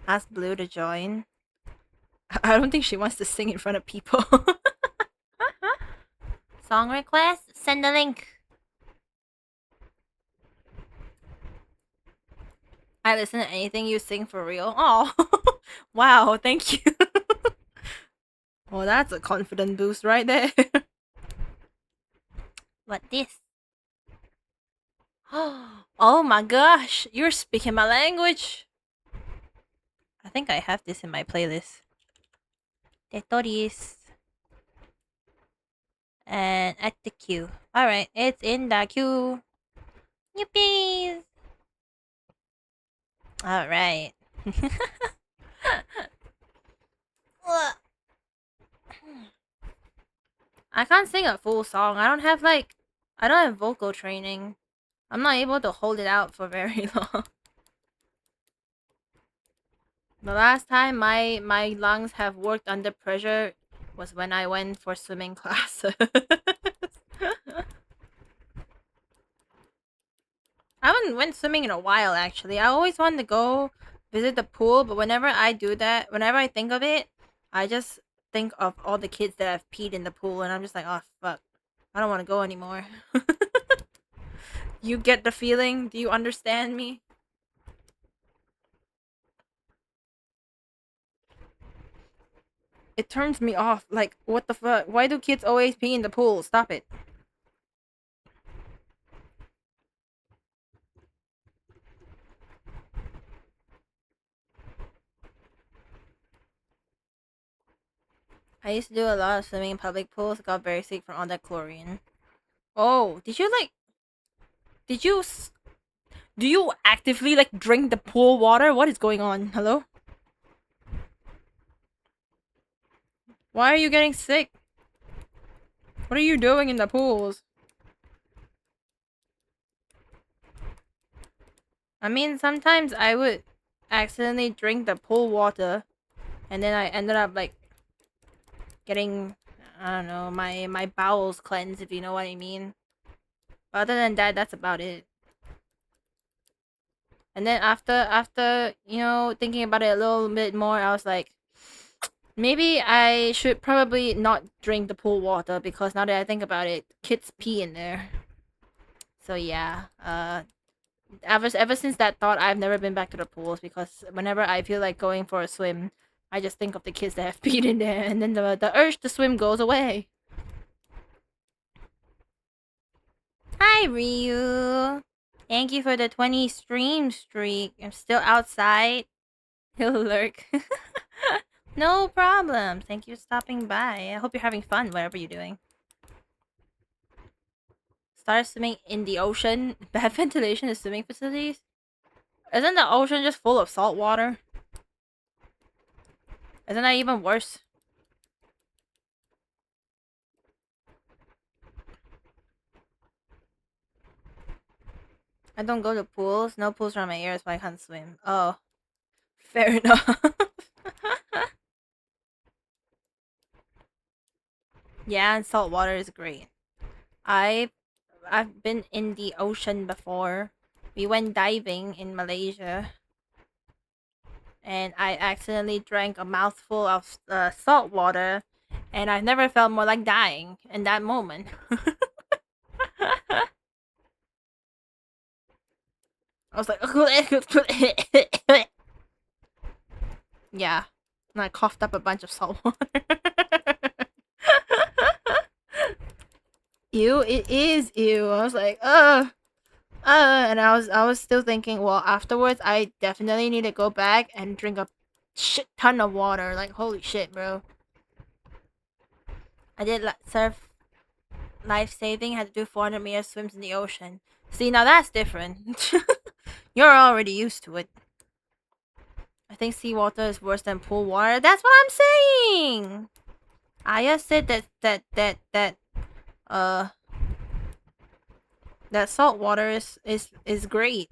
Ask Blue to join. I don't think she wants to sing in front of people. Song request? Send the link. I listen to anything you sing for real. Oh, wow, thank you. Well, that's a confident boost right there. What this? Oh my gosh, you're speaking my language. I think I have this in my playlist. Tetoris. And at the queue. Alright, it's in the queue. Yippee! Alright. I can't sing a full song. I don't have vocal training. I'm not able to hold it out for very long. The last time my lungs have worked under pressure was when I went for swimming classes. I haven't went swimming in a while actually. I always wanted to go visit the pool, but whenever I do that, whenever I think of it, I just think of all the kids that have peed in the pool and I'm just like, oh fuck. I don't want to go anymore. You get the feeling? Do you understand me? It turns me off. Like, what the fuck? Why do kids always pee in the pool? Stop it. I used to do a lot of swimming in public pools. Got very sick from all that chlorine. Oh, did you like? Did you? Do you actively like drink the pool water? What is going on? Hello? Why are you getting sick? What are you doing in the pools? I mean, sometimes I would accidentally drink the pool water, and then I ended up like getting, I don't know, my bowels cleansed, if you know what I mean. But other than that, that's about it. And then after thinking about it a little bit more, I was like, maybe I should probably not drink the pool water because now that I think about it, kids pee in there. So yeah, ever since that thought, I've never been back to the pools because whenever I feel like going for a swim, I just think of the kids that have peed in there, and then the urge to swim goes away. Hi, Ryu. Thank you for the 20 stream streak. I'm still outside. He'll lurk. No problem. Thank you for stopping by. I hope you're having fun, whatever you're doing. Start swimming in the ocean. Bad ventilation in swimming facilities. Isn't the ocean just full of salt water? Isn't that even worse? I don't go to pools. No pools around my ears, so I can't swim. Oh, fair enough. Yeah, and salt water is great. I've been in the ocean before. We went diving in Malaysia, and I accidentally drank a mouthful of salt water, and I've never felt more like dying in that moment. I was like, yeah, and I coughed up a bunch of salt water. Ew, it is ew. I was like, and I was still thinking, well, afterwards, I definitely need to go back and drink a shit ton of water. Like, holy shit, bro. I did surf life saving, had to do 400-meter swims in the ocean. See, now that's different. You're already used to it. I think seawater is worse than pool water. That's what I'm saying. Aya said that salt water is great.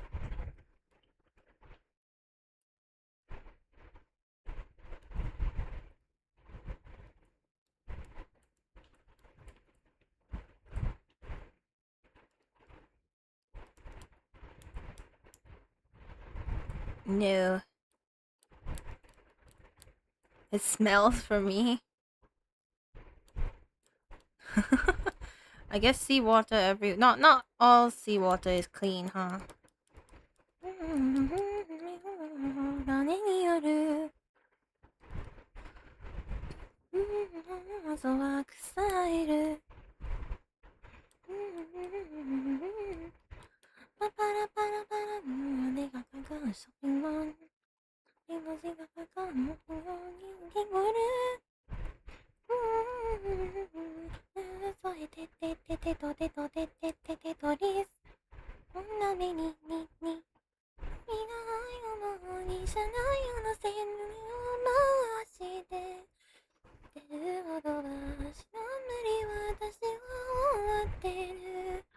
No. It smells for me. I guess seawater not all seawater is clean, huh?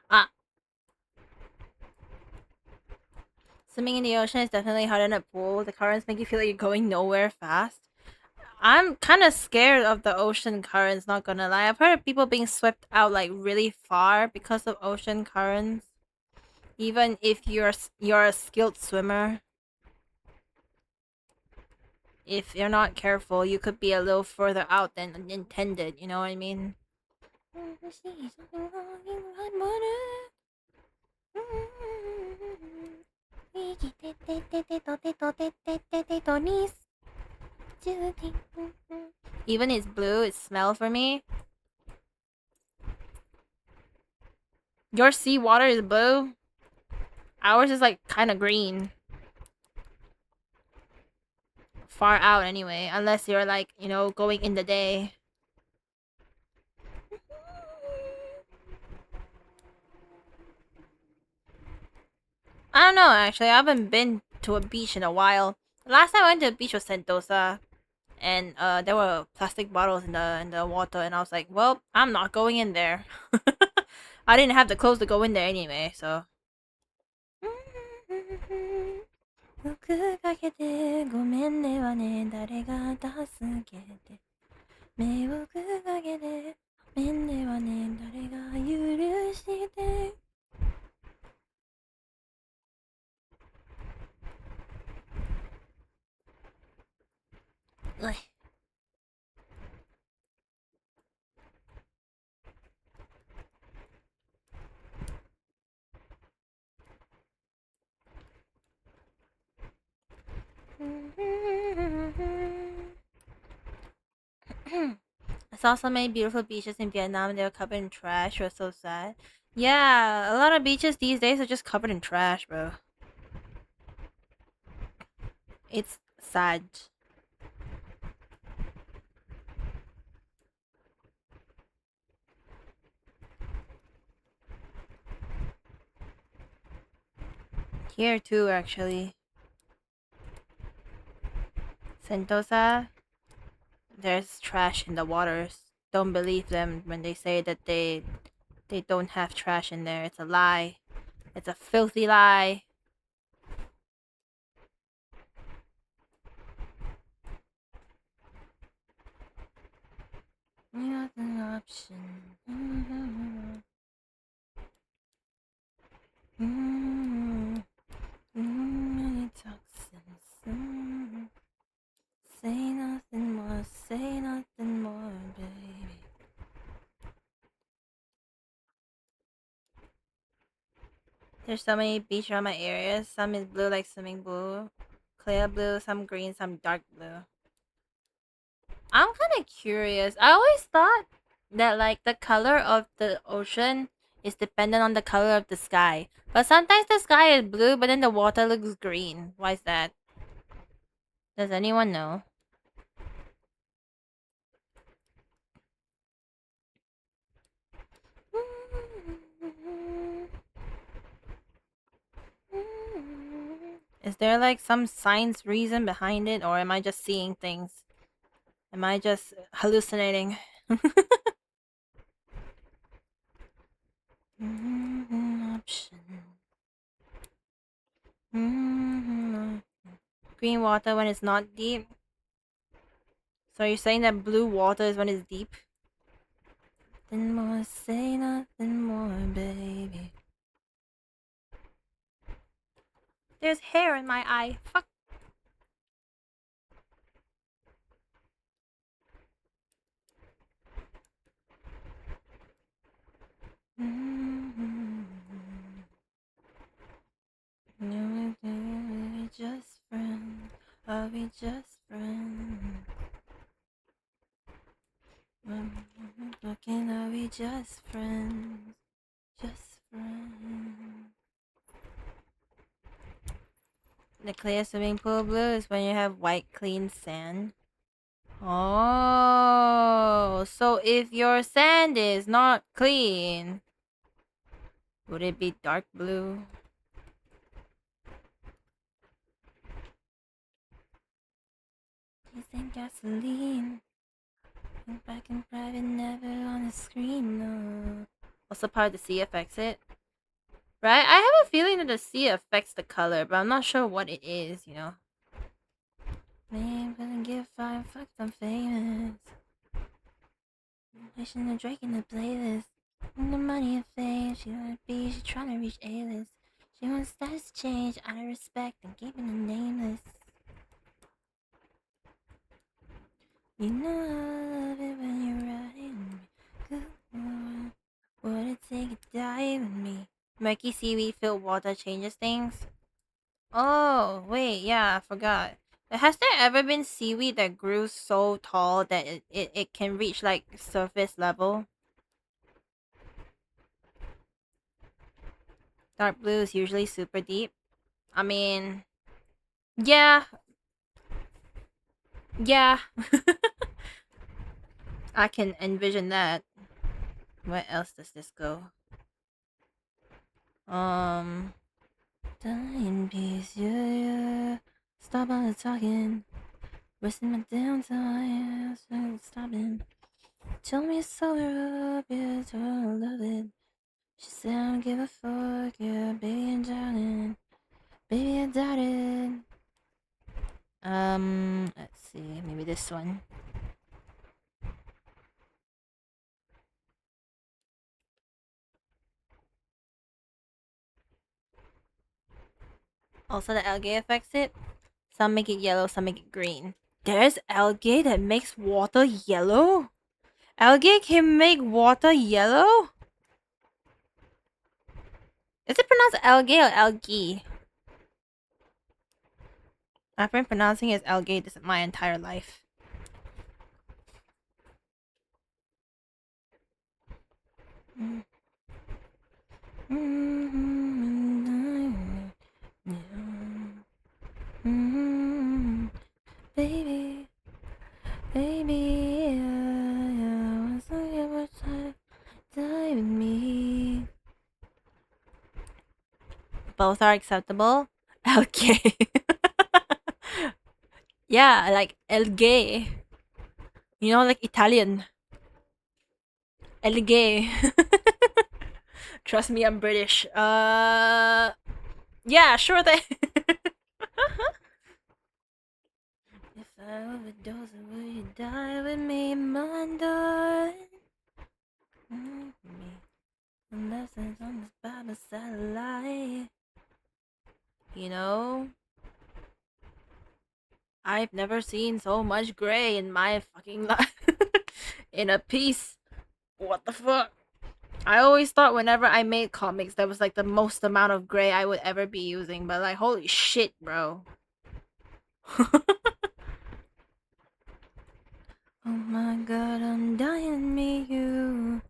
Ah. Swimming in the ocean is definitely harder than a pool. The currents make you feel like you're going nowhere fast. I'm kind of scared of the ocean currents, not gonna lie. I've heard of people being swept out like really far because of ocean currents. Even if you're a skilled swimmer, if you're not careful, you could be a little further out than intended, you know what I mean? Even it's blue, it smells for me. Your seawater is blue. Ours is like kind of green. Far out anyway, unless you're like, you know, going in the day. I don't know, actually. I haven't been to a beach in a while. The last time I went to a beach was Sentosa, and there were plastic bottles in the water, and I was like, well, I'm not going in there. I didn't have the clothes to go in there anyway, so. Ugh. I saw so many beautiful beaches in Vietnam and they were covered in trash. It was so sad. Yeah, a lot of beaches these days are just covered in trash, bro. It's sad. Here too, actually. Sentosa, there's trash in the waters. Don't believe them when they say that they don't have trash in there. It's a lie. It's a filthy lie. Not an option. Many toxins. Say nothing more, say nothing more, baby. There's so many beach around my areas. Some is blue like swimming pool, clear blue, some green, some dark blue. I'm kind of curious. I always thought that like the color of the ocean is dependent on the color of the sky. But sometimes the sky is blue, but then the water looks green. Why is that? Does anyone know? Is there like some science reason behind it, or am I just seeing things? Am I just hallucinating? Option. Green water when it's not deep. So you're saying that blue water is when it's deep? Nothing more, say nothing more, baby. There's hair in my eye. Fuck. Are we just friends? Are we just friends? Looking, are we just friends? Just friends. The clear swimming pool blue is when you have white, clean sand. Oh, so if your sand is not clean, would it be dark blue? Using gasoline. Back in private, never on the screen, no. Also part of the sea affects it. Right? I have a feeling that the sea affects the color, but I'm not sure what it is, you know? Man, gonna give 5 fucks, I'm famous. Wishing the Drake in the playlist. And the money and fame, she wanna be, she tryna reach A-list. She wants status change out of respect and keeping the nameless. You know I love it when you're riding me. Good Lord, would it take a dive with me? Murky seaweed filled water changes things. Oh, wait, yeah, I forgot. Has there ever been seaweed that grew so tall that it can reach like surface level? Dark blue is usually super deep. I mean, yeah, yeah. I can envision that. Where else does this go? Die in peace, yeah. Stop all the talking. Wasting my damn time. Stopping. Tell me it's sober up, yeah, so I love it. She said I don't give a fuck, yeah, baby, I'm drowning. Baby, I doubt it. Let's see, maybe this one. Also, the algae affects it. Some make it yellow, some make it green. There's algae that makes water yellow? Algae can make water yellow? Is it pronounced algae or algae? I've been pronouncing it as algae this my entire life. Baby, baby, yeah, once I get more time, die with me. Both are acceptable. Okay. Yeah, like el gay. You know, like Italian. El gay. Trust me, I'm British. Yeah, sure thing. If I overdose, will you die with me, my darling? Me. The lessons on this Bible satellite. You know, I've never seen so much gray in my fucking life. In a piece. What the fuck? I always thought whenever I made comics, that was like the most amount of gray I would ever be using, but like, holy shit, bro. Oh my god, I'm dying to meet you.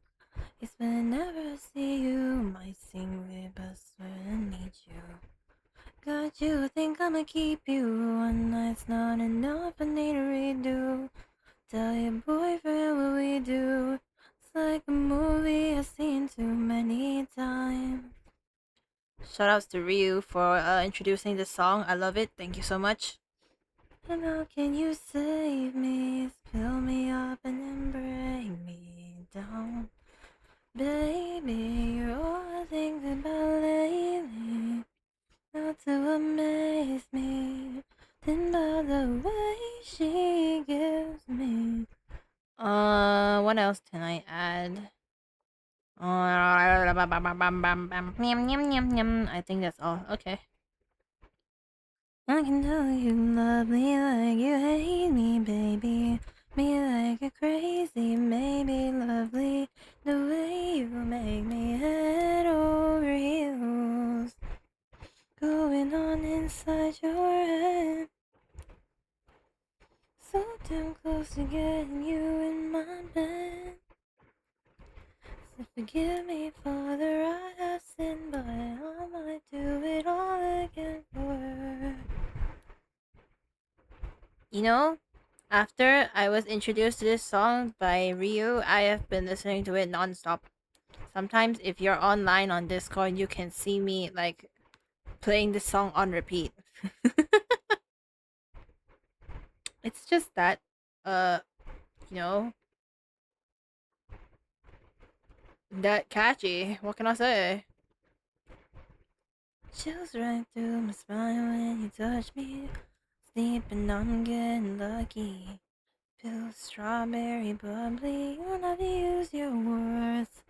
It's whenever I see you, might sing with us when I need you. Got you, I think I'ma keep you. One night's not enough, I need to redo. Tell your boyfriend what we do. It's like a movie I've seen too many times. Shoutouts to Ryu for introducing this song. I love it. Thank you so much. And how can you save me? Fill me up and then bring me down. Baby, you're all I think about lately. Not to amaze me. Then by the way she gives me. What else can I add? I think that's all. Okay. I can tell you love me like you hate me, baby. Me like a crazy, maybe lovely. The way you make me head over heels. Going on inside your head. So damn close to getting you in my bed. So forgive me, Father, I have sinned, but I might do it all again for her. You know, after I was introduced to this song by Ryu, I have been listening to it nonstop. Sometimes if you're online on Discord, you can see me like playing this song on repeat. It's just that, you know, that catchy. What can I say? Chills right through my spine when you touch me. Sleeping, I'm getting lucky. Feel strawberry bubbly. You'll never use your words.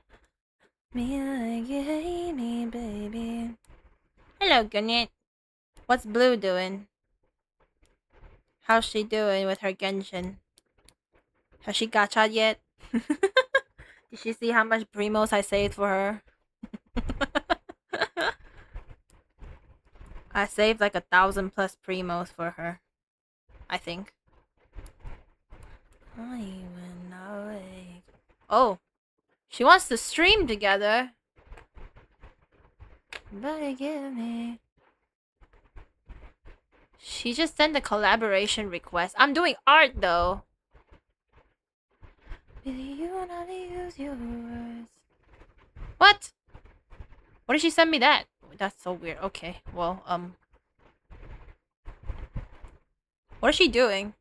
Me like you hate me, baby. Hello, Gunit. What's Blue doing? How's she doing with her Genshin? Has she gacha'd yet? Did she see how much primos I saved for her? I saved like 1,000 plus primos for her. I think. I even awake. Oh, she wants to stream together. But give me. She just sent a collaboration request. I'm doing art though. Billy, you know how to use your words. What? What did she send me that? That's so weird. Okay, well, what is she doing?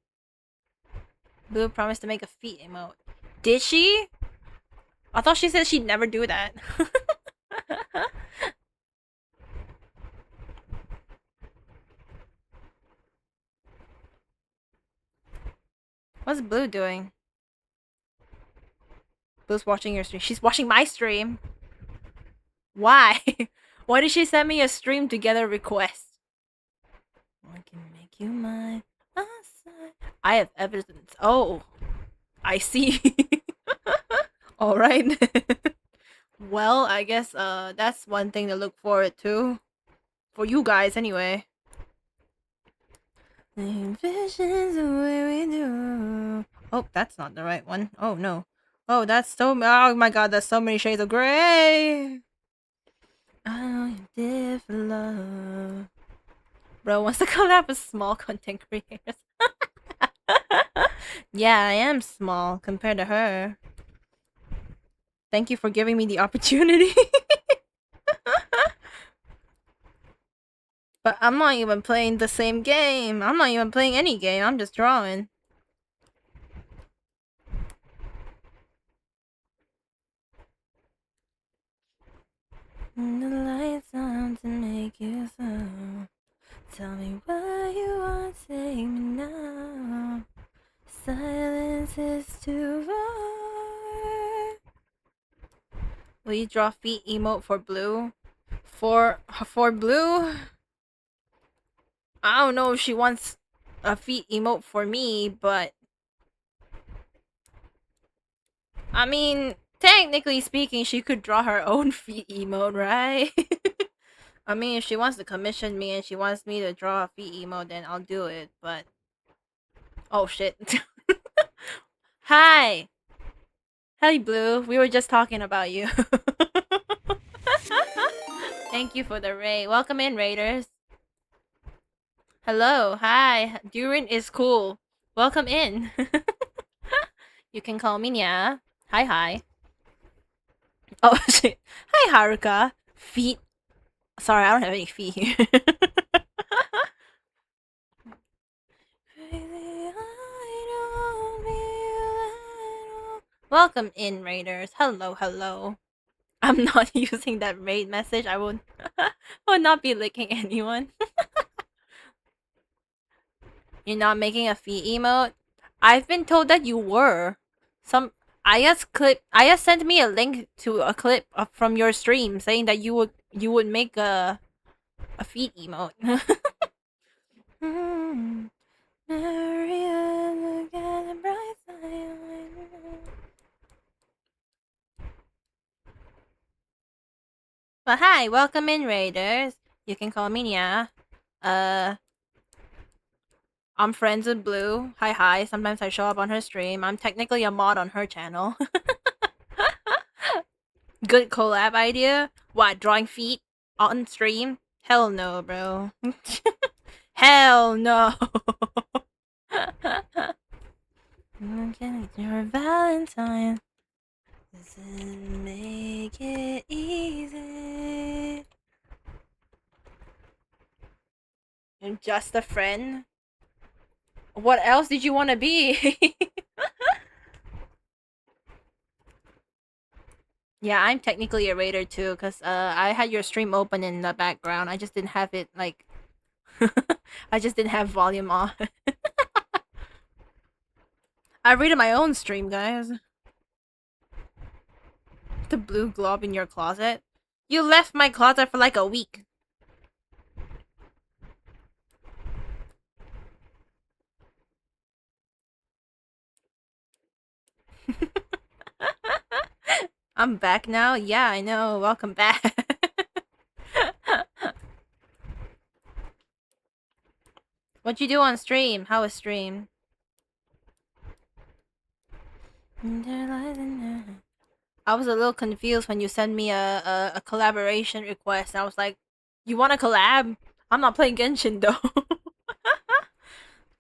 Blue promised to make a feet emote. Did she? I thought she said she'd never do that. What's Blue doing? Blue's watching your stream. She's watching my stream. Why? Why did she send me a stream together request? I can make you mine. I have evidence. Oh, I see. All right. Well, I guess that's one thing to look forward to for you guys anyway. Visions the way we do. Oh, that's not the right one. Oh no. Oh, that's so. Oh my God, that's so many shades of gray. I know you did for love. Bro wants to collab with small content creators. Yeah, I am small compared to her. Thank you for giving me the opportunity. But I'm not even playing the same game. I'm not even playing any game. I'm just drawing. The lights on to make you so. Tell me what you want, take me now. Silence is too far. Will you draw feet emote for blue? For blue? I don't know if she wants a feet emote for me, but I mean, technically speaking, she could draw her own feet emote, right? I mean, if she wants to commission me and she wants me to draw a feet emote, then I'll do it, but... Oh, shit. Hi! Hey, Blue. We were just talking about you. Thank you for the raid. Welcome in, Raiders. Hello. Hi. Durin is cool. Welcome in. You can call me Nya. Hi. Oh, shit. Hi, Haruka. Feet. Sorry, I don't have any feet here. Welcome in, Raiders. Hello. I'm not using that raid message. I would not be licking anyone. You're not making a feet emote? I've been told that you were. Aya sent me a link to a clip from your stream saying that you would make a feet emote. But hi, welcome in, Raiders. You can call me Nya. I'm friends with Blue. Hi. Sometimes I show up on her stream. I'm technically a mod on her channel. Good collab idea? What, drawing feet on stream? Hell no, bro. Hell no. Your Valentine doesn't make it easy. You're just a friend? What else did you want to be? Yeah, I'm technically a raider too, because I had your stream open in the background. I just didn't have it, like... I just didn't have volume on. I raided my own stream, guys. The blue glob in your closet? You left my closet for like a week. I'm back now? Yeah, I know. Welcome back. What'd you do on stream? How was stream? I was a little confused when you sent me a collaboration request. I was like, you want to collab? I'm not playing Genshin though.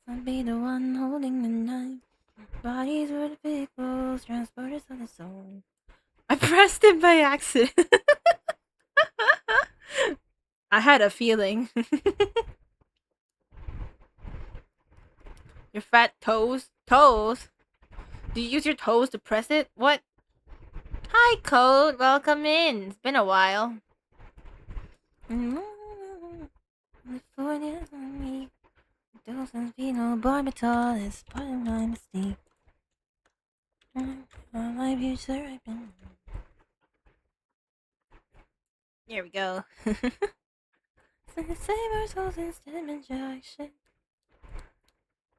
I'll be the one holding the knife. Bodies were the peoples, transporters of the soul. I pressed it by accident. I had a feeling. Your fat toes? Toes? Do you use your toes to press it? What? Hi, Code. Welcome in. It's been a while. California's on me. Doesn't be no barbital. It's part of my mistake. My future, I've been. There we go. Save our souls instead of injection.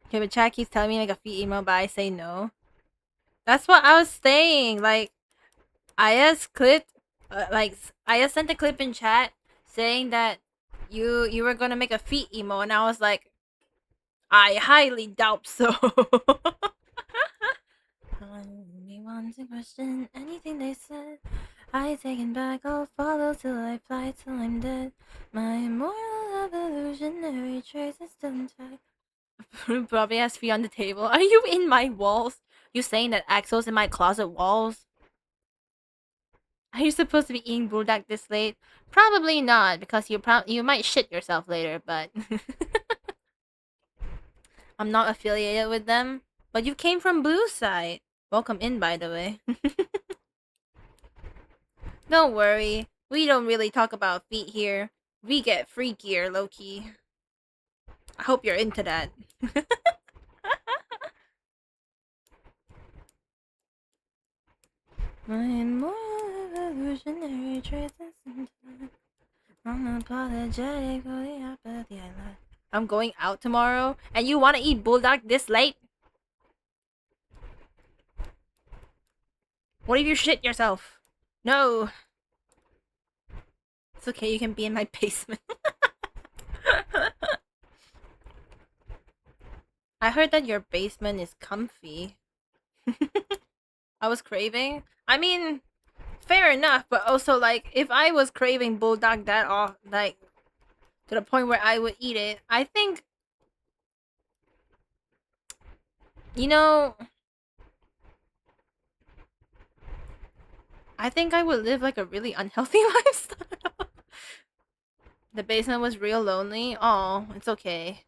Okay, but chat keeps telling me like a feet emo, but I say no. That's what I was saying. Like, Aya's clip, Aya sent a clip in chat saying that you were gonna make a feet emo, and I was like, I highly doubt so. Only want to question anything they said. I taken back, I'll follow till I fly till I'm dead. My immortal evolutionary trace is still intact. Probably has feet on the table. Are you in my walls? You saying that Axel's in my closet walls? Are you supposed to be eating bulldog this late? Probably not, because you might shit yourself later, but I'm not affiliated with them. But you came from Blue Side. Welcome in, by the way. Don't worry. We don't really talk about feet here. We get freakier, low-key. I hope you're into that. I'm going out tomorrow, and you want to eat bulldog this late? What if you shit yourself? No. It's okay, you can be in my basement. I heard that your basement is comfy. I was craving. I mean, fair enough, but also, like, if I was craving bulldog that off, like, to the point where I would eat it, I think, you know, I think I would live like a really unhealthy lifestyle. The basement was real lonely. Oh, it's okay.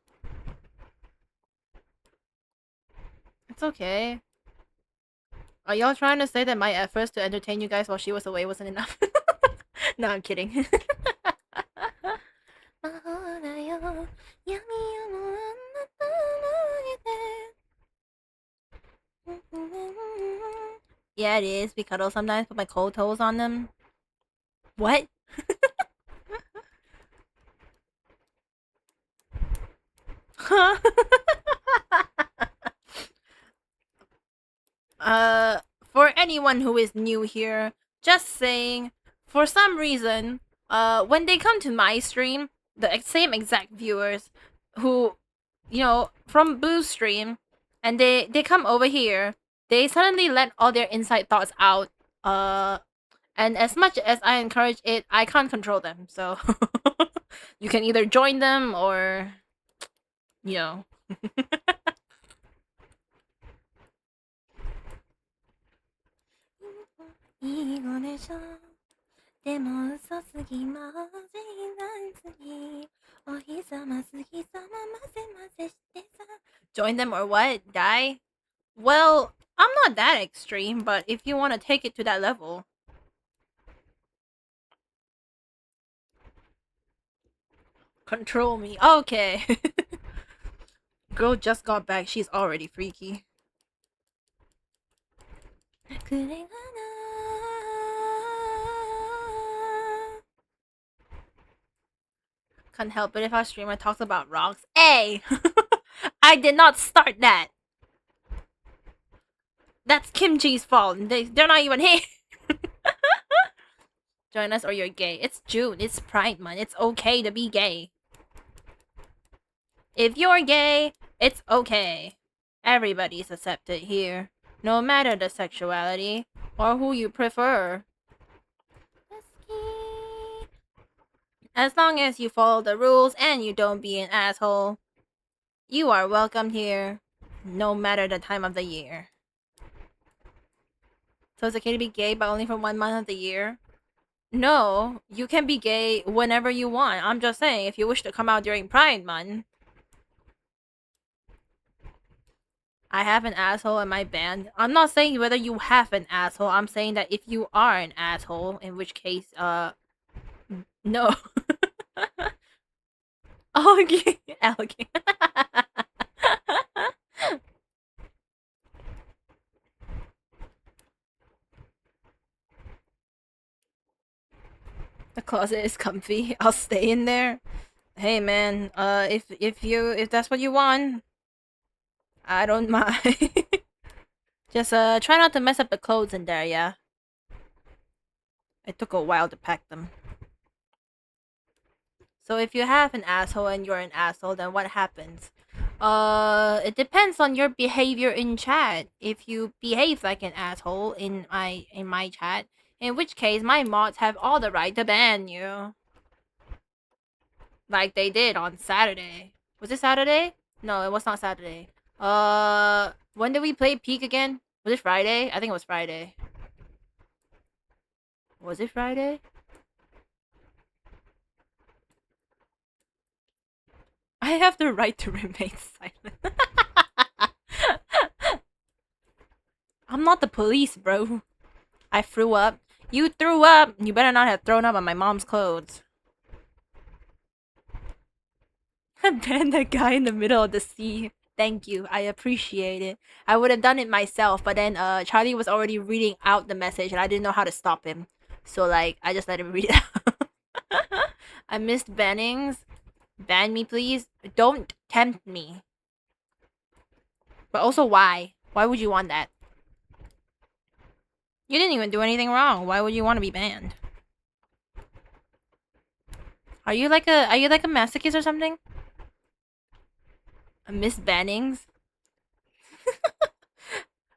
It's okay. Are y'all trying to say that my efforts to entertain you guys while she was away wasn't enough? No, I'm kidding. Yeah, it is. We cuddle sometimes, put my cold toes on them. What? Huh? For anyone who is new here, just saying, for some reason, when they come to my stream, the same exact viewers who, you know, from Blue Stream, and they come over here, they suddenly let all their inside thoughts out. And as much as I encourage it, I can't control them. So you can either join them or, you know. Join them or what? Die? Well, I'm not that extreme, but if you want to take it to that level. Control me. Okay. Girl just got back. She's already freaky. Can't help it if our streamer talks about rocks. Hey! I did not start that! That's Kimchi's fault. They're not even here. Join us or you're gay. It's June. It's Pride Month. It's okay to be gay. If you're gay, it's okay. Everybody's accepted here. No matter the sexuality or who you prefer. As long as you follow the rules and you don't be an asshole, you are welcome here, no matter the time of the year. So it's okay to be gay, but only for 1 month of the year? No, you can be gay whenever you want. I'm just saying, if you wish to come out during Pride Month. I have an asshole in my band. I'm not saying whether you have an asshole. I'm saying that if you are an asshole, in which case, no. Okay, okay. The closet is comfy. I'll stay in there. Hey man, if that's what you want, I don't mind. Just try not to mess up the clothes in there, yeah. It took a while to pack them. So if you have an asshole and you're an asshole, then what happens? It depends on your behavior in chat. If you behave like an asshole in my chat, in which case my mods have all the right to ban you. Like they did on Saturday. Was it Saturday? No, it was not Saturday. When did we play Peak again? Was it Friday? I think it was Friday. Was it Friday? I have the right to remain silent. I'm not the police, bro. I threw up. You threw up. You better not have thrown up on my mom's clothes. I banned that guy in the middle of the sea. Thank you. I appreciate it. I would have done it myself, but then Charlie was already reading out the message and I didn't know how to stop him. So like I just let him read it out. I missed bannings. Ban me please. Don't tempt me. But also why? Why would you want that? You didn't even do anything wrong. Why would you want to be banned? Are you like a masochist or something? Miss Bannings?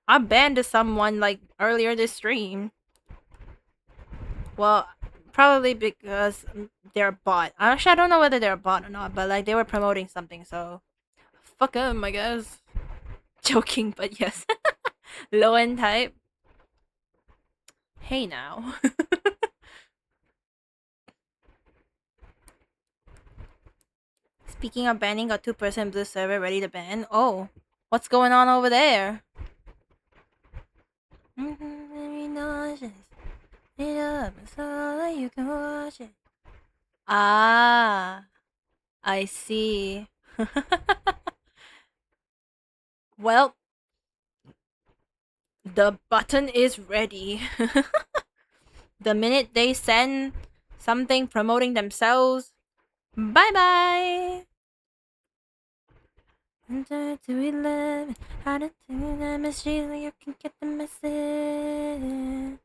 I banned someone like earlier this stream. Well, probably because they're a bot. Actually, I don't know whether they're a bot or not, but like they were promoting something, so fuck them, I guess. Joking, but yes. Low end type. Hey now. Speaking of banning, got 2% blue server ready to ban. Oh, what's going on over there? You can watch it. Ah, I see. Well, the button is ready. The minute they send something promoting themselves, bye bye. Enter to 11. How to do that machine, you can get the message.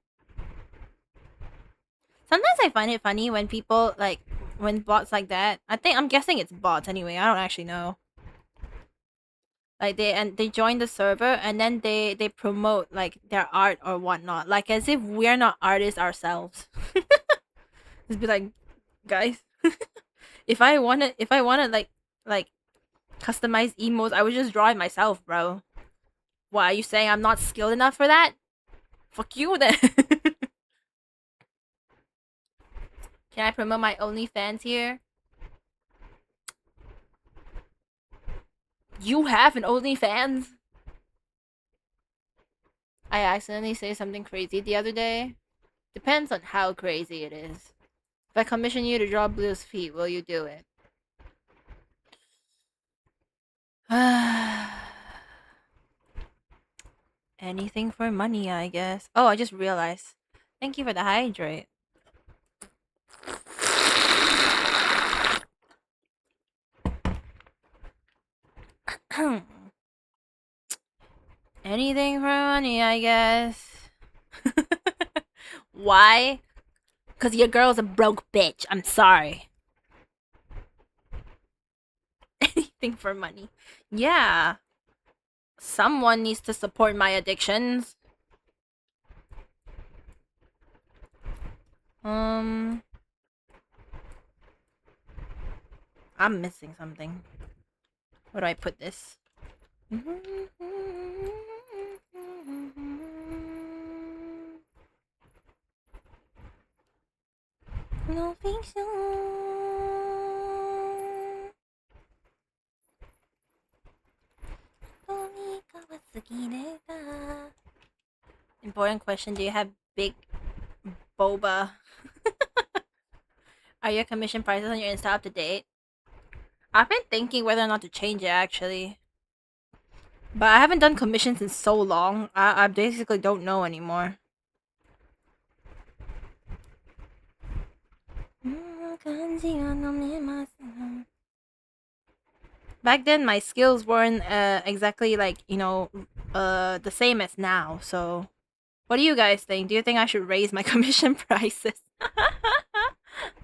Sometimes I find it funny when people like when bots like that. I'm guessing it's bots anyway. I don't actually know. Like they join the server and then they promote like their art or whatnot, like as if we're not artists ourselves. Just be like, guys, if I wanna like customize emotes, I would just draw it myself, bro. Why are you saying I'm not skilled enough for that? Fuck you then. Can I promote my OnlyFans here? You have an OnlyFans? I accidentally say something crazy the other day. Depends on how crazy it is. If I commission you to draw Blue's feet, will you do it? Anything for money, I guess. Oh, I just realized. Thank you for the hydrate. Anything for money, I guess. Why? Because your girl's a broke bitch. I'm sorry. Anything for money. Yeah. Someone needs to support my addictions. I'm missing something. Where do I put this? No fiction. Important question. Do you have big boba? Are your commission prices on your Insta up to date? I've been thinking whether or not to change it actually. But I haven't done commissions in so long. I basically don't know anymore. Back then my skills weren't exactly like, you know, the same as now. So what do you guys think? Do you think I should raise my commission prices?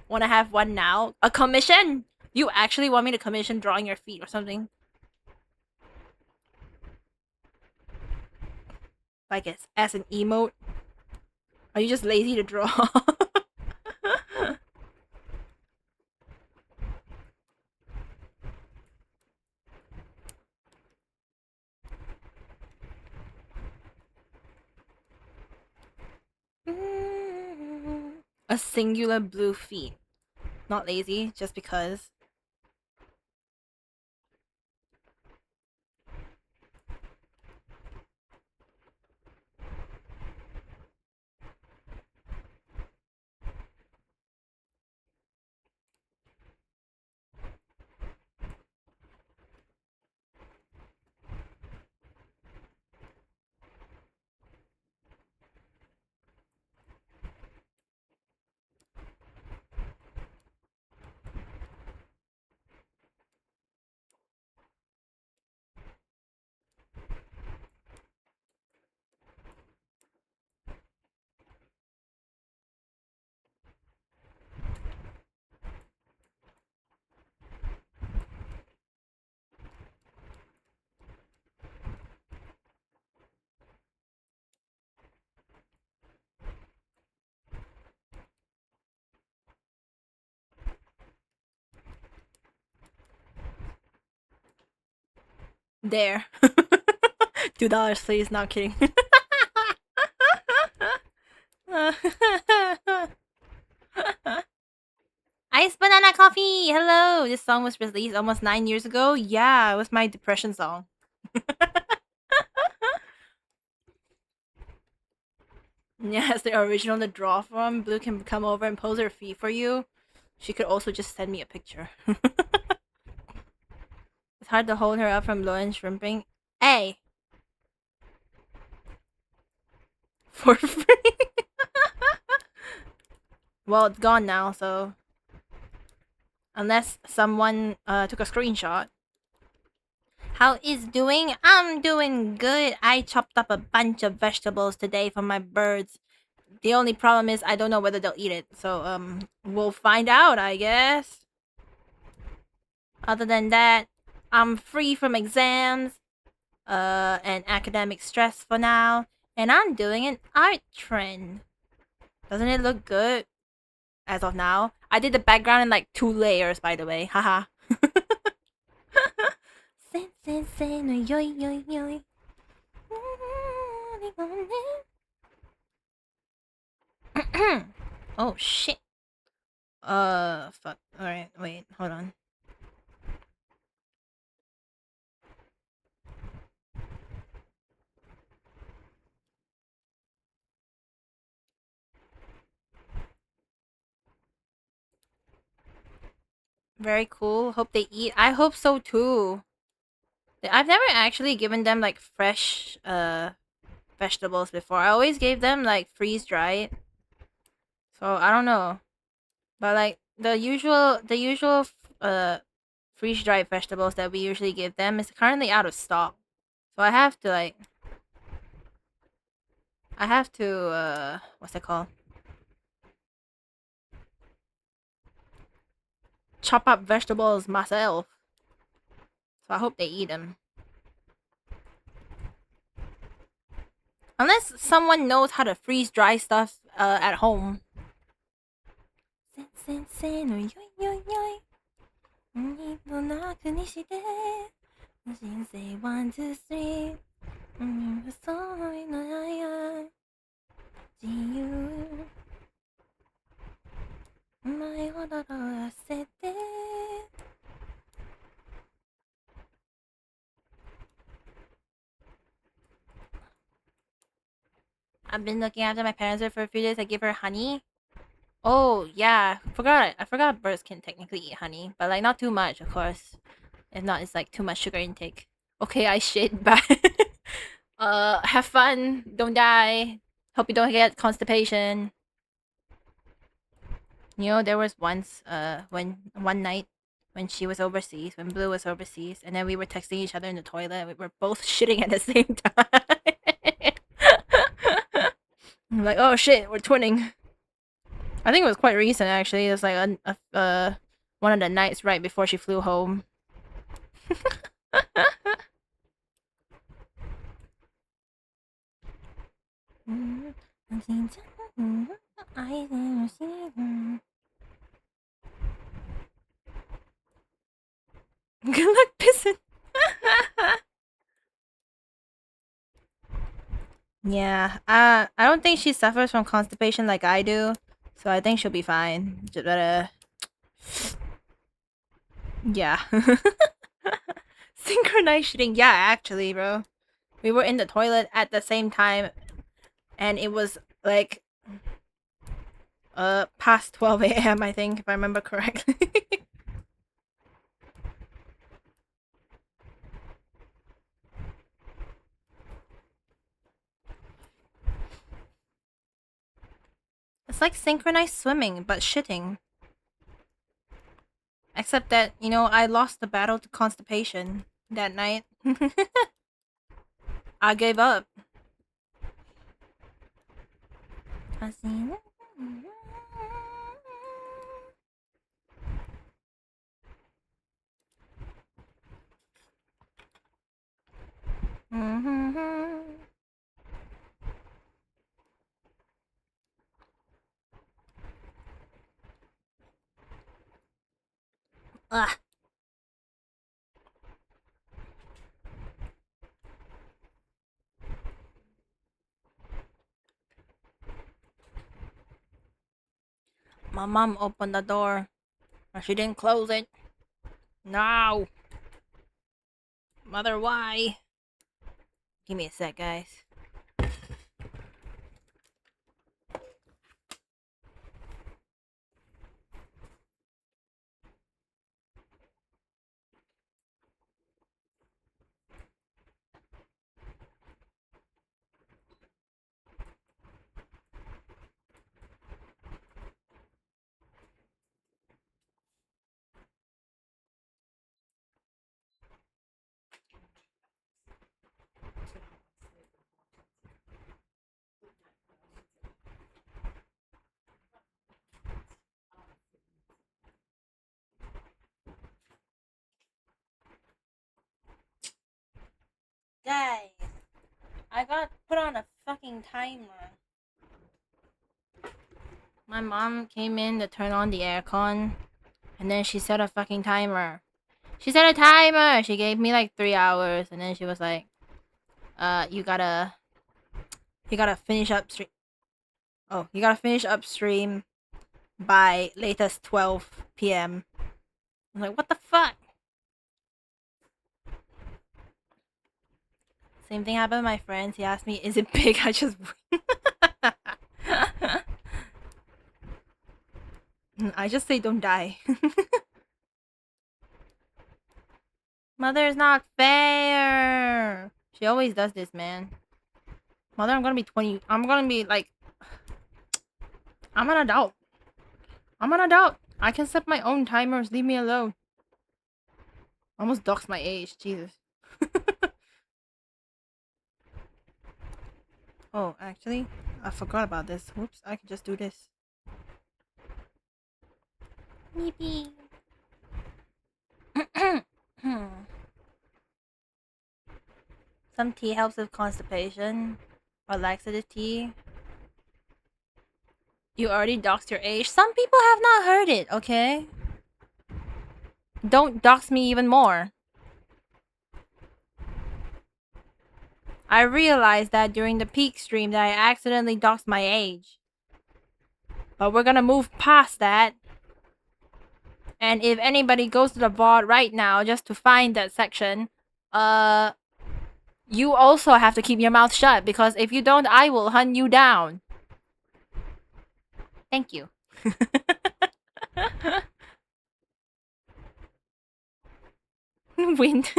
Want to have one now? A commission? You actually want me to commission drawing your feet or something? Like as an emote? Are you just lazy to draw? A singular blue feet. Not lazy, just because. There. $2, please. Not kidding. Ice Banana Coffee! Hello! This song was released almost 9 years ago. Yeah, it was my depression song. Yes, the original to draw from. Blue can come over and pose her feet for you. She could also just send me a picture. It's hard to hold her up from low and shrimping. Hey! For free? Well, it's gone now, so... Unless someone took a screenshot. How is doing? I'm doing good. I chopped up a bunch of vegetables today for my birds. The only problem is I don't know whether they'll eat it. So, we'll find out, I guess. Other than that, I'm free from exams, and academic stress for now. And I'm doing an art trend. Doesn't it look good? As of now. I did the background in like 2 layers, by the way. Haha. Oh shit. Fuck. Alright, wait, hold on. Very cool. Hope they eat. I hope so too. I've never actually given them like fresh vegetables before. I always gave them like freeze dried. So I don't know. But like the usual freeze dried vegetables that we usually give them is currently out of stock. So I have to what's it called? Chop up vegetables myself. So I hope they eat them. Unless someone knows how to freeze dry stuff at home. I've been looking after my parents for a few days. I give her honey. Oh yeah, I forgot birds can technically eat honey, but like not too much, of course. If not, it's like too much sugar intake. Okay, I shit. Bye. Have fun. Don't die. Hope you don't get constipation. You know, there was once, when one night when she was overseas, when Blue was overseas, and then we were texting each other in the toilet. And we were both shitting at the same time. I'm like, oh shit, we're twinning. I think it was quite recent actually. It was like one of the nights right before she flew home. Good luck pissing. Yeah, I don't think she suffers from constipation like I do. So I think she'll be fine. Just better... Yeah. Synchronized shooting. Yeah, actually, bro. We were in the toilet at the same time, and it was like past 12 a.m. I think, if I remember correctly. It's like synchronized swimming, but shitting. Except that, you know, I lost the battle to constipation that night. I gave up. Ugh. My mom opened the door, but she didn't close it. No! Mother, why? Give me a sec, guys. Guys, I got put on a fucking timer. My mom came in to turn on the aircon, and then she set a fucking timer. She set a timer! She gave me like 3 hours, and then she was like, you gotta finish upstream. Oh, you gotta finish upstream by latest 12 p.m. I'm like, what the fuck? Same thing happened to my friends. He asked me, is it big? I just... I just say don't die. Mother is not fair. She always does this, man. Mother, I'm gonna be 20. I'm gonna be like... I'm an adult. I'm an adult. I can set my own timers. Leave me alone. Almost doxed my age. Jesus. Oh, actually, I forgot about this. Whoops, I can just do this. Meepy. Some tea helps with constipation. Or laxative tea. You already doxed your age. Some people have not heard it, okay? Don't dox me even more. I realized that during the peak stream that I accidentally doxed my age. But we're gonna move past that. And if anybody goes to the VOD right now just to find that section, you also have to keep your mouth shut, because if you don't, I will hunt you down. Thank you. Wind.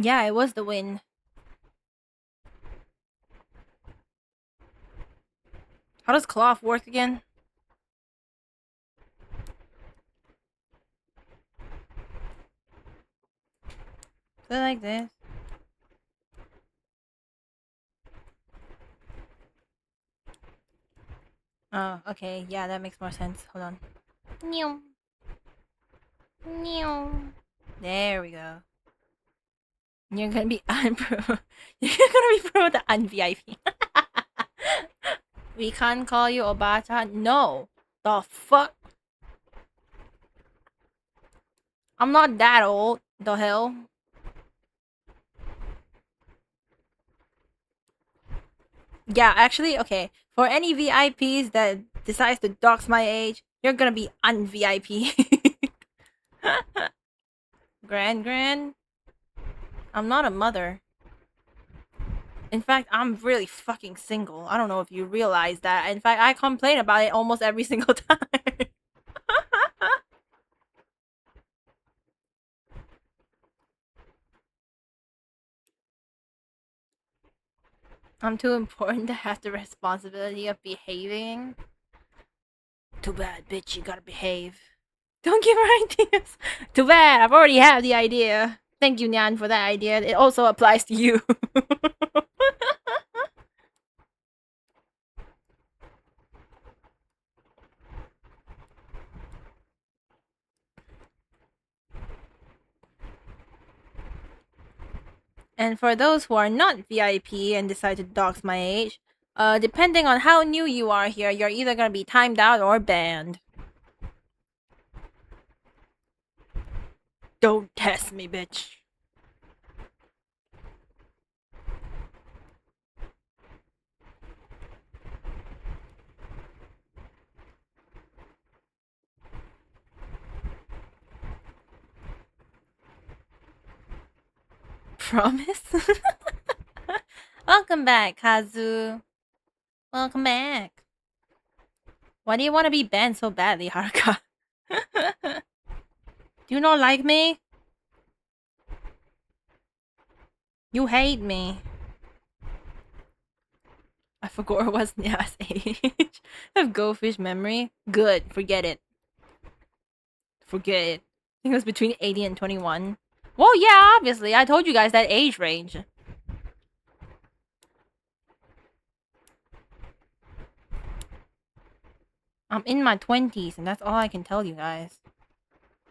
Yeah, it was the wind. How does cloth work again? Is it like this? Oh, okay. Yeah, that makes more sense. Hold on. Meow. Meow. There we go. You're gonna be unpro. You're gonna be pro the un-VIP. We can't call you Obata? No. The fuck? I'm not that old. The hell? Yeah, actually, okay. For any VIPs that decides to dox my age, you're gonna be un-VIP. Grand? I'm not a mother. In fact, I'm really fucking single. I don't know if you realize that. In fact, I complain about it almost every single time. I'm too important to have the responsibility of behaving. Too bad, bitch, you gotta behave. Don't give her ideas. Too bad, I've already had the idea. Thank you, Nyan, for that idea. It also applies to you. And for those who are not VIP and decide to dox my age, depending on how new you are here, you're either gonna be timed out or banned. Don't test me, bitch. Promise? Welcome back, Kazu. Welcome back. Why do you want to be banned so badly, Haruka? Do you not like me? You hate me. I forgot what's Nya's age. I have goldfish memory. Good, forget it. Forget it. I think it was between 80 and 21. Well, yeah, obviously. I told you guys that age range. I'm in my 20s, and that's all I can tell you guys.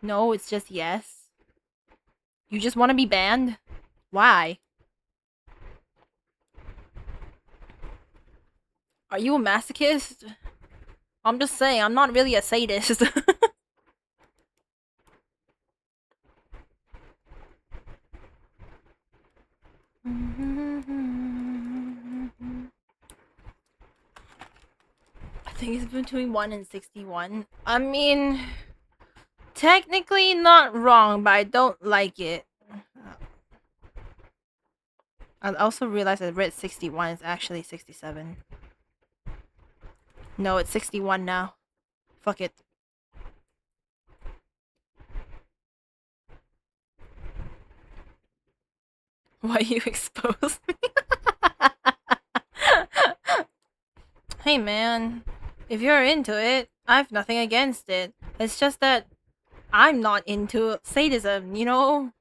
No, it's just yes. You just want to be banned? Why? Are you a masochist? I'm just saying, I'm not really a sadist. I think it's between 1 and 61. I mean, technically not wrong, but I don't like it. I also realized I read 61 is actually 67. No, it's 61 now. Fuck it. Why you expose me? Hey man, if you're into it, I've nothing against it. It's just that I'm not into sadism, you know?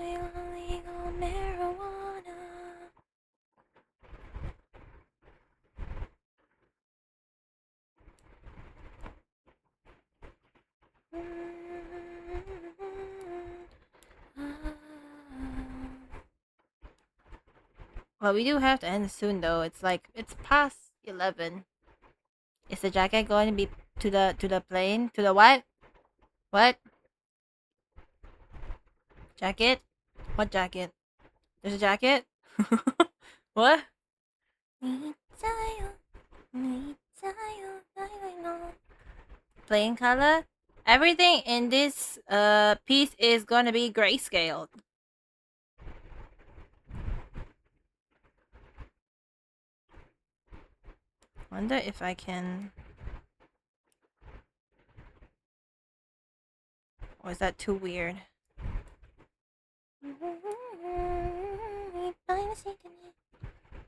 Illegal marijuana. Well, we do have to end soon though. It's past 11. Is the jacket going to be to the plane? To the what? What? Jacket? What jacket? There's a jacket? What? Plain color? Everything in this piece is gonna be grayscaled. Wonder if I can. Or is that too weird?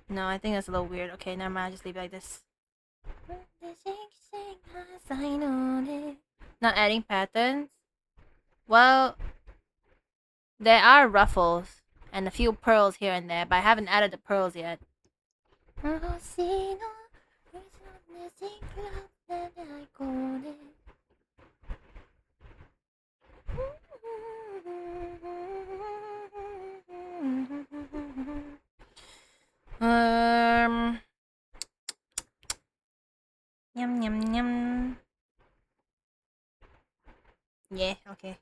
No, I think that's a little weird. Okay, never mind. I'll just leave it like this. Not adding patterns? Well, there are ruffles and a few pearls here and there, but I haven't added the pearls yet. Um. Yum yum yum. Yeah, okay.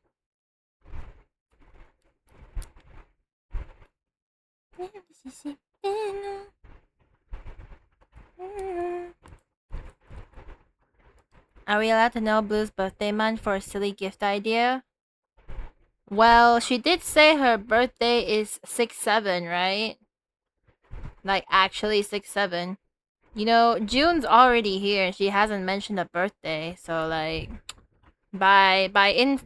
Are we allowed to know Blue's birthday month for a silly gift idea? Well, she did say her birthday is 6/7, right? Like, actually 6/7. You know, June's already here and she hasn't mentioned a birthday, so like by inference,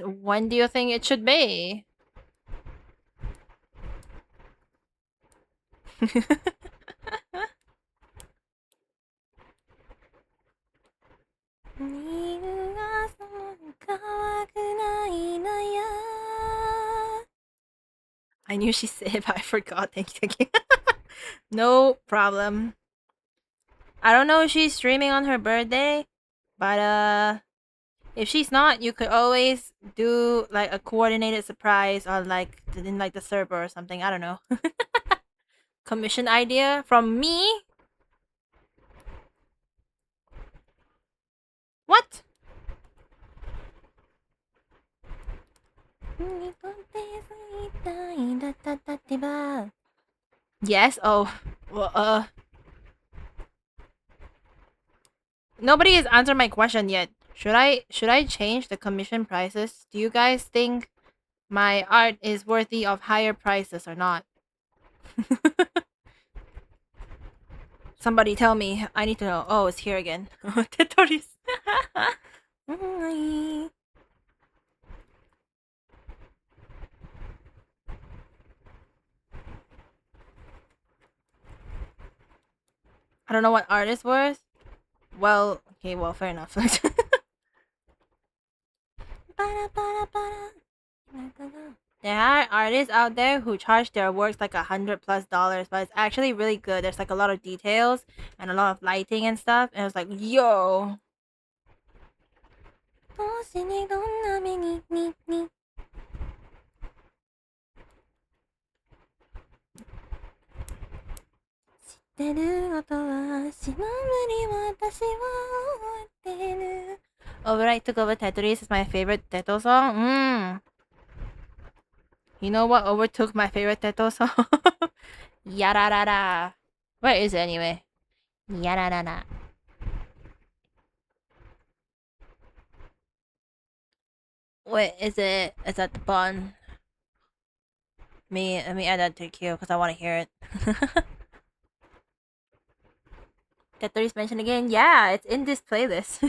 when do you think it should be? I knew she said, but I forgot. Thank you. No problem. I don't know if she's streaming on her birthday, but if she's not, you could always do like a coordinated surprise on like in like the server or something. I don't know. Commission idea from me? What? Yes. Oh. Well, nobody has answered my question yet. Should I change the commission prices? Do you guys think my art is worthy of higher prices or not? Somebody tell me. I need to know. Oh, it's here again. Tetris. I don't know what art is worth. Well, okay, well, fair enough. There are artists out there who charge their works like $100+, but it's actually really good. There's like a lot of details and a lot of lighting and stuff, and it's like, yo. Overnight took over Tetris is my favorite Teto song. You know what overtook my favorite Teto song? Yararara. Where is it anyway? Yararara. Wait, is it? Is that the button? Let me add that to queue because I want to hear it. Tetris mentioned again. Yeah, it's in this playlist.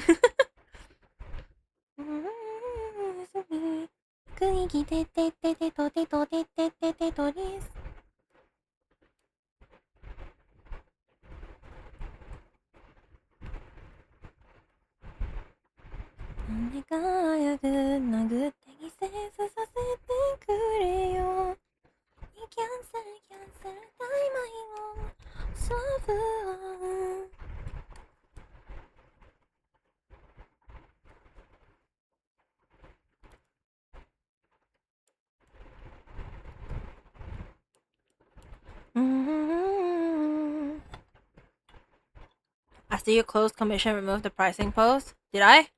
After you closed commission, remove the pricing post. Did I?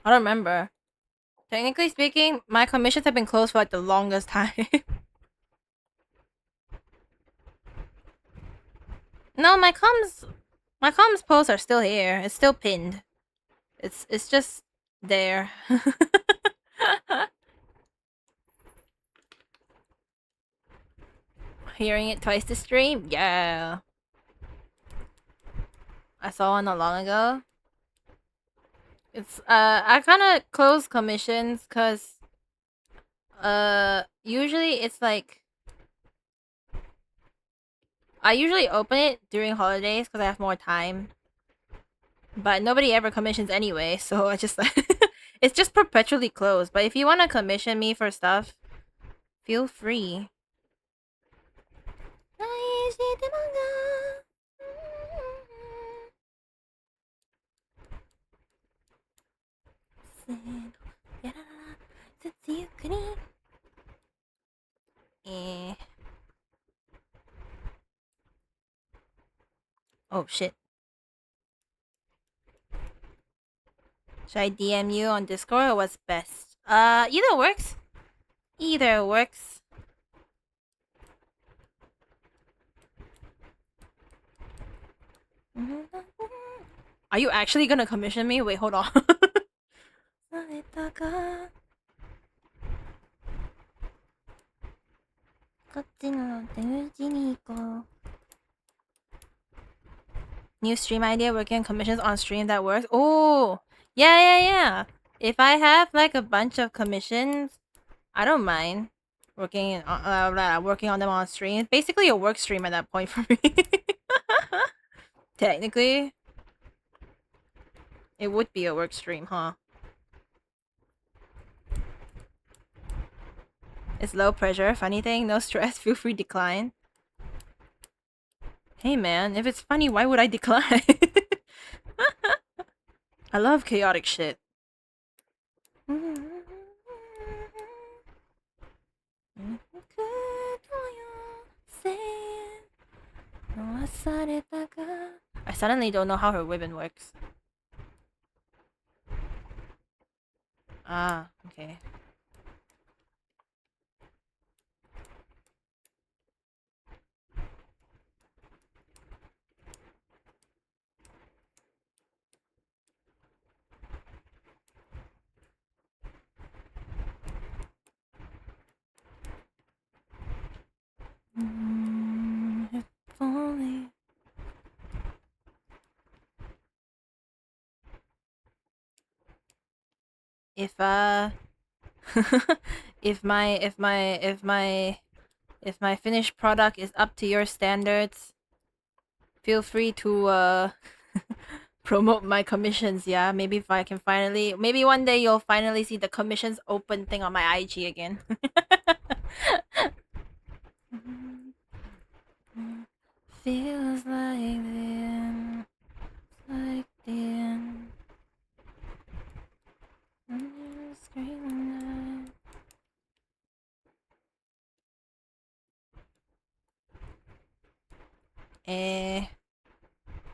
I don't remember. Technically speaking, my commissions have been closed for like the longest time. No, my comms posts are still here. It's still pinned. It's just there. Hearing it twice to stream? Yeah. I saw one not long ago. It's I kinda close commissions cause usually it's like I usually open it during holidays because I have more time. But nobody ever commissions anyway, so I just like it's just perpetually closed. But if you wanna commission me for stuff, feel free. Eh. Oh shit. Should I DM you on Discord or what's best? Either works. Either works. Are you actually gonna commission me? Wait, hold on. New stream idea, working on commissions on stream that works. Oh, yeah. If I have like a bunch of commissions, I don't mind working on them on stream. It's basically a work stream at that point for me. Technically, it would be a work stream, huh? It's low pressure. Funny thing, no stress. Feel free decline. Hey man, if it's funny, why would I decline? I love chaotic shit. I suddenly don't know how her ribbon works. Ah, okay. If only. If if my finished product is up to your standards, feel free to promote my commissions. Yeah, maybe if I can finally, maybe one day you'll finally see the commissions open thing on my IG again. Feels like the end, like the end. Screaming.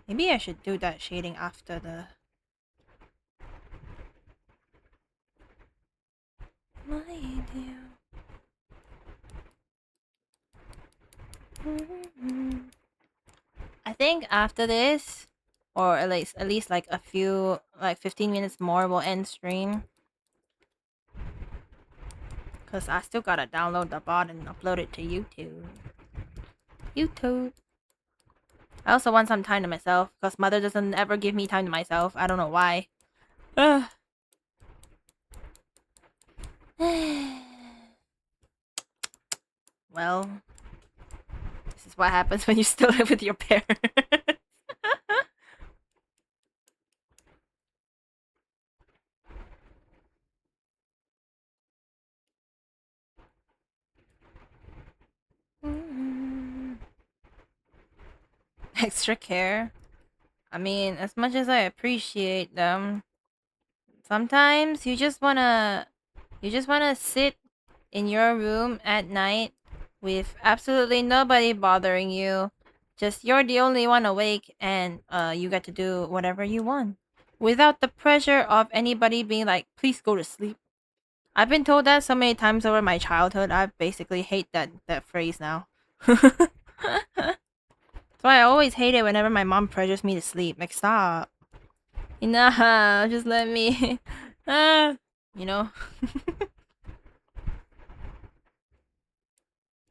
Maybe I should do that shading after the. My idea. I think after this, or at least like a few, like 15 minutes more, we'll end stream. Cause I still gotta download the bot and upload it to YouTube. I also want some time to myself, cause mother doesn't ever give me time to myself. I don't know why. Well, this is what happens when you still live with your parents. Extra care. I mean, as much as I appreciate them, sometimes you just wanna sit in your room at night with absolutely nobody bothering you. Just you're the only one awake and you get to do whatever you want without the pressure of anybody being like, please go to sleep. I've been told that so many times over my childhood. I basically hate that phrase now. So I always hate it whenever my mom pressures me to sleep. Like, stop. Nah, just let me. You know.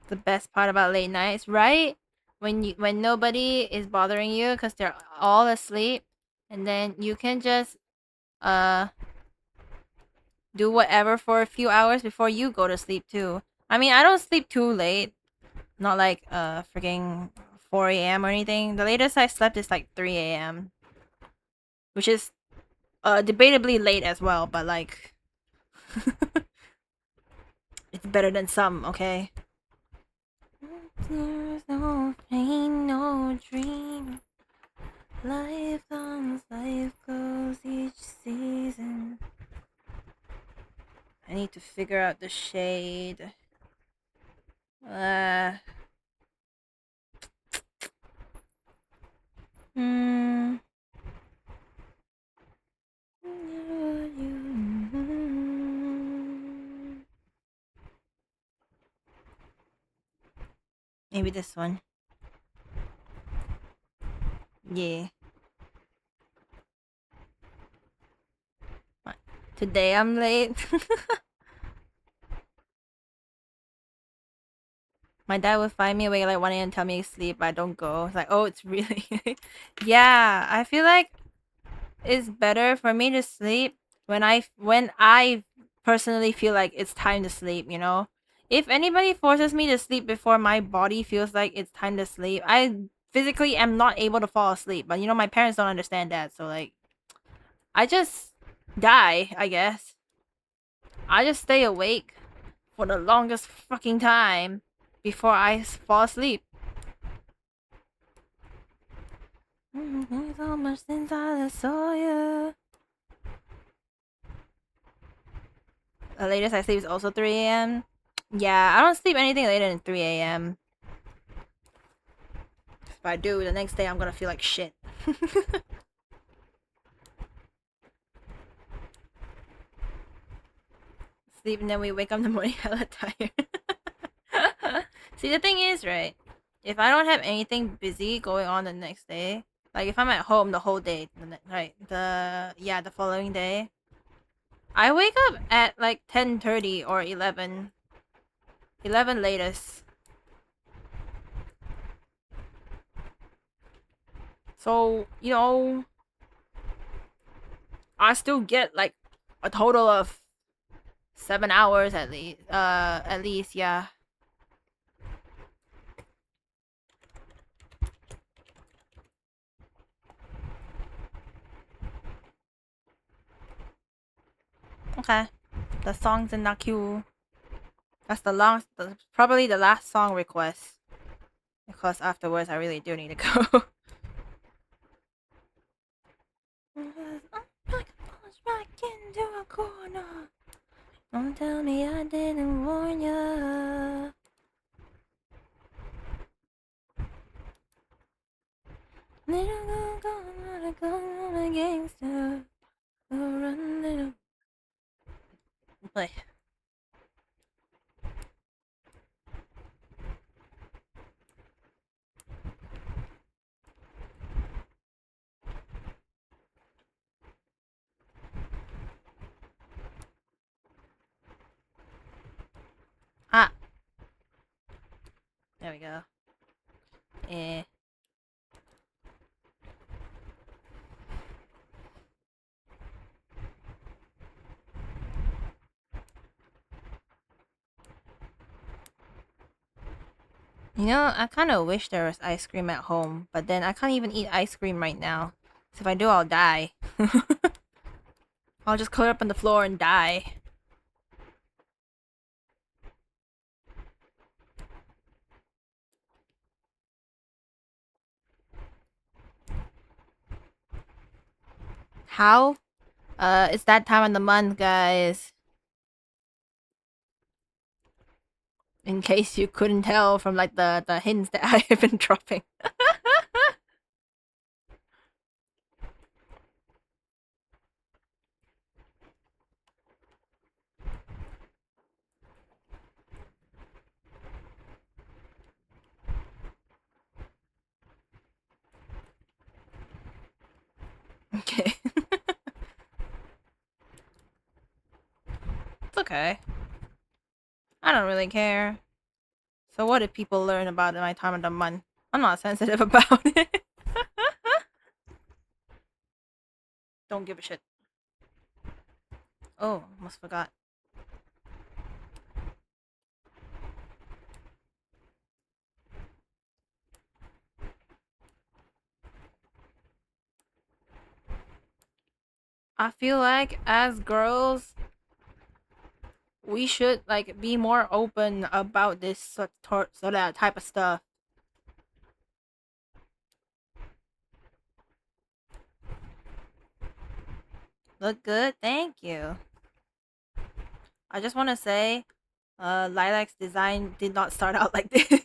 The best part about late nights, right? When nobody is bothering you because they're all asleep, and then you can just uh do whatever for a few hours before you go to sleep too. I mean, I don't sleep too late. Not like freaking 4 a.m. or anything. The latest I slept is like 3 a.m. Which is debatably late as well, but like it's better than some, okay? There's no pain, no dream. Life comes, life goes each season. I need to figure out the shade. Maybe this one. Yeah. What? Today I'm late. My dad would find me awake like 1 a.m. and tell me to sleep, but I don't go. It's like, oh, it's really. Yeah, I feel like it's better for me to sleep when I personally feel like it's time to sleep, you know? If anybody forces me to sleep before my body feels like it's time to sleep, I physically am not able to fall asleep. But you know, my parents don't understand that, so like I just die, I guess. I just stay awake for the longest fucking time before I fall asleep. So much since I saw you. The latest I sleep is also 3 a.m. Yeah, I don't sleep anything later than 3 a.m. If I do, the next day I'm gonna feel like shit. Sleep and then we wake up in the morning hella tired. See, the thing is, right? If I don't have anything busy going on the next day, like if I'm at home the whole day, the following day, I wake up at like 10:30 or 11, 11 latest. So you know, I still get like a total of 7 hours at least. At least, yeah. Okay. The song's in the queue. That's probably the last song request. Because afterwards, I really do need to go. Back into a corner. Don't tell me I didn't warn ya. Little girl, on a gangster. Run, little. Play. Ah. There we go. Eh. You know, I kind of wish there was ice cream at home, but then I can't even eat ice cream right now. So if I do, I'll die. I'll just curl up on the floor and die. How? It's that time of the month, guys. In case you couldn't tell from like the hints that I have been dropping. Okay. It's okay. I don't really care. So what did people learn about my time of the month? I'm not sensitive about it. Don't give a shit. Oh, almost forgot. I feel like as girls, we should like be more open about this sort of type of stuff. Look good, thank you. I just want to say, Lilac's design did not start out like this.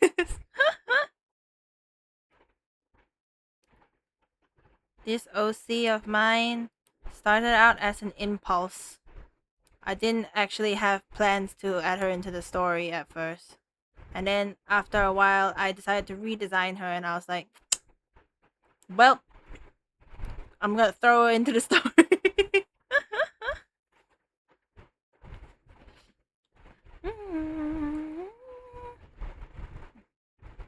This OC of mine started out as an impulse. I didn't actually have plans to add her into the story at first. And then after a while, I decided to redesign her, and I was like, well, I'm gonna throw her into the story.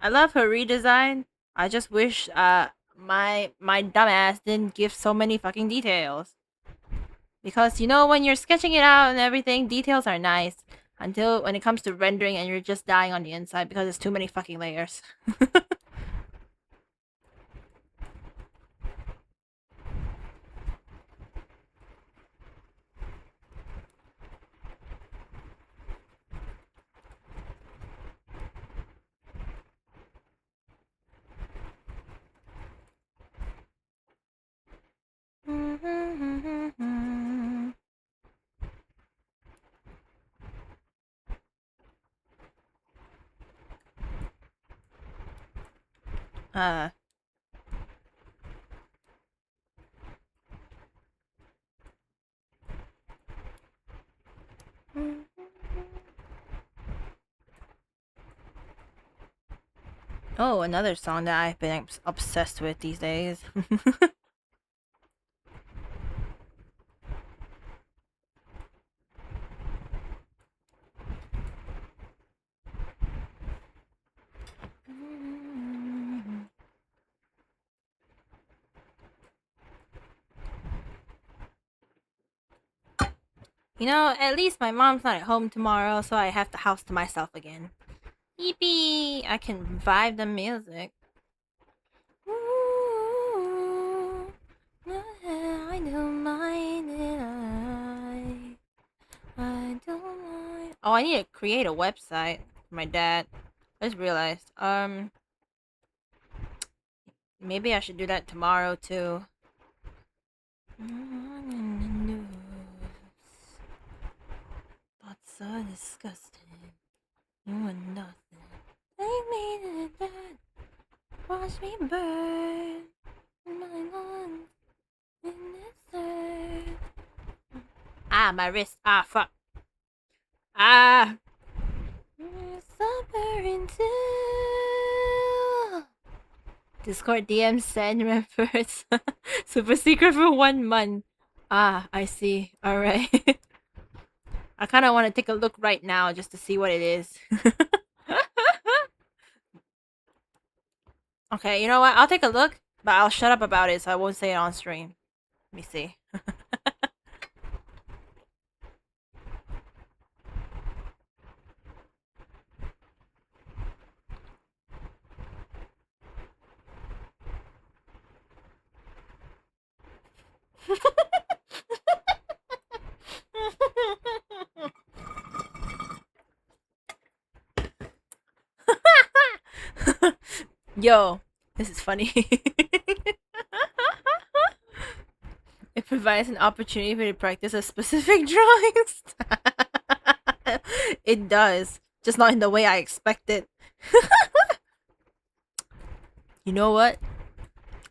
I love her redesign. I just wish my dumbass didn't give so many fucking details. Because you know when you're sketching it out and everything, details are nice. Until when it comes to rendering and you're just dying on the inside because there's too many fucking layers. uh Oh, another song that I've been obsessed with these days. You know, at least my mom's not at home tomorrow, so I have the house to myself again. Yippee! I can vibe the music. Ooh, I don't mind it. I don't mind. Oh, I need to create a website for my dad. I just realized. Maybe I should do that tomorrow too. That's so disgusting. You are nothing. Take me to that. Watch me burn. My lungs in this earth. Ah, my wrist. Ah, fuck. Ah. Suffering too. Discord DM send members. Super secret for 1 month. Ah, I see. Alright. I kind of want to take a look right now just to see what it is. Okay, you know what? I'll take a look, but I'll shut up about it so I won't say it on stream. Let me see. Yo, this is funny. It provides an opportunity for you to practice a specific drawings. It does, just not in the way I expected. You know what?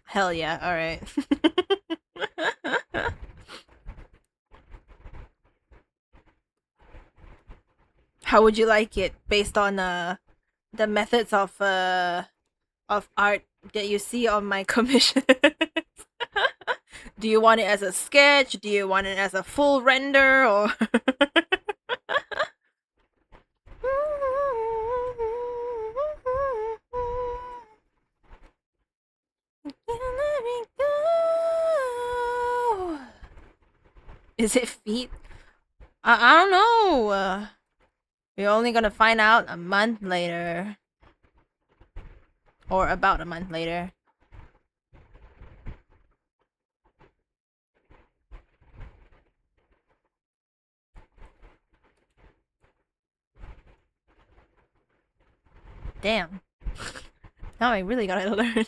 Hell yeah, alright. How would you like it based on the methods of art that you see on my commission? Do you want it as a sketch? Do you want it as a full render or Is it feet? I don't know. We're only gonna find out a month later. Or about a month later. Damn. Now I really gotta learn.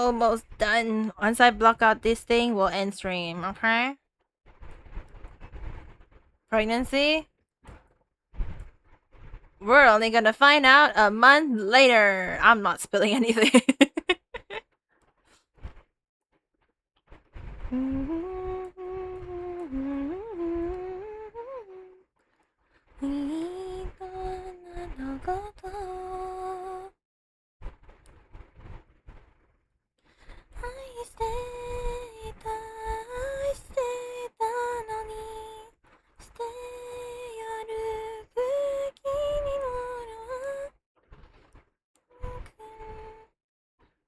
almost done. Once I block out this thing, we'll end stream, okay? Pregnancy? We're only gonna find out a month later. I'm not spilling anything.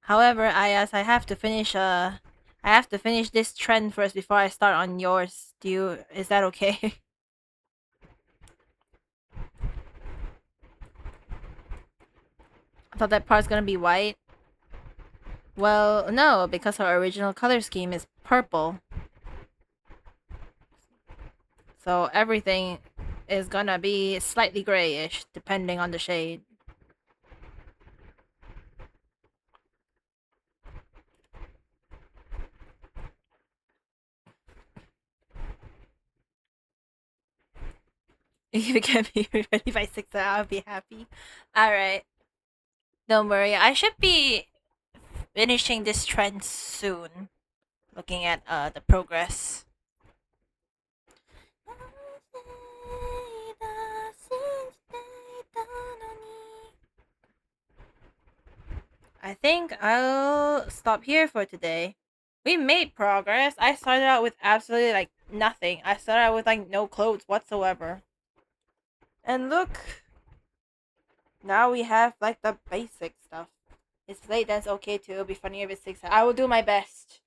However, I have to finish I have to finish this trend first before I start on yours. Is that okay? I thought that part's gonna be white. Well, no, because our original color scheme is purple. So everything is gonna be slightly grayish, depending on the shade. If you can be ready by 6, I'll be happy. Alright. Don't worry, I should be finishing this trend soon. Looking at the progress. I think I'll stop here for today. We made progress. I started out with absolutely like nothing. I started out with like no clothes whatsoever. And look, now we have like the basic stuff. It's late, that's okay too. It'll be funny if it's 6. I will do my best.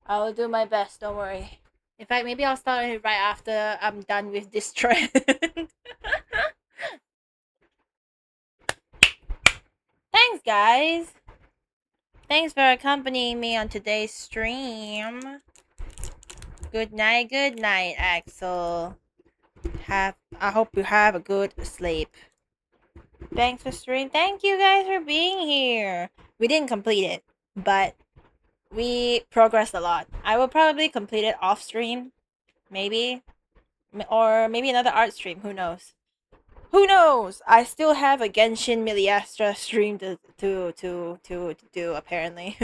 I will do my best, don't worry. In fact, maybe I'll start it right after I'm done with this trend. Thanks, guys. Thanks for accompanying me on today's stream. Good night, Axel. I hope you have a good sleep. Thanks for stream. Thank you guys for being here. We didn't complete it, but we progressed a lot. I will probably complete it off stream, maybe, or maybe another art stream. Who knows? Who knows? I still have a Genshin Miliastra stream to do apparently,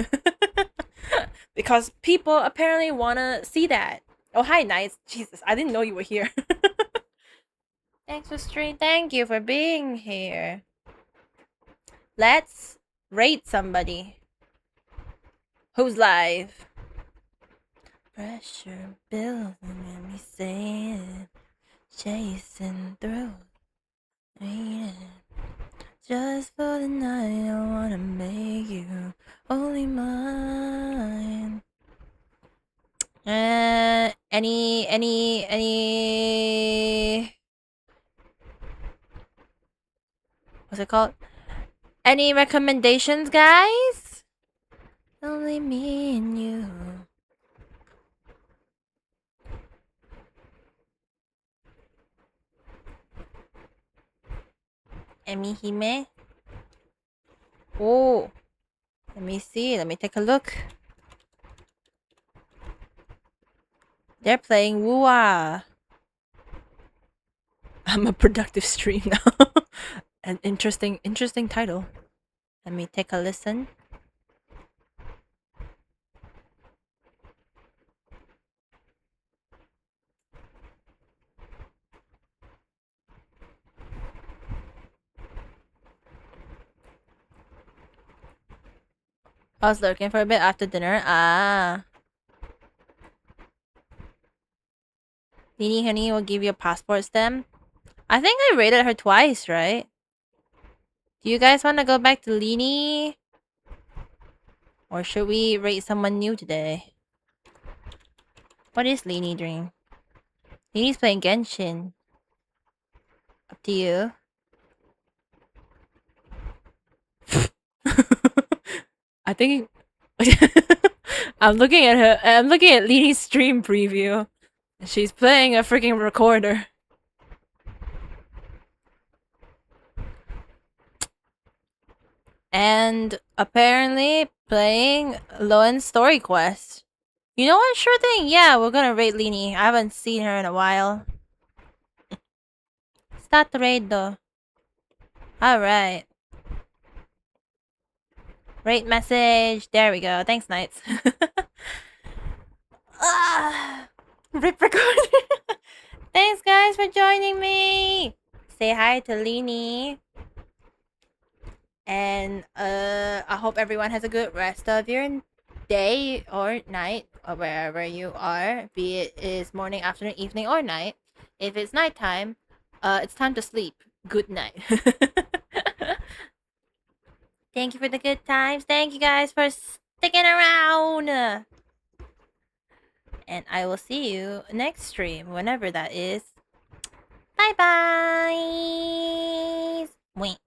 because people apparently wanna see that. Oh hi, Nice. Jesus, I didn't know you were here. Thanks for stream. Thank you for being here. Let's rate somebody. Who's live? Pressure building, let me say it. Chasing through. Just for the night, I wanna make you only mine. Any what's it called? Any recommendations, guys? Only me and you. Emihime? Oh, let me see. Let me take a look. They're playing Wua. I'm a productive stream now. An interesting title. Let me take a listen. I was lurking for a bit after dinner. Ah. Nini Honey will give you a passport stamp. I think I rated her twice, right? Do you guys want to go back to Lini? Or should we rate someone new today? What is Lini doing? Lini's playing Genshin. Up to you. I think I'm looking at her. I'm looking at Lini's stream preview. She's playing a freaking recorder. And apparently, Playing Lowen's story quest. You know what? Sure thing. Yeah, we're gonna raid Lini. I haven't seen her in a while. Start the raid though. Alright. Raid message. There we go. Thanks, Knights. Rip record. Thanks, guys, for joining me. Say hi to Lini. And I hope everyone has a good rest of your day or night or wherever you are, be it is morning, afternoon, evening, or night. If it's nighttime, it's time to sleep. Good night. Thank you for the good times. Thank you guys for sticking around. And I will see you next stream, whenever that is. Bye bye. Wait.